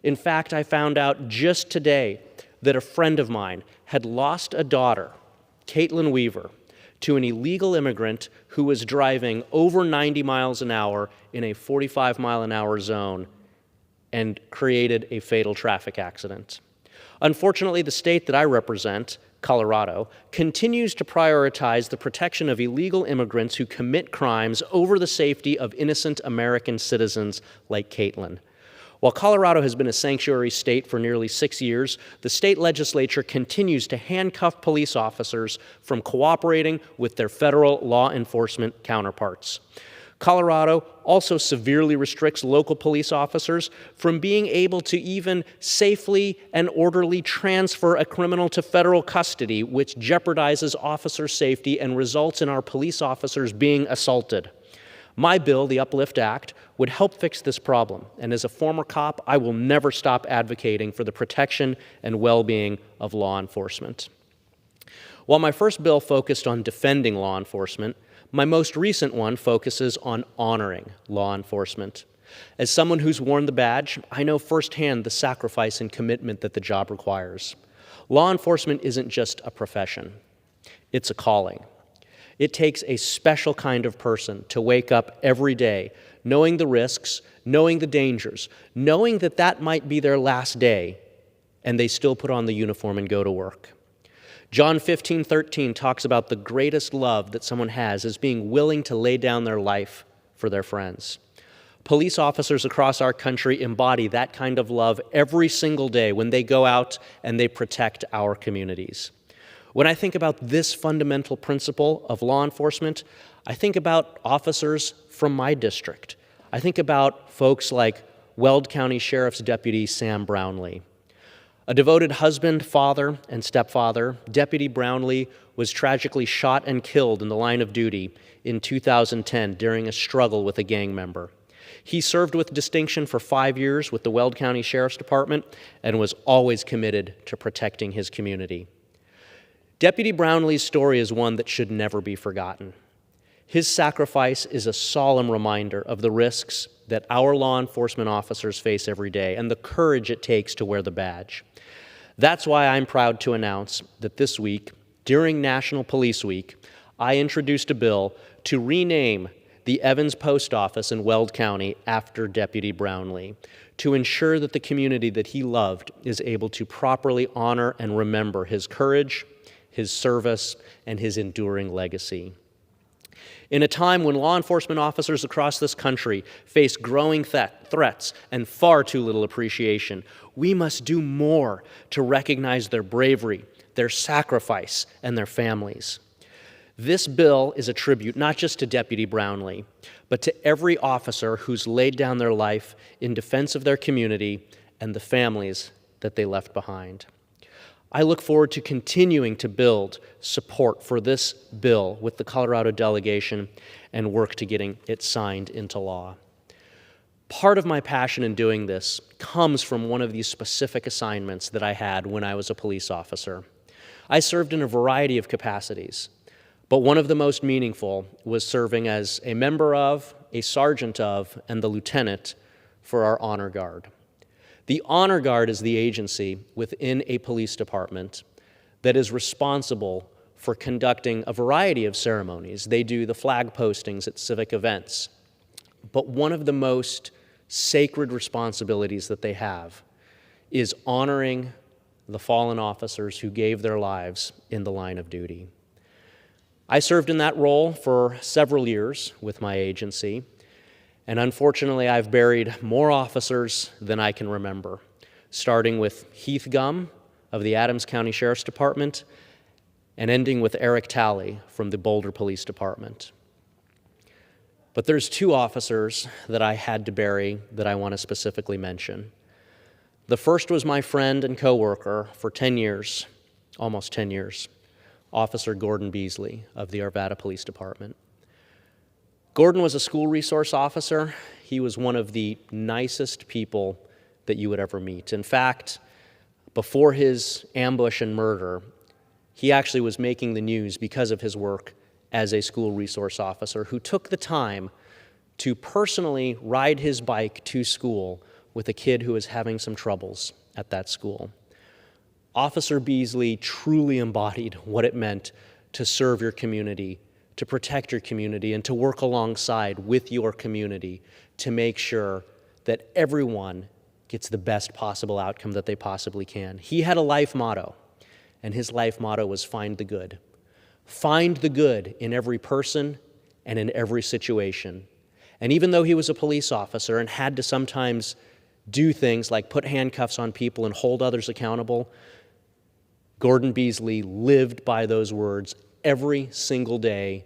In fact, I found out just today that a friend of mine had lost a daughter, Caitlin Weaver, to an illegal immigrant who was driving over 90 miles an hour in a 45-mile-an-hour zone and created a fatal traffic accident. Unfortunately, the state that I represent, Colorado, continues to prioritize the protection of illegal immigrants who commit crimes over the safety of innocent American citizens like Caitlin. While Colorado has been a sanctuary state for nearly 6 years, the state legislature continues to handcuff police officers from cooperating with their federal law enforcement counterparts. Colorado also severely restricts local police officers from being able to even safely and orderly transfer a criminal to federal custody, which jeopardizes officer safety and results in our police officers being assaulted. My bill, the Uplift Act, would help fix this problem, and as a former cop, I will never stop advocating for the protection and well-being of law enforcement. While my first bill focused on defending law enforcement, my most recent one focuses on honoring law enforcement. As someone who's worn the badge, I know firsthand the sacrifice and commitment that the job requires. Law enforcement isn't just a profession, it's a calling. It takes a special kind of person to wake up every day knowing the risks, knowing the dangers, knowing that that might be their last day, and they still put on the uniform and go to work. John 15:13 talks about the greatest love that someone has is being willing to lay down their life for their friends. Police officers across our country embody that kind of love every single day when they go out and they protect our communities. When I think about this fundamental principle of law enforcement, I think about officers from my district. I think about folks like Weld County Sheriff's Deputy Sam Brownlee. A devoted husband, father, and stepfather, Deputy Brownlee was tragically shot and killed in the line of duty in 2010 during a struggle with a gang member. He served with distinction for 5 years with the Weld County Sheriff's Department and was always committed to protecting his community. Deputy Brownlee's story is one that should never be forgotten. His sacrifice is a solemn reminder of the risks that our law enforcement officers face every day and the courage it takes to wear the badge. That's why I'm proud to announce that this week, during National Police Week, I introduced a bill to rename the Evans Post Office in Weld County after Deputy Brownlee, to ensure that the community that he loved is able to properly honor and remember his courage, his service, and his enduring legacy. In a time when law enforcement officers across this country face growing threats and far too little appreciation, we must do more to recognize their bravery, their sacrifice, and their families. This bill is a tribute not just to Deputy Brownlee, but to every officer who's laid down their life in defense of their community and the families that they left behind. I look forward to continuing to build support for this bill with the Colorado delegation and work to getting it signed into law. Part of my passion in doing this comes from one of these specific assignments that I had when I was a police officer. I served in a variety of capacities, but one of the most meaningful was serving as a member of, a sergeant of, and the lieutenant for our Honor Guard. The Honor Guard is the agency within a police department that is responsible for conducting a variety of ceremonies. They do the flag postings at civic events. But one of the most sacred responsibilities that they have is honoring the fallen officers who gave their lives in the line of duty. I served in that role for several years with my agency, and unfortunately I've buried more officers than I can remember, starting with Heath Gum of the Adams County Sheriff's Department and ending with Eric Talley from the Boulder Police Department. But there's two officers that I had to bury that I want to specifically mention. The first was my friend and coworker for 10 years, almost 10 years, Officer Gordon Beasley of the Arvada Police Department. Gordon was a school resource officer. He was one of the nicest people that you would ever meet. In fact, before his ambush and murder, he actually was making the news because of his work as a school resource officer who took the time to personally ride his bike to school with a kid who was having some troubles at that school. Officer Beasley truly embodied what it meant to serve your community, to protect your community, and to work alongside with your community to make sure that everyone gets the best possible outcome that they possibly can. He had a life motto, and his life motto was find the good. Find the good in every person and in every situation. And even though he was a police officer and had to sometimes do things like put handcuffs on people and hold others accountable, Gordon Beasley lived by those words every single day.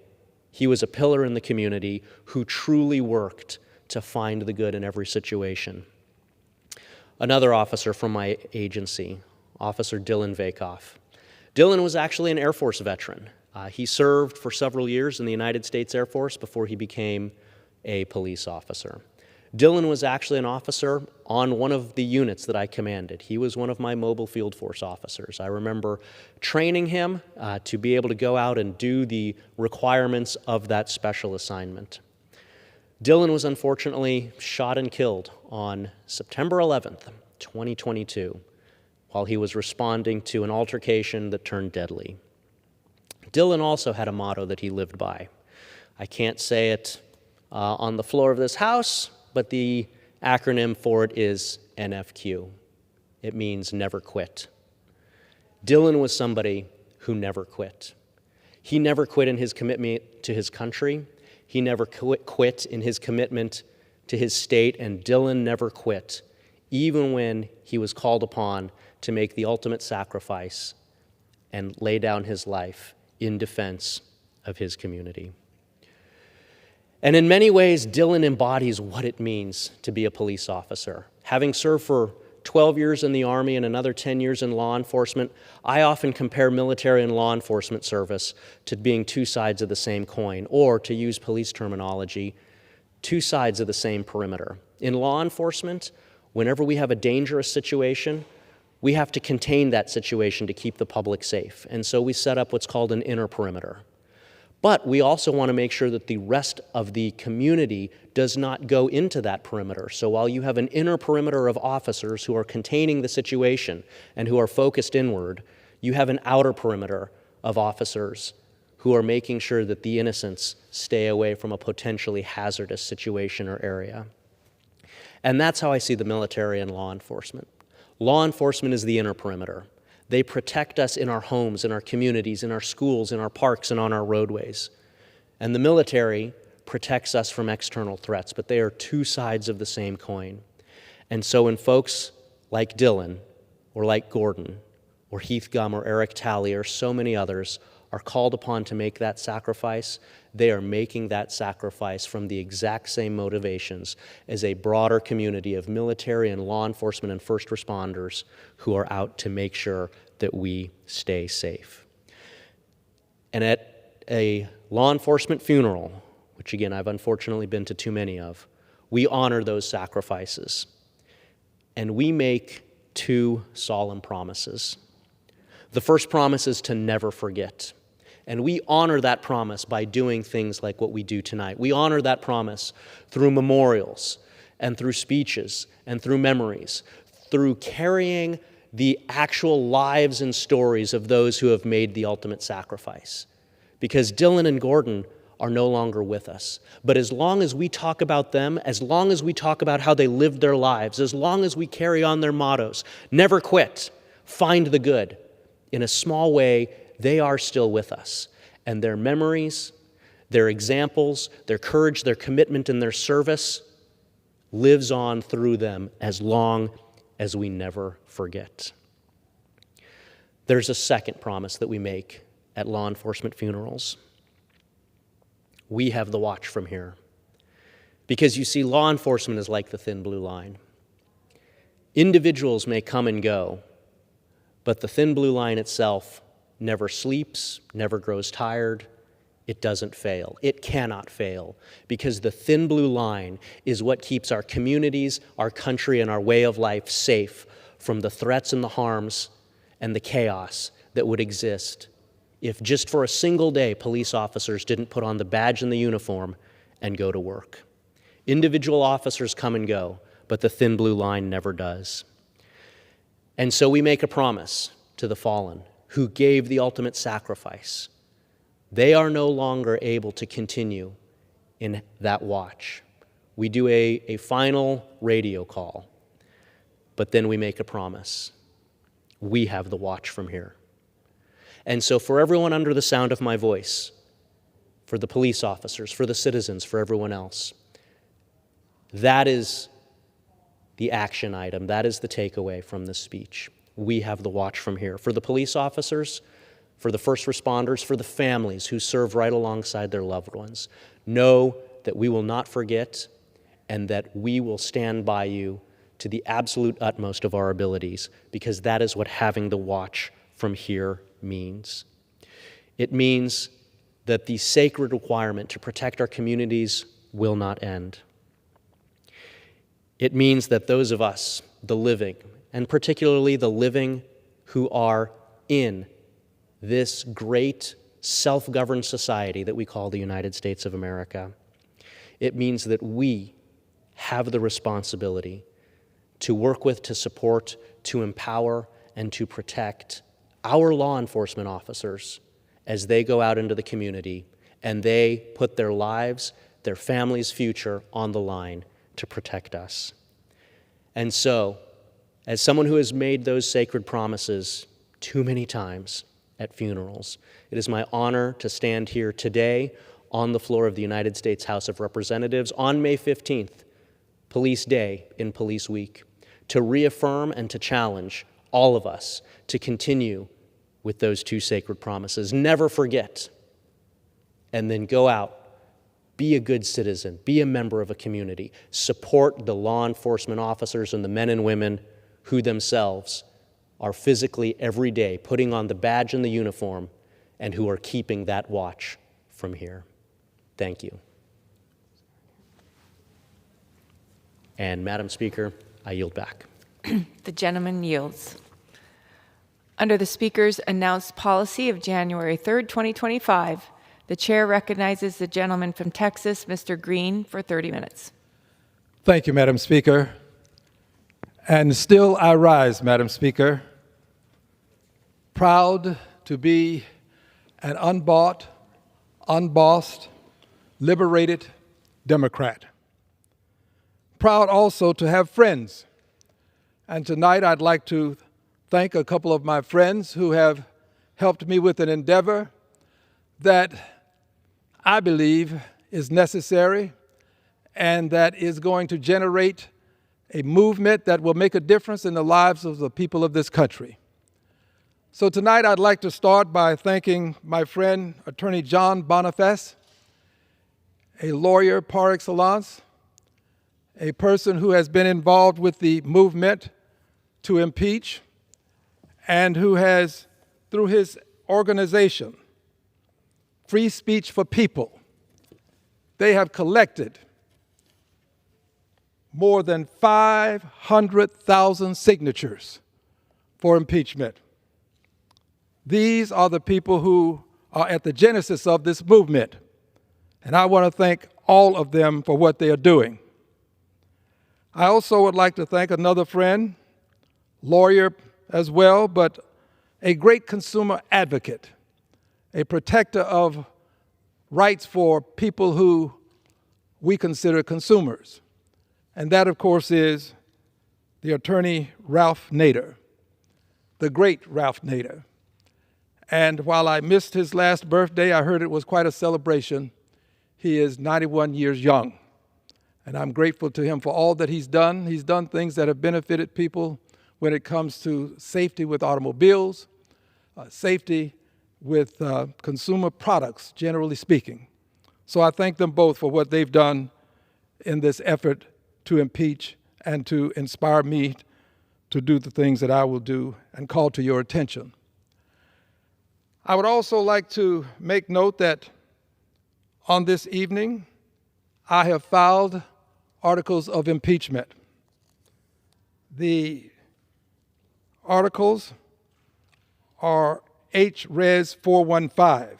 He was a pillar in the community who truly worked to find the good in every situation. Another officer from my agency, Officer Dylan Vakoff. Dylan was actually an Air Force veteran. He served for several years in the United States Air Force before he became a police officer. Dylan was actually an officer on one of the units that I commanded. He was one of my mobile field force officers. I remember training him to be able to go out and do the requirements of that special assignment. Dylan was unfortunately shot and killed on September 11th, 2022, while he was responding to an altercation that turned deadly. Dylan also had a motto that he lived by. I can't say it on the floor of this House, but the acronym for it is NFQ. It means never quit. Dylan was somebody who never quit. He never quit in his commitment to his country. He never quit in his commitment to his state, and Dylan never quit, even when he was called upon to make the ultimate sacrifice and lay down his life in defense of his community. And in many ways, Dylan embodies what it means to be a police officer. Having served for 12 years in the Army and another 10 years in law enforcement, I often compare military and law enforcement service to being two sides of the same coin, or to use police terminology, two sides of the same perimeter. In law enforcement, whenever we have a dangerous situation, we have to contain that situation to keep the public safe. And so we set up what's called an inner perimeter. But we also want to make sure that the rest of the community does not go into that perimeter. So while you have an inner perimeter of officers who are containing the situation and who are focused inward, you have an outer perimeter of officers who are making sure that the innocents stay away from a potentially hazardous situation or area. And that's how I see the military and law enforcement. Law enforcement is the inner perimeter. They protect us in our homes, in our communities, in our schools, in our parks, and on our roadways. And the military protects us from external threats, but they are two sides of the same coin. And so when folks like Dylan, or like Gordon, or Heath Gum, or Eric Talley, or so many others are called upon to make that sacrifice, they are making that sacrifice from the exact same motivations as a broader community of military and law enforcement and first responders who are out to make sure that we stay safe. And at a law enforcement funeral, which again I've unfortunately been to too many of, we honor those sacrifices. And we make two solemn promises. The first promise is to never forget. And we honor that promise by doing things like what we do tonight. We honor that promise through memorials and through speeches and through memories, through carrying the actual lives and stories of those who have made the ultimate sacrifice. Because Dylan and Gordon are no longer with us. But as long as we talk about them, as long as we talk about how they lived their lives, as long as we carry on their mottos, never quit, find the good, in a small way, they are still with us. And their memories, their examples, their courage, their commitment, and their service lives on through them as long as we never forget. There's a second promise that we make at law enforcement funerals. We have the watch from here. Because you see, law enforcement is like the thin blue line. Individuals may come and go, but the thin blue line itself never sleeps, never grows tired. It doesn't fail. It cannot fail, because the thin blue line is what keeps our communities, our country, and our way of life safe from the threats and the harms and the chaos that would exist if just for a single day police officers didn't put on the badge and the uniform and go to work. Individual officers come and go, but the thin blue line never does. And so we make a promise to the fallen who gave the ultimate sacrifice. They are no longer able to continue in that watch. We do a final radio call, but then we make a promise. We have the watch from here. And so for everyone under the sound of my voice, for the police officers, for the citizens, for everyone else, that is the action item. That is the takeaway from this speech. We have the watch from here. For the police officers, for the first responders, for the families who serve right alongside their loved ones, know that we will not forget and that we will stand by you to the absolute utmost of our abilities, because that is what having the watch from here means. It means that the sacred requirement to protect our communities will not end. It means that those of us, the living, and particularly the living who are in this great self-governed society that we call the United States of America, it means that we have the responsibility to work with, to support, to empower, and to protect our law enforcement officers as they go out into the community and they put their lives, their family's future on the line to protect us. And so, as someone who has made those sacred promises too many times at funerals, it is my honor to stand here today on the floor of the United States House of Representatives on May 15th, Police Day in Police Week, to reaffirm and to challenge all of us to continue with those two sacred promises. Never forget, and then go out, be a good citizen, be a member of a community, support the law enforcement officers and the men and women who themselves are physically every day putting on the badge and the uniform and who are keeping that watch from here. Thank you. And Madam Speaker, I yield back. The gentleman yields. Under the Speaker's announced policy of January 3rd, 2025, the Chair recognizes the gentleman from Texas, Mr. Green, for 30 minutes. Thank you, Madam Speaker. And still I rise, Madam Speaker, proud to be an unbought, unbossed, liberated Democrat. Proud also to have friends. And tonight I'd like to thank a couple of my friends who have helped me with an endeavor that I believe is necessary and that is going to generate a movement that will make a difference in the lives of the people of this country. So tonight I'd like to start by thanking my friend, Attorney John Boniface, a lawyer par excellence, a person who has been involved with the movement to impeach and who has, through his organization, Free Speech for People, they have collected more than 500,000 signatures for impeachment. These are the people who are at the genesis of this movement, and I want to thank all of them for what they are doing. I also would like to thank another friend, lawyer as well, but a great consumer advocate, a protector of rights for people who we consider consumers. And that, of course, is the attorney Ralph Nader, the great Ralph Nader. And while I missed his last birthday, I heard it was quite a celebration. He is 91 years young, and I'm grateful to him for all that he's done. He's done things that have benefited people when it comes to safety with automobiles, safety with consumer products, generally speaking. So I thank them both for what they've done in this effort to impeach and to inspire me to do the things that I will do and call to your attention. I would also like to make note that on this evening, I have filed articles of impeachment. The articles are H-Res 415.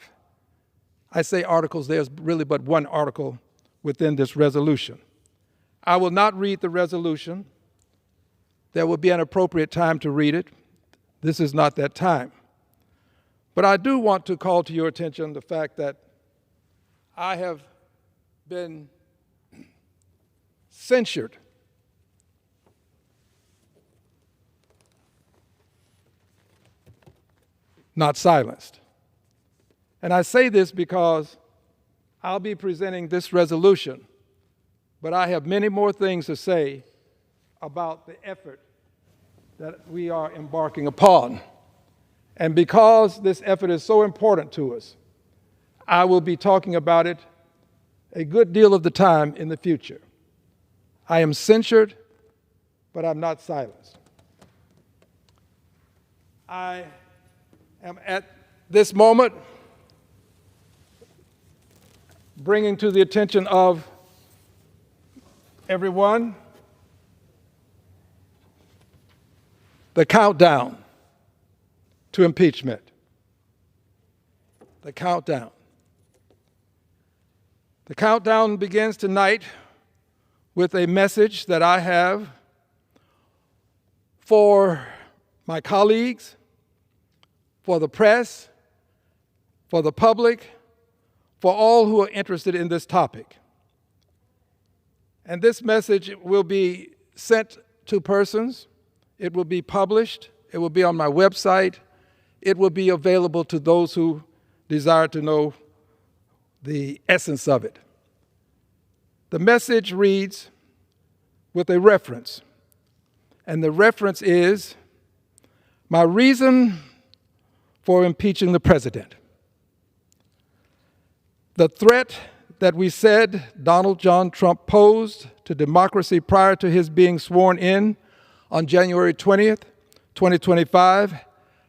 I say articles, there's really but one article within this resolution. I will not read the resolution. There will be an appropriate time to read it. This is not that time. But I do want to call to your attention the fact that I have been censured not silenced. And I say this because I'll be presenting this resolution, but I have many more things to say about the effort that we are embarking upon. And because this effort is so important to us, I will be talking about it a good deal of the time in the future. I am censured, but I'm not silenced. I am at this moment bringing to the attention of everyone the countdown to impeachment. The countdown. The countdown begins tonight with a message that I have for my colleagues, for the press, for the public, for all who are interested in this topic. And this message will be sent to persons. It will be published. It will be on my website. It will be available to those who desire to know the essence of it. The message reads with a reference, and the reference is my reason for impeaching the president. The threat that we said Donald John Trump posed to democracy prior to his being sworn in on January 20th, 2025,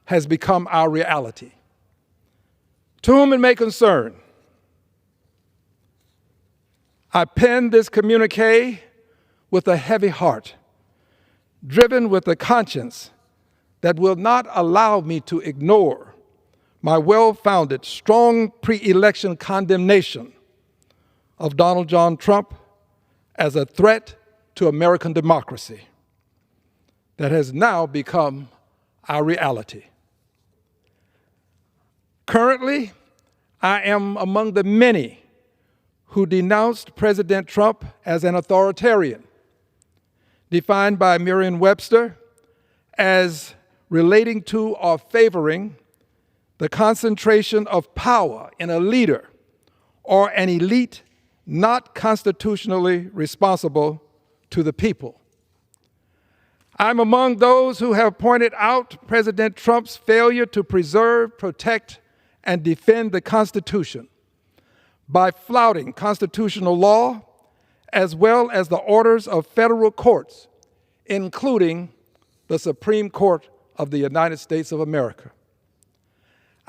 has become our reality. To whom it may concern, I penned this communique with a heavy heart, driven with a conscience that will not allow me to ignore my well-founded, strong pre-election condemnation of Donald John Trump as a threat to American democracy that has now become our reality. Currently, I am among the many who denounced President Trump as an authoritarian, defined by Merriam-Webster as relating to or favoring the concentration of power in a leader or an elite not constitutionally responsible to the people. I'm among those who have pointed out President Trump's failure to preserve, protect, and defend the Constitution by flouting constitutional law as well as the orders of federal courts, including the Supreme Court of the United States of America.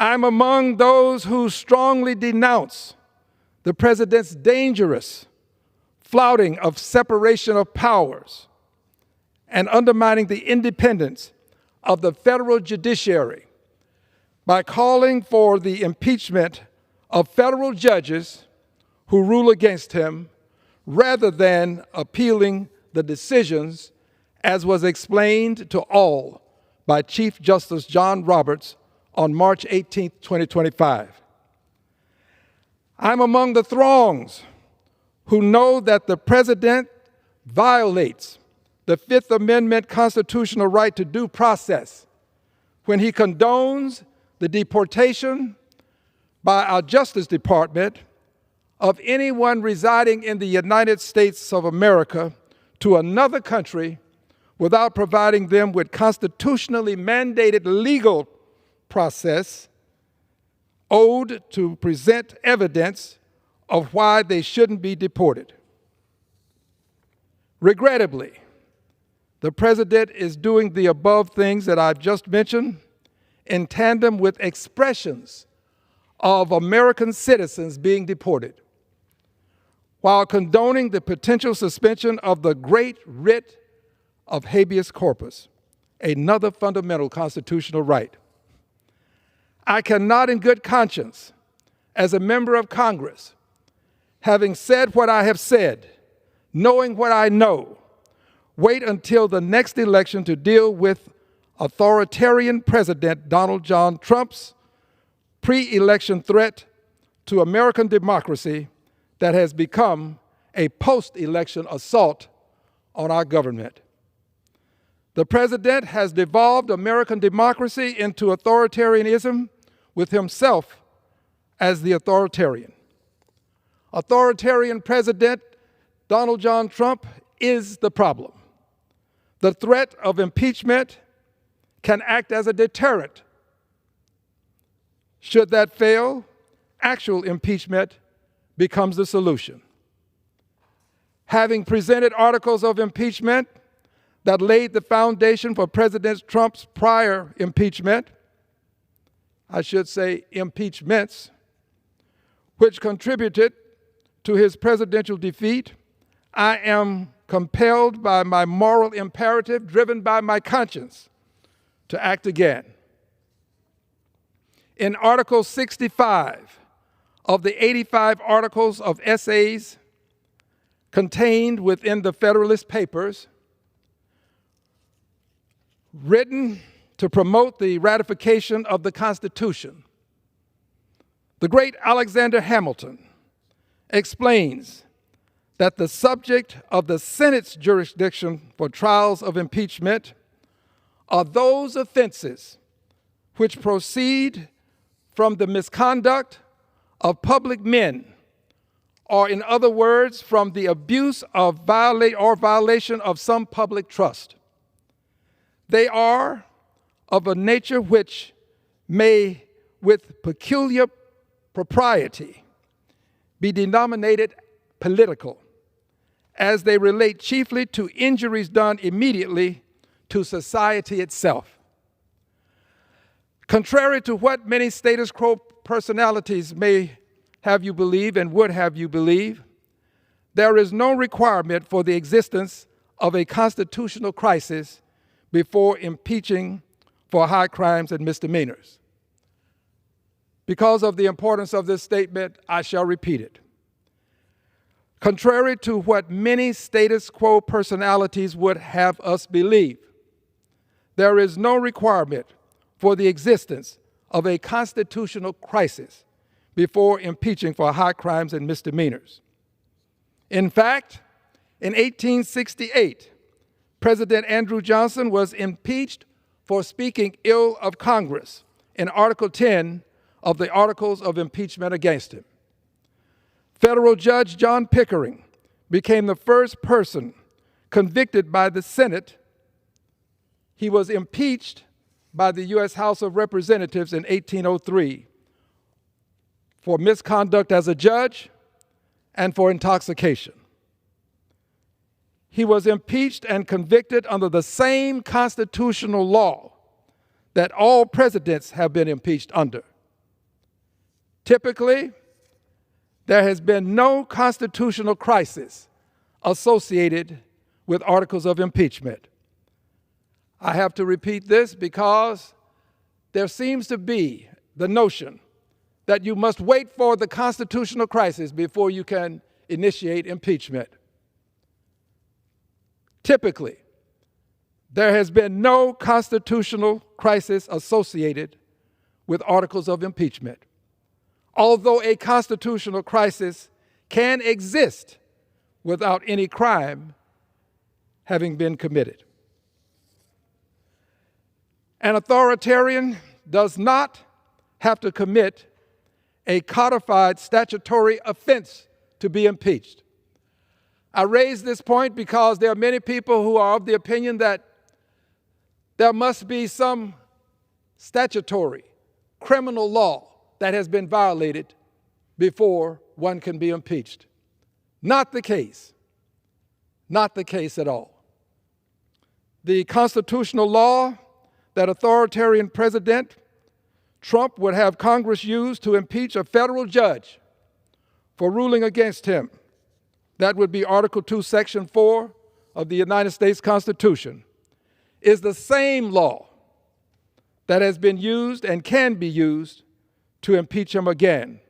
I'm among those who strongly denounce the president's dangerous flouting of separation of powers and undermining the independence of the federal judiciary by calling for the impeachment of federal judges who rule against him rather than appealing the decisions as was explained to all by Chief Justice John Roberts on March 18, 2025. I'm among the throngs who know that the president violates the Fifth Amendment constitutional right to due process when he condones the deportation by our Justice Department of anyone residing in the United States of America to another country without providing them with constitutionally mandated legal process owed to present evidence of why they shouldn't be deported. Regrettably, the president is doing the above things that I've just mentioned in tandem with expressions of American citizens being deported, while condoning the potential suspension of the great writ of habeas corpus, another fundamental constitutional right. I cannot in good conscience, as a member of Congress, having said what I have said, knowing what I know, wait until the next election to deal with authoritarian President Donald John Trump's pre-election threat to American democracy that has become a post-election assault on our government. The president has devolved American democracy into authoritarianism with himself as the authoritarian. Authoritarian President Donald John Trump is the problem. The threat of impeachment can act as a deterrent. Should that fail, actual impeachment becomes the solution. Having presented articles of impeachment that laid the foundation for President Trump's prior impeachment, I should say impeachments, which contributed to his presidential defeat, I am compelled by my moral imperative, driven by my conscience, to act again. In Article 65 of the 85 articles of essays contained within the Federalist Papers, written to promote the ratification of the Constitution, The great Alexander Hamilton explains that the subject of the Senate's jurisdiction for trials of impeachment are those offenses which proceed from the misconduct of public men, or in other words, from the abuse of violation of some public trust. They are of a nature which may, with peculiar propriety, be denominated political, as they relate chiefly to injuries done immediately to society itself. Contrary to what many status quo personalities may have you believe and would have you believe, there is no requirement for the existence of a constitutional crisis before impeaching for high crimes and misdemeanors. Because of the importance of this statement, I shall repeat it. Contrary to what many status quo personalities would have us believe, there is no requirement for the existence of a constitutional crisis before impeaching for high crimes and misdemeanors. In fact, in 1868, President Andrew Johnson was impeached for speaking ill of Congress in Article 10 of the Articles of Impeachment against him. Federal Judge John Pickering became the first person convicted by the Senate. He was impeached by the U.S. House of Representatives in 1803 for misconduct as a judge and for intoxication. He was impeached and convicted under the same constitutional law that all presidents have been impeached under. Typically, there has been no constitutional crisis associated with articles of impeachment. I have to repeat this because there seems to be the notion that you must wait for the constitutional crisis before you can initiate impeachment. Typically, there has been no constitutional crisis associated with articles of impeachment, although a constitutional crisis can exist without any crime having been committed. An authoritarian does not have to commit a codified statutory offense to be impeached. I raise this point because there are many people who are of the opinion that there must be some statutory criminal law that has been violated before one can be impeached. Not the case. Not the case at all. The constitutional law that authoritarian President Trump would have Congress use to impeach a federal judge for ruling against him, that would be Article 2, Section 4 of the United States Constitution, is the same law that has been used and can be used to impeach him again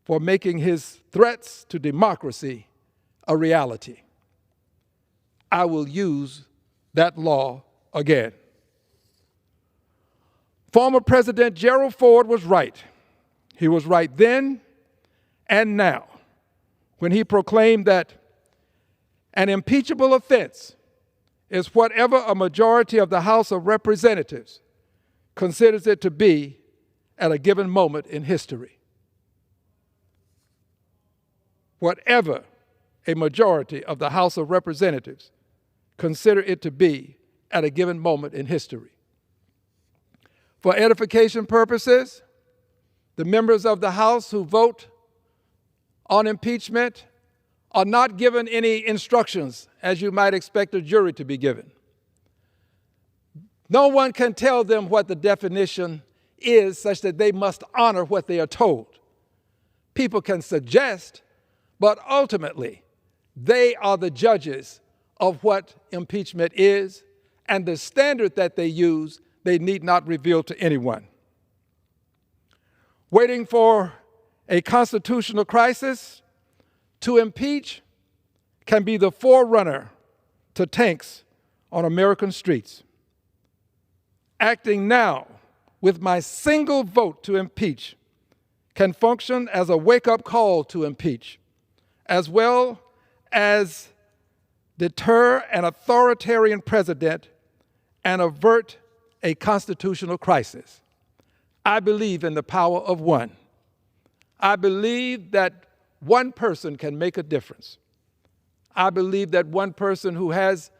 for making his threats to democracy a reality. I will use that law again. Former President Gerald Ford was right. He was right then and now when he proclaimed that an impeachable offense is whatever a majority of the House of Representatives considers it to be at a given moment in history. Whatever a majority of the House of Representatives consider it to be at a given moment in history. For edification purposes, the members of the House who vote on impeachment are not given any instructions as you might expect a jury to be given. No one can tell them what the definition is such that they must honor what they are told. People can suggest, but ultimately, they are the judges of what impeachment is, and the standard that they use, they need not reveal to anyone. Waiting for a constitutional crisis to impeach can be the forerunner to tanks on American streets. Acting now with my single vote to impeach can function as a wake-up call to impeach, as well as deter an authoritarian president and avert a constitutional crisis. I believe in the power of one. I believe that one person can make a difference. I believe that one person who has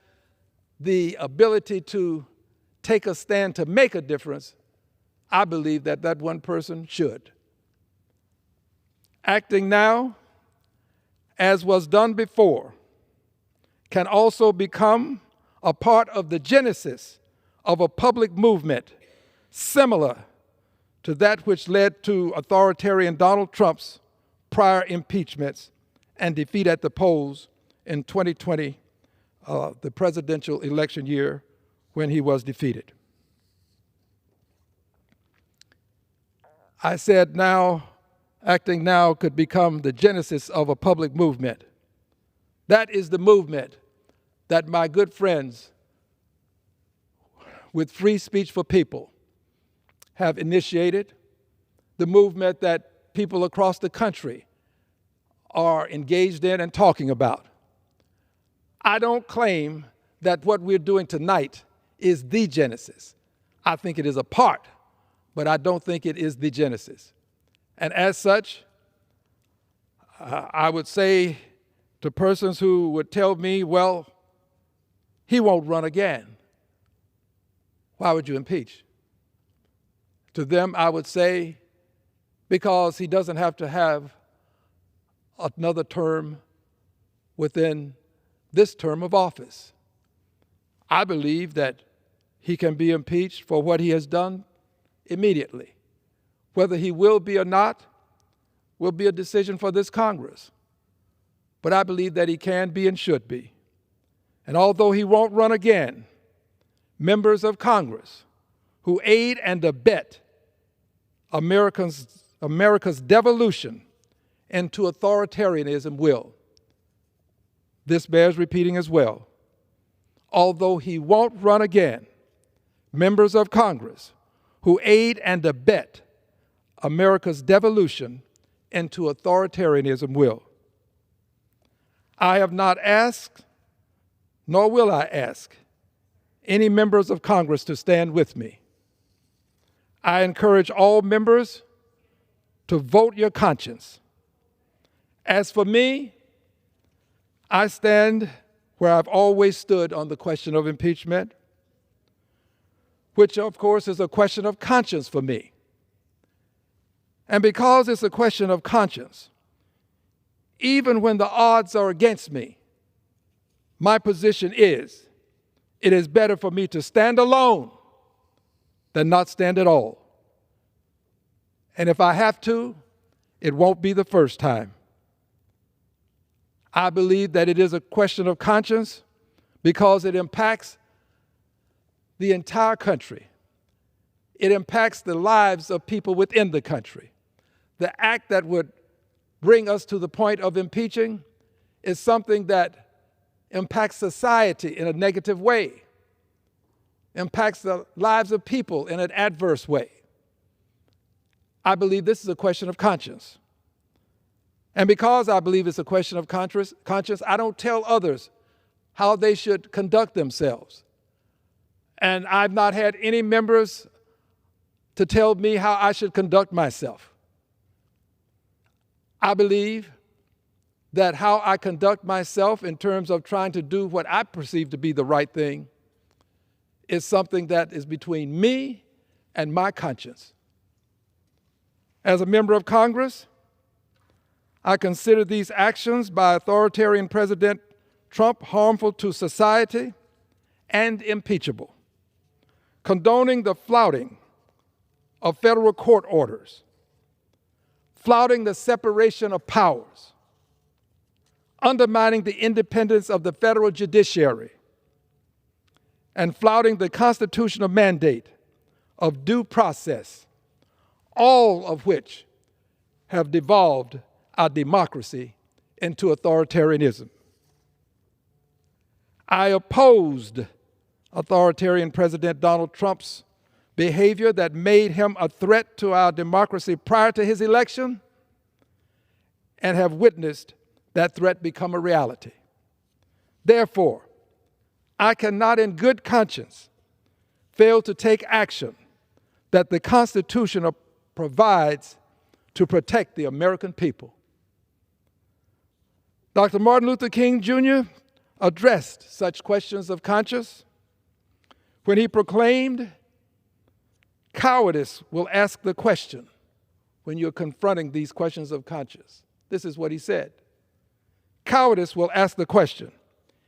the ability to take a stand to make a difference, I believe that that one person should. Acting now, as was done before, can also become a part of the genesis of a public movement similar to that which led to authoritarian Donald Trump's prior impeachments and defeat at the polls in 2020, the presidential election year when he was defeated. I said now, acting now could become the genesis of a public movement. That is the movement that my good friends with Free Speech for People have initiated, the movement that people across the country are engaged in and talking about. I don't claim that what we're doing tonight is the genesis. I think it is a part, but I don't think it is the genesis. And as such, I would say to persons who would tell me, well, he won't run again. Why would you impeach? To them, I would say, because he doesn't have to have another term within this term of office. I believe that he can be impeached for what he has done immediately. Whether he will be or not will be a decision for this Congress. But I believe that he can be and should be. And although he won't run again, members of Congress who aid and abet America's devolution into authoritarianism will. This bears repeating as well. Although he won't run again, members of Congress who aid and abet America's devolution into authoritarianism will. I have not asked, nor will I ask, any members of Congress to stand with me. I encourage all members to vote your conscience. As for me, I stand where I've always stood on the question of impeachment, which of course is a question of conscience for me. And because it's a question of conscience, even when the odds are against me, my position is, it is better for me to stand alone than not stand at all. And if I have to, it won't be the first time. I believe that it is a question of conscience because it impacts the entire country. It impacts the lives of people within the country. The act that would bring us to the point of impeaching is something that impacts society in a negative way, impacts the lives of people in an adverse way. I believe this is a question of conscience. And because I believe it's a question of conscience, I don't tell others how they should conduct themselves. And I've not had any members to tell me how I should conduct myself. I believe that how I conduct myself in terms of trying to do what I perceive to be the right thing is something that is between me and my conscience. As a member of Congress, I consider these actions by authoritarian President Trump harmful to society and impeachable. Condoning the flouting of federal court orders, flouting the separation of powers, undermining the independence of the federal judiciary, and flouting the constitutional mandate of due process, all of which have devolved our democracy into authoritarianism. I opposed authoritarian President Donald Trump's behavior that made him a threat to our democracy prior to his election and have witnessed that threat become a reality. Therefore, I cannot in good conscience fail to take action that the Constitution provides to protect the American people. Dr. Martin Luther King Jr. addressed such questions of conscience when he proclaimed, "Cowardice will ask the question when you're confronting these questions of conscience." This is what he said. Cowardice will ask the question,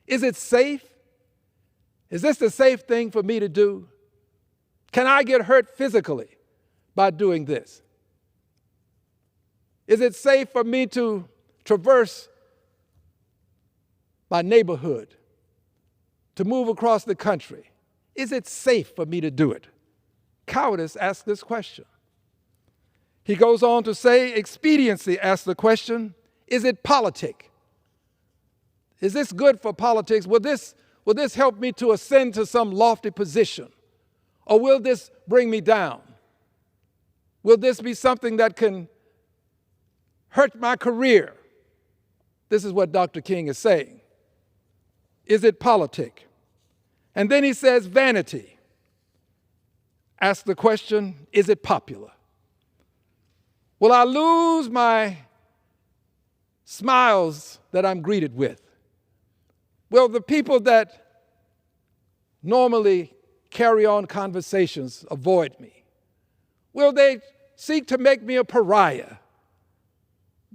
is it safe? Is this the safe thing for me to do? Can I get hurt physically by doing this? Is it safe for me to traverse my neighborhood, to move across the country? Is it safe for me to do it? Cowardice asks this question. He goes on to say, expediency asks the question, is it politic? Is this good for politics? Will this help me to ascend to some lofty position? Or will this bring me down? Will this be something that can hurt my career? This is what Dr. King is saying. Is it politic? And then he says vanity. Ask the question, is it popular? Will I lose my smiles that I'm greeted with? Will the people that normally carry on conversations avoid me? Will they seek to make me a pariah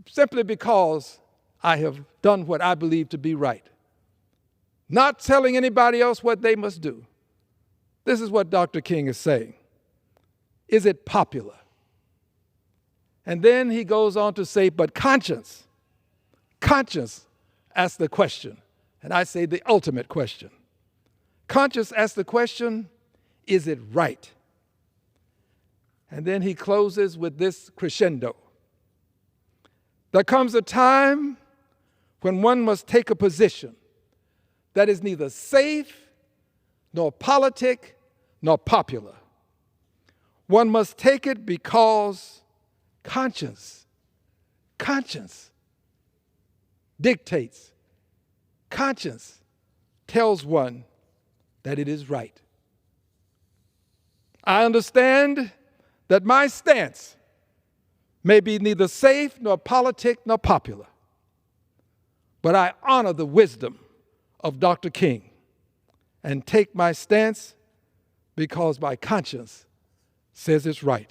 simply because I have done what I believe to be right? Not telling anybody else what they must do. This is what Dr. King is saying. Is it popular? And then he goes on to say, but conscience asks the question, and I say the ultimate question. Conscience asks the question, is it right? And then he closes with this crescendo. There comes a time when one must take a position that is neither safe, nor politic, nor popular. One must take it because conscience dictates, conscience tells one that it is right. I understand that my stance may be neither safe, nor politic, nor popular, but I honor the wisdom of Dr. King and take my stance because my conscience says it's right.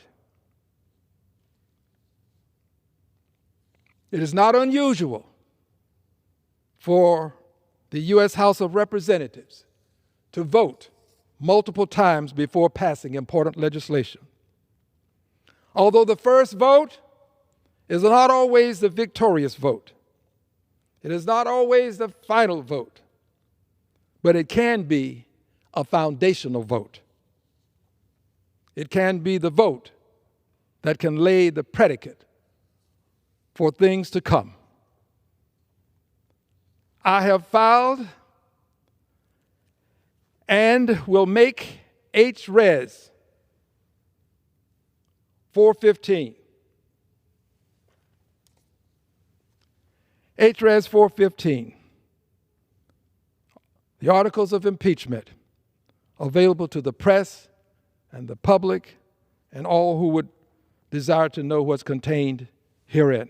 It is not unusual for the U.S. House of Representatives to vote multiple times before passing important legislation. Although the first vote is not always the victorious vote, it is not always the final vote, but it can be a foundational vote. It can be the vote that can lay the predicate for things to come. I have filed and will make H-Res 415. H-Res 415. The articles of impeachment available to the press and the public and all who would desire to know what's contained herein.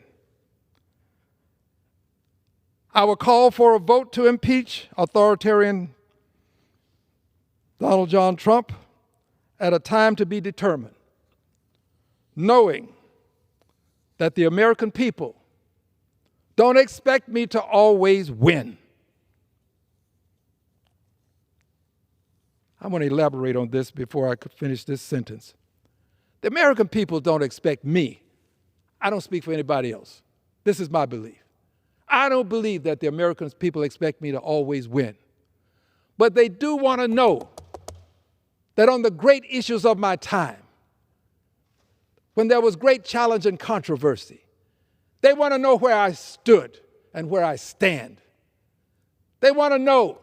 I will call for a vote to impeach authoritarian Donald John Trump at a time to be determined, knowing that the American people don't expect me to always win. I want to elaborate on this before I could finish this sentence. The American people don't expect me. I don't speak for anybody else. This is my belief. I don't believe that the American people expect me to always win. But they do want to know that on the great issues of my time, when there was great challenge and controversy, they want to know where I stood and where I stand. They want to know,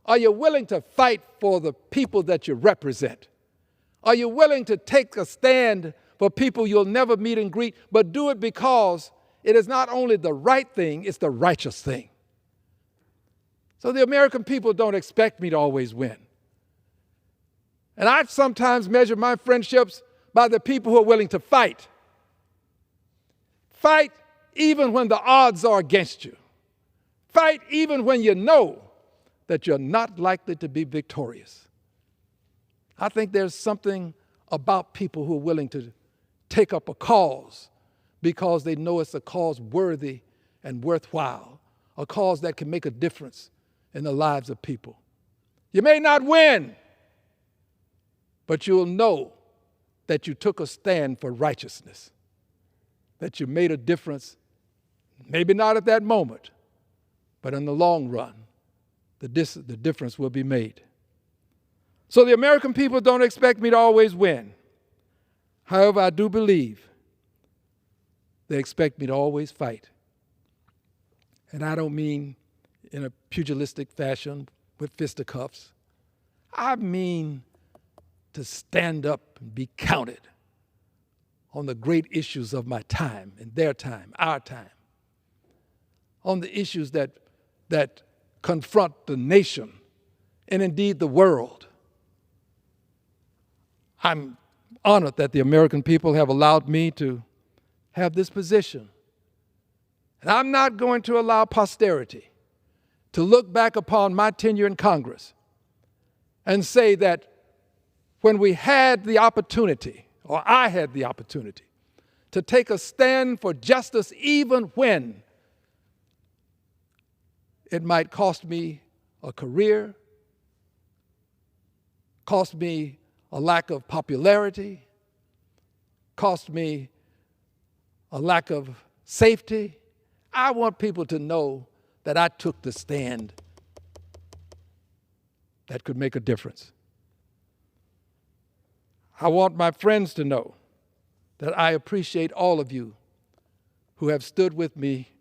are you willing to fight for the people that you represent? Are you willing to take a stand for people you'll never meet and greet, but do it because it is not only the right thing, it's the righteous thing? So the American people don't expect me to always win. And I sometimes measure my friendships by the people who are willing to fight. Fight even when the odds are against you. Fight even when you know that you're not likely to be victorious. I think there's something about people who are willing to take up a cause because they know it's a cause worthy and worthwhile, a cause that can make a difference in the lives of people. You may not win, but you'll know that you took a stand for righteousness, that you made a difference, maybe not at that moment, but in the long run, the difference will be made. So the American people don't expect me to always win. However, I do believe they expect me to always fight. And I don't mean in a pugilistic fashion with fisticuffs. I mean to stand up and be counted on the great issues of my time and their time, our time, on the issues that confront the nation and indeed the world. I'm honored that the American people have allowed me to have this position. And I'm not going to allow posterity to look back upon my tenure in Congress and say that when we had the opportunity, or I had the opportunity, to take a stand for justice even when it might cost me a career, cost me a lack of popularity, cost me a lack of safety. I want people to know that I took the stand that could make a difference. I want my friends to know that I appreciate all of you who have stood with me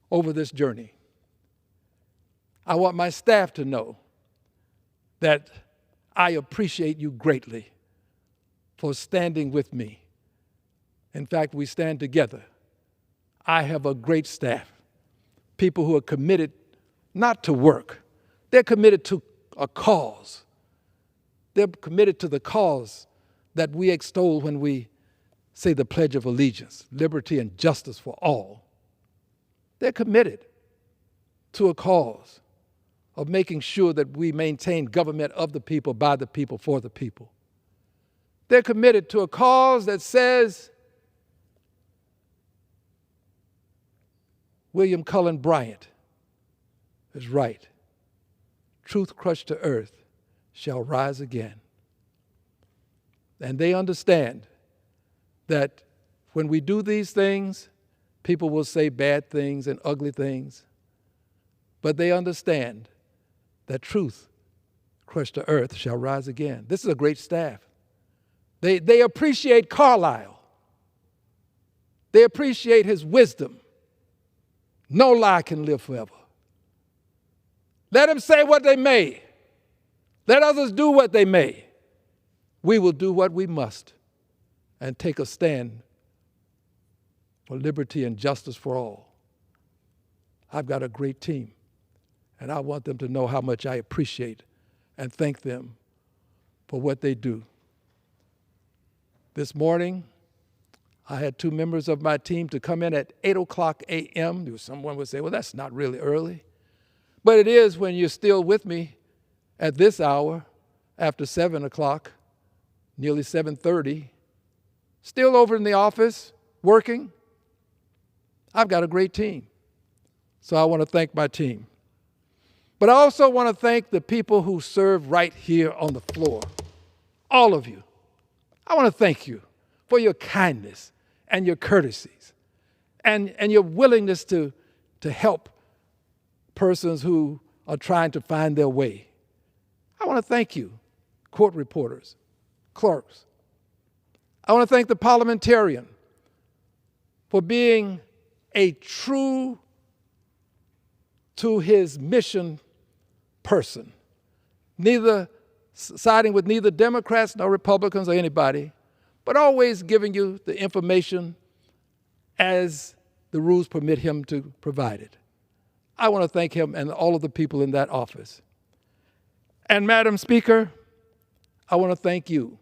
over this journey. I want my staff to know that I appreciate you greatly for standing with me. In fact, we stand together. I have a great staff, people who are committed not to work. They're committed to a cause. They're committed to the cause that we extol when we say the Pledge of Allegiance, liberty and justice for all. They're committed to a cause of making sure that we maintain government of the people, by the people, for the people. They're committed to a cause that says William Cullen Bryant is right. Truth crushed to earth shall rise again. And they understand that when we do these things, people will say bad things and ugly things, but they understand that truth crushed to earth shall rise again. This is a great staff. They appreciate Carlyle. They appreciate his wisdom. No lie can live forever. Let them say what they may. Let others do what they may. We will do what we must and take a stand for liberty and justice for all. I've got a great team, and I want them to know how much I appreciate and thank them for what they do. This morning, I had 2 members of my team to come in at 8:00 a.m. Someone would say, well, that's not really early. But it is when you're still with me at this hour, after 7 o'clock, nearly 7:30, still over in the office, working. I've got a great team. So I want to thank my team. But I also want to thank the people who serve right here on the floor, all of you. I want to thank you for your kindness and your courtesies and your willingness to help persons who are trying to find their way. I want to thank you, court reporters, clerks. I want to thank the parliamentarian for being a true to his mission person, neither siding with neither Democrats nor Republicans or anybody, but always giving you the information as the rules permit him to provide it. I want to thank him and all of the people in that office. And Madam Speaker, I want to thank you.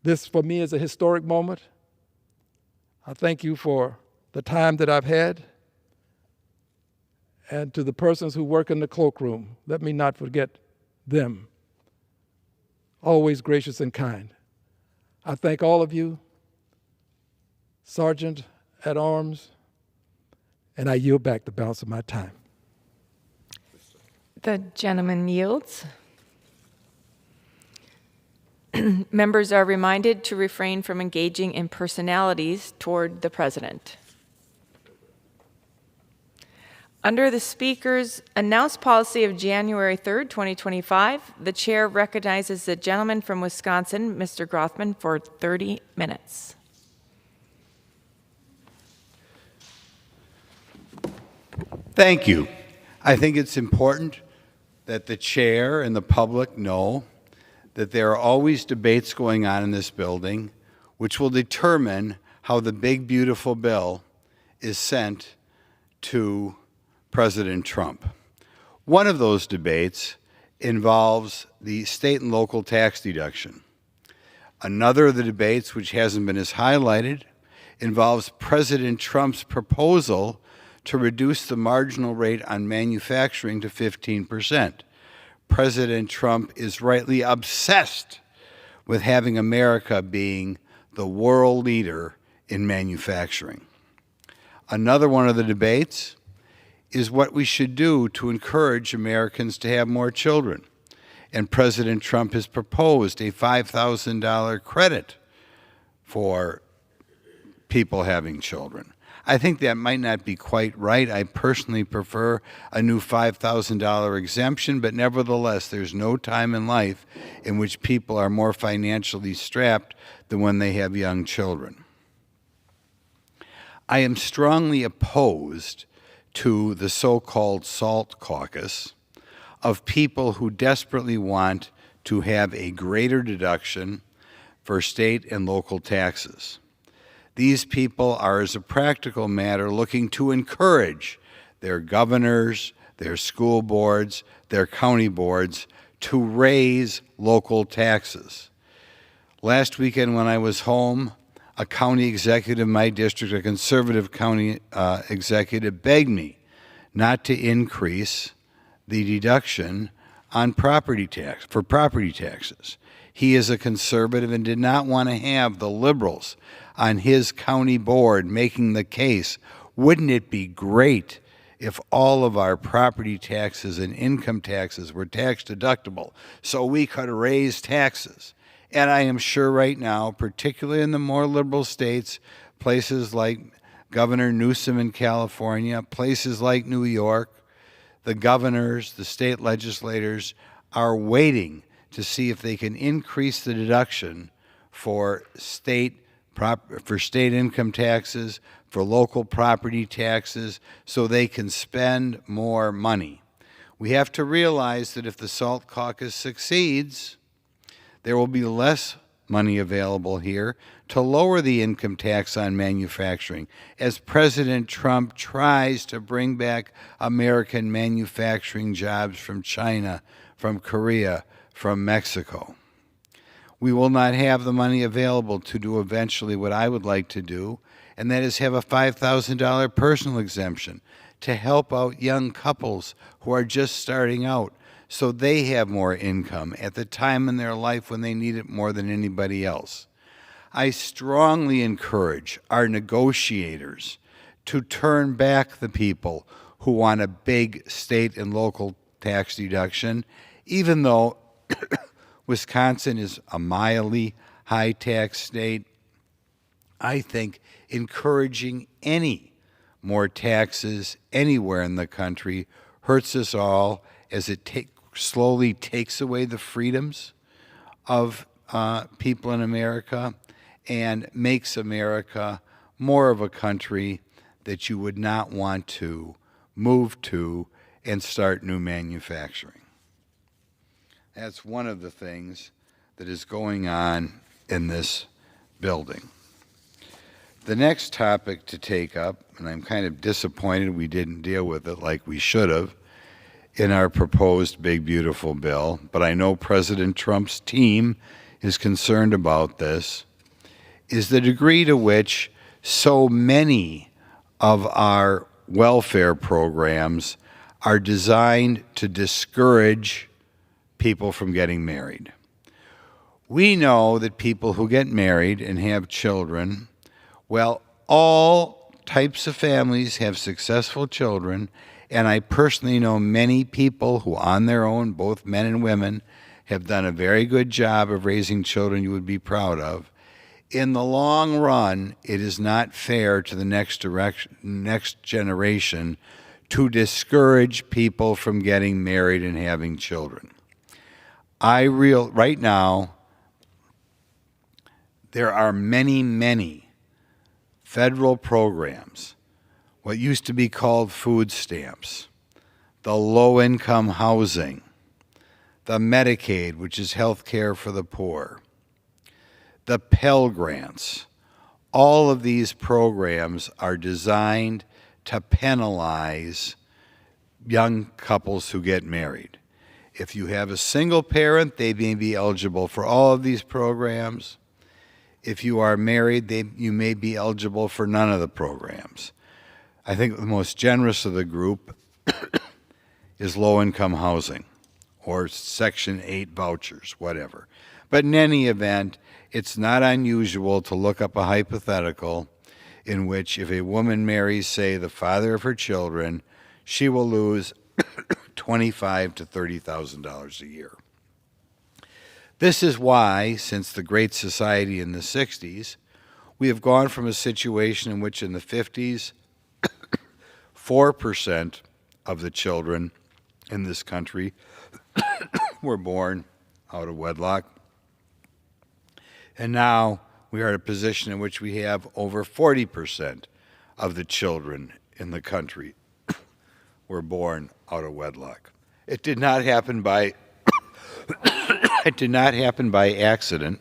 This for me is a historic moment. I thank you for the time that I've had. And to the persons who work in the cloakroom, let me not forget them. Always gracious and kind. I thank all of you, Sergeant at Arms, and I yield back the balance of my time. The gentleman yields. Members are reminded to refrain from engaging in personalities toward the President. Under the Speaker's announced policy of January 3rd, 2025, the Chair recognizes the gentleman from Wisconsin, Mr. Grothman, for 30 minutes. Thank you. I think it's important that the Chair and the public know that there are always debates going on in this building which will determine how the big, beautiful bill is sent to President Trump. One of those debates involves the state and local tax deduction. Another of the debates, which hasn't been as highlighted, involves President Trump's proposal to reduce the marginal rate on manufacturing to 15%. President Trump is rightly obsessed with having America being the world leader in manufacturing. Another one of the debates is what we should do to encourage Americans to have more children. And President Trump has proposed a $5,000 credit for people having children. I think that might not be quite right. I personally prefer a new $5,000 exemption, but nevertheless, there's no time in life in which people are more financially strapped than when they have young children. I am strongly opposed to the so-called SALT caucus of people who desperately want to have a greater deduction for state and local taxes. These people are, as a practical matter, looking to encourage their governors, their school boards, their county boards to raise local taxes. Last weekend when I was home, a county executive in my district, a conservative county executive, begged me not to increase the deduction on property taxes. He is a conservative and did not want to have the liberals on his county board making the case, wouldn't it be great if all of our property taxes and income taxes were tax deductible so we could raise taxes? And I am sure right now, particularly in the more liberal states, places like Governor Newsom in California, places like New York, the governors, the state legislators are waiting to see if they can increase the deduction for state income taxes, for local property taxes, so they can spend more money. We have to realize that if the SALT caucus succeeds, there will be less money available here to lower the income tax on manufacturing as President Trump tries to bring back American manufacturing jobs from China, from Korea, from Mexico. We will not have the money available to do eventually what I would like to do, and that is have a $5,000 personal exemption to help out young couples who are just starting out so they have more income at the time in their life when they need it more than anybody else. I strongly encourage our negotiators to turn back the people who want a big state and local tax deduction, even though Wisconsin is a mildly high tax state. I think encouraging any more taxes anywhere in the country hurts us all as it slowly takes away the freedoms of people in America and makes America more of a country that you would not want to move to and start new manufacturing. That's one of the things that is going on in this building. The next topic to take up, and I'm kind of disappointed we didn't deal with it like we should have in our proposed big beautiful bill, but I know President Trump's team is concerned about this, is the degree to which so many of our welfare programs are designed to discourage people from getting married. We know that people who get married and have children, well, all types of families have successful children, and I personally know many people who on their own, both men and women, have done a very good job of raising children you would be proud of. In the long run, it is not fair to the next generation to discourage people from getting married and having children. Right now, there are many, many federal programs, what used to be called food stamps, the low-income housing, the Medicaid, which is health care for the poor, the Pell Grants. All of these programs are designed to penalize young couples who get married. If you have a single parent, they may be eligible for all of these programs. If you are married, you may be eligible for none of the programs. I think the most generous of the group is low-income housing or Section 8 vouchers, whatever. But in any event, it's not unusual to look up a hypothetical in which if a woman marries, say, the father of her children, she will lose $25,000 to $30,000 a year. This is why, since the Great Society in the 60s, we have gone from a situation in which in the 50s, 4% of the children in this country were born out of wedlock. And now we are in a position in which we have over 40% of the children in the country were born out of wedlock. It did not happen by it did not happen by accident.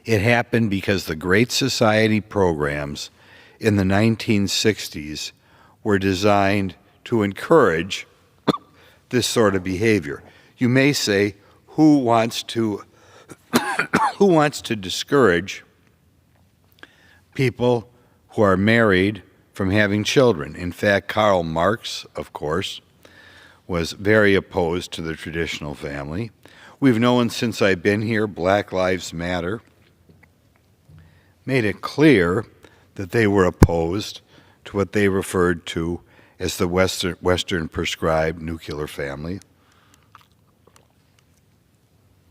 It happened because the Great Society programs in the 1960s were designed to encourage this sort of behavior. You may say, who wants to discourage people who are married from having children? In fact, Karl Marx, of course, was very opposed to the traditional family. We've known since I've been here, Black Lives Matter made it clear that they were opposed to what they referred to as the Western prescribed nuclear family.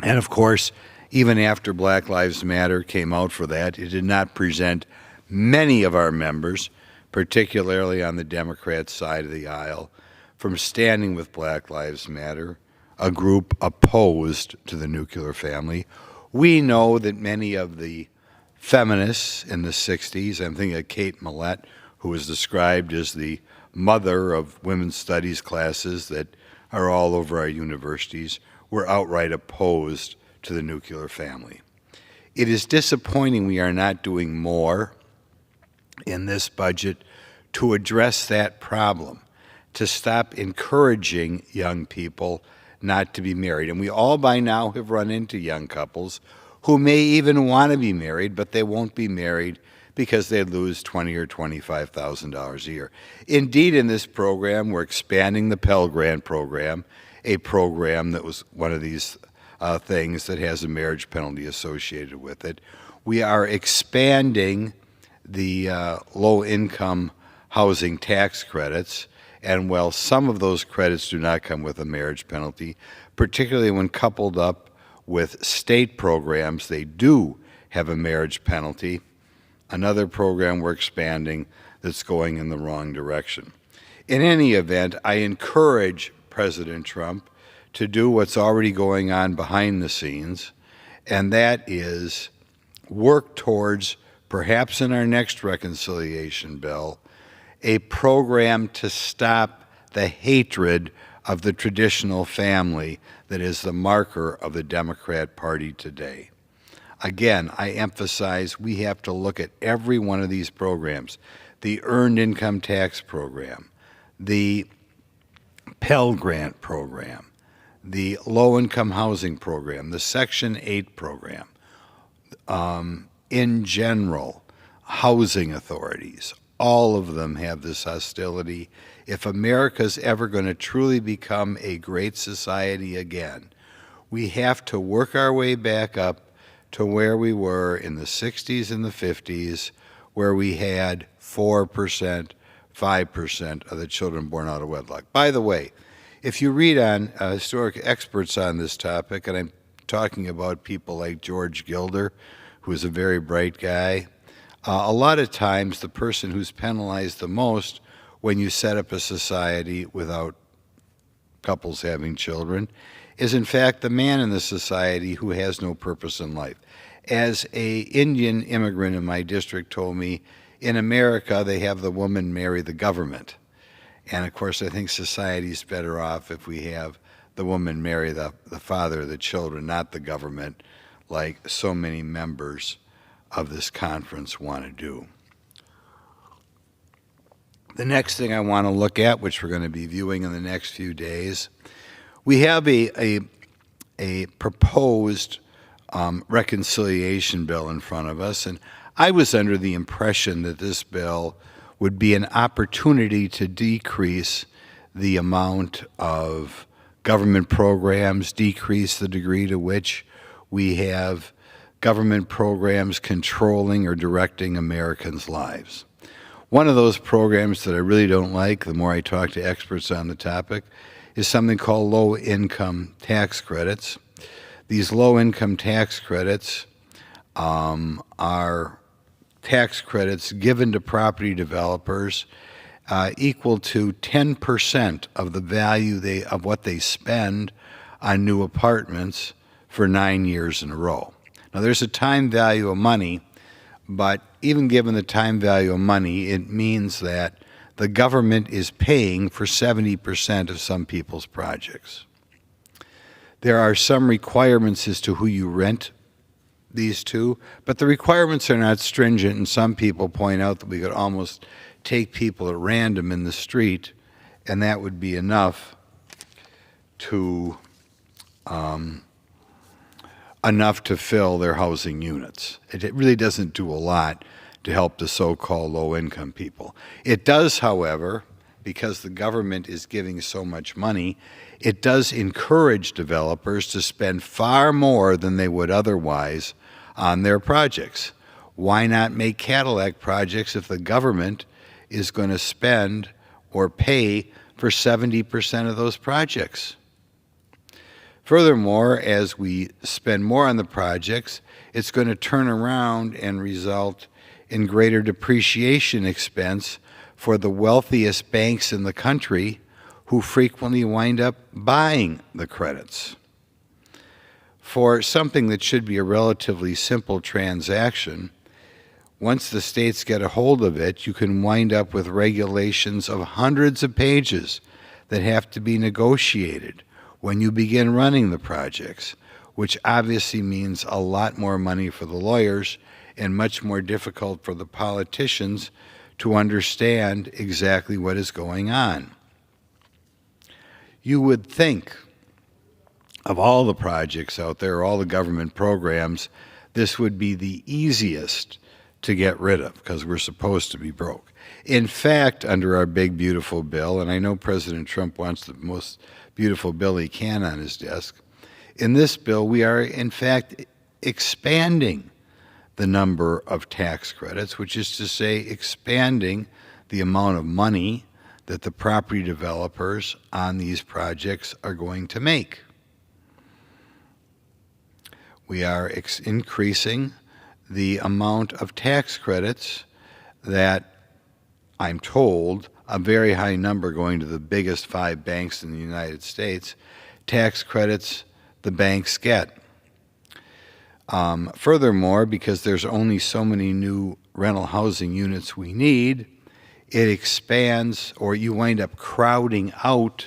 And of course, even after Black Lives Matter came out for that, it did not present many of our members, particularly on the Democrat side of the aisle, from standing with Black Lives Matter, a group opposed to the nuclear family. We know that many of the feminists in the 60s, I'm thinking of Kate Millett, who was described as the mother of women's studies classes that are all over our universities, were outright opposed to the nuclear family. It is disappointing we are not doing more in this budget to address that problem, to stop encouraging young people not to be married. And we all by now have run into young couples who may even want to be married, but they won't be married because they lose $20,000 or $25,000 a year. Indeed, in this program, we're expanding the Pell Grant program, a program that was one of these things that has a marriage penalty associated with it. We are expanding the low-income housing tax credits, and while some of those credits do not come with a marriage penalty, particularly when coupled up with state programs, they do have a marriage penalty. Another program we're expanding that's going in the wrong direction. In any event, I encourage President Trump to do what's already going on behind the scenes, and that is work towards, perhaps in our next reconciliation bill, a program to stop the hatred of the traditional family that is the marker of the Democrat Party today. Again, I emphasize we have to look at every one of these programs. The Earned Income Tax Program, the Pell Grant Program, the Low Income Housing Program, the Section 8 Program, in general, housing authorities, all of them have this hostility. If America's ever going to truly become a great society again, we have to work our way back up to where we were in the 60s and the 50s, where we had 4%, 5% of the children born out of wedlock. By the way, if you read on historic experts on this topic, and I'm talking about people like George Gilder, who is a very bright guy, a lot of times the person who's penalized the most when you set up a society without couples having children is in fact the man in the society who has no purpose in life. As a Indian immigrant in my district told me, in America they have the woman marry the government. And of course I think society's better off if we have the woman marry the father of the children, not the government, like so many members of this conference want to do. The next thing I want to look at, which we're going to be viewing in the next few days, we have a proposed reconciliation bill in front of us, and I was under the impression that this bill would be an opportunity to decrease the amount of government programs, decrease the degree to which we have government programs controlling or directing Americans' lives. One of those programs that I really don't like, the more I talk to experts on the topic, is something called low-income tax credits. These low-income tax credits are tax credits given to property developers equal to 10% of the value of what they spend on new apartments for 9 years in a row. Now, there's a time value of money, but even given the time value of money, it means that the government is paying for 70% of some people's projects. There are some requirements as to who you rent these to, but the requirements are not stringent, and some people point out that we could almost take people at random in the street, and that would be enough to fill their housing units. It really doesn't do a lot to help the so-called low-income people. It does, however, because the government is giving so much money, it does encourage developers to spend far more than they would otherwise on their projects. Why not make Cadillac projects if the government is going to spend or pay for 70% of those projects? Furthermore, as we spend more on the projects, it's going to turn around and result in greater depreciation expense for the wealthiest banks in the country, who frequently wind up buying the credits. For something that should be a relatively simple transaction, once the states get a hold of it, you can wind up with regulations of hundreds of pages that have to be negotiated when you begin running the projects, which obviously means a lot more money for the lawyers and much more difficult for the politicians to understand exactly what is going on. You would think of all the projects out there, all the government programs, this would be the easiest to get rid of because we're supposed to be broke. In fact, under our big, beautiful bill, and I know President Trump wants the most beautiful bill he can on his desk, in this bill we are, in fact, expanding the number of tax credits, which is to say expanding the amount of money that the property developers on these projects are going to make. We are increasing the amount of tax credits that, I'm told, a very high number going to the biggest 5 banks in the United States, tax credits the banks get. Furthermore, because there's only so many new rental housing units we need, it expands, or you wind up crowding out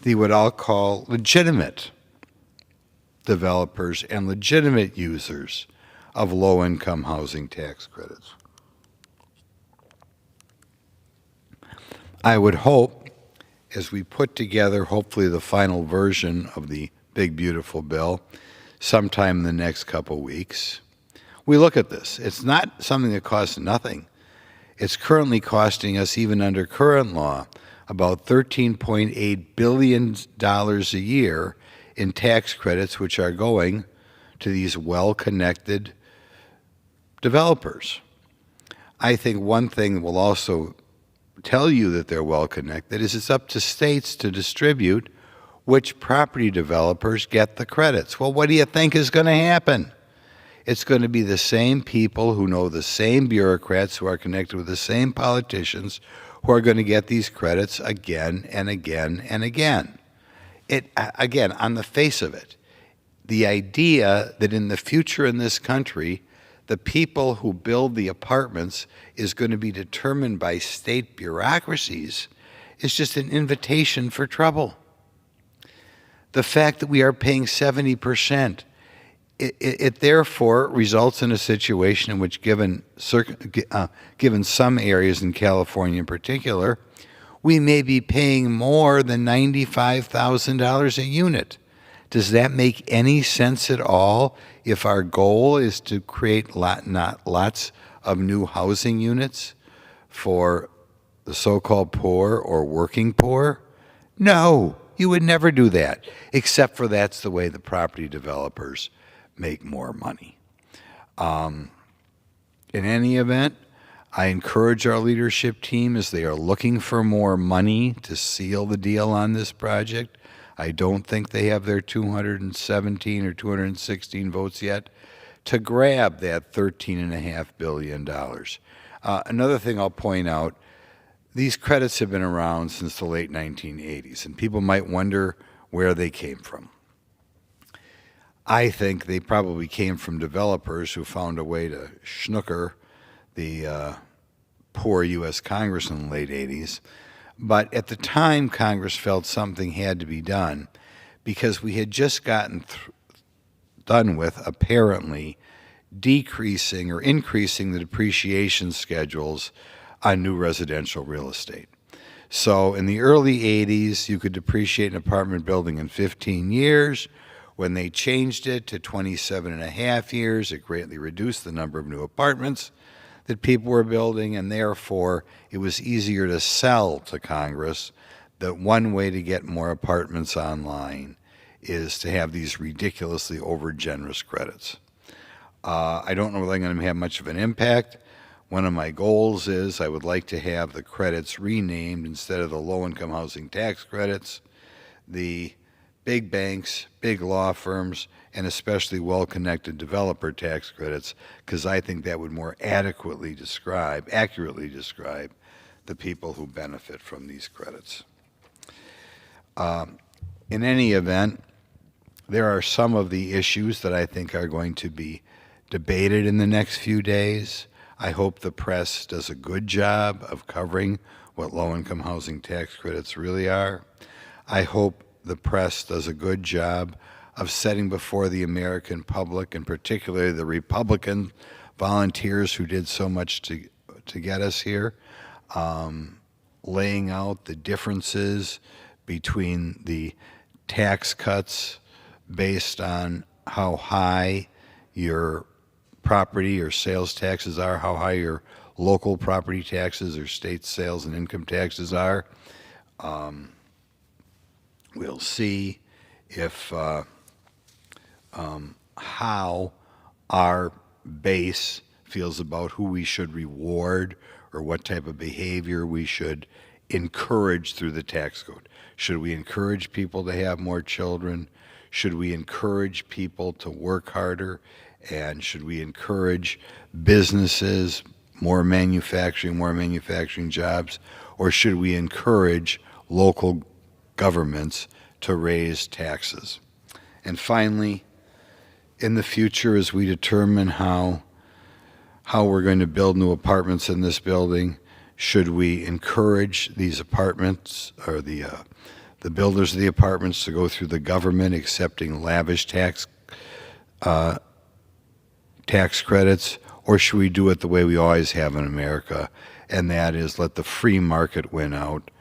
the what I'll call legitimate developers and legitimate users of low-income housing tax credits. I would hope, as we put together hopefully the final version of the big beautiful bill sometime in the next couple weeks, we look at this. It's not something that costs nothing. It's currently costing us, even under current law, about $13.8 billion a year in tax credits, which are going to these well-connected developers. I think one thing that will also tell you that they're well-connected is it's up to states to distribute which property developers get the credits. Well, what do you think is going to happen? It's going to be the same people who know the same bureaucrats who are connected with the same politicians who are going to get these credits again and again and again. Again, on the face of it, the idea that in the future in this country, the people who build the apartments is going to be determined by state bureaucracies is just an invitation for trouble. The fact that we are paying 70%, it therefore results in a situation in which, given some areas in California in particular, we may be paying more than $95,000 a unit. Does that make any sense at all if our goal is to create lots of new housing units for the so-called poor or working poor? No, you would never do that, except for that's the way the property developers make more money. In any event, I encourage our leadership team, as they are looking for more money to seal the deal on this project. I don't think they have their 217 or 216 votes yet to grab that $13.5 billion. Another thing I'll point out, these credits have been around since the late 1980s, and people might wonder where they came from. I think they probably came from developers who found a way to snooker the poor U.S. Congress in the late 80s. But at the time, Congress felt something had to be done because we had just gotten done with, apparently, decreasing or increasing the depreciation schedules on new residential real estate. So in the early 80s, you could depreciate an apartment building in 15 years. When they changed it to 27.5 years, it greatly reduced the number of new apartments that people were building, and therefore it was easier to sell to Congress that one way to get more apartments online is to have these ridiculously over-generous credits. I don't know whether I'm going to have much of an impact. One of my goals is I would like to have the credits renamed, instead of the low-income housing tax credits, the big banks, big law firms, and especially well-connected developer tax credits, because I think that would more accurately describe the people who benefit from these credits. In any event, there are some of the issues that I think are going to be debated in the next few days. I hope the press does a good job of covering what low-income housing tax credits really are. I hope the press does a good job of setting before the American public, and particularly the Republican volunteers who did so much to get us here, laying out the differences between the tax cuts based on how high your property or sales taxes are, how high your local property taxes or state sales and income taxes are. We'll see if how our base feels about who we should reward or what type of behavior we should encourage through the tax code. Should we encourage people to have more children? Should we encourage people to work harder? And should we encourage businesses, more manufacturing jobs? Or should we encourage local governments to raise taxes? And finally, in the future, as we determine how we're going to build new apartments in this building, should we encourage these apartments or the the builders of the apartments to go through the government accepting lavish tax credits, or should we do it the way we always have in America, and that is let the free market win out?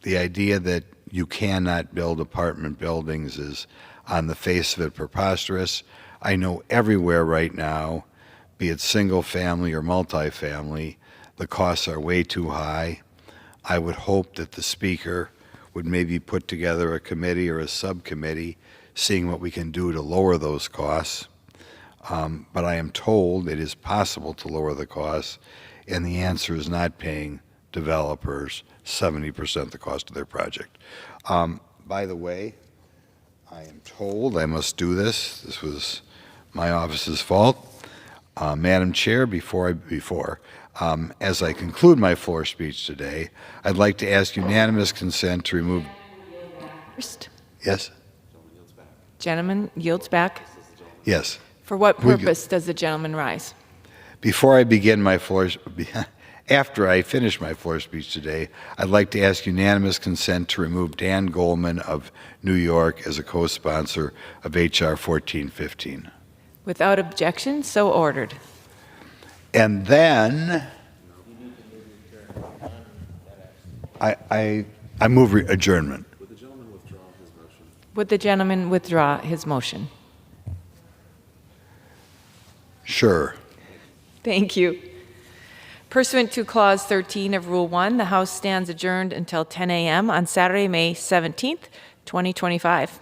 The idea that you cannot build apartment buildings is, on the face of it, preposterous. I know everywhere right now, be it single family or multifamily, the costs are way too high. I would hope that the Speaker would maybe put together a committee or a subcommittee seeing what we can do to lower those costs. But I am told it is possible to lower the costs, and the answer is not paying developers 70% the cost of their project. By the way, I am told I must do this. This was my office's fault. Madam Chair, as I conclude my floor speech today, I'd like to ask unanimous consent to remove. First, Yes? gentleman yields back. Yes. For what purpose does the gentleman rise? Before I begin my floor, after I finish my floor speech today, I'd like to ask unanimous consent to remove Dan Goldman of New York as a co-sponsor of H.R. 1415. Without objection, so ordered. And then I move adjournment. Would the gentleman withdraw his motion? Sure. Thank you. Pursuant to Clause 13 of Rule 1, the House stands adjourned until 10 a.m. on Saturday, May 17th, 2025.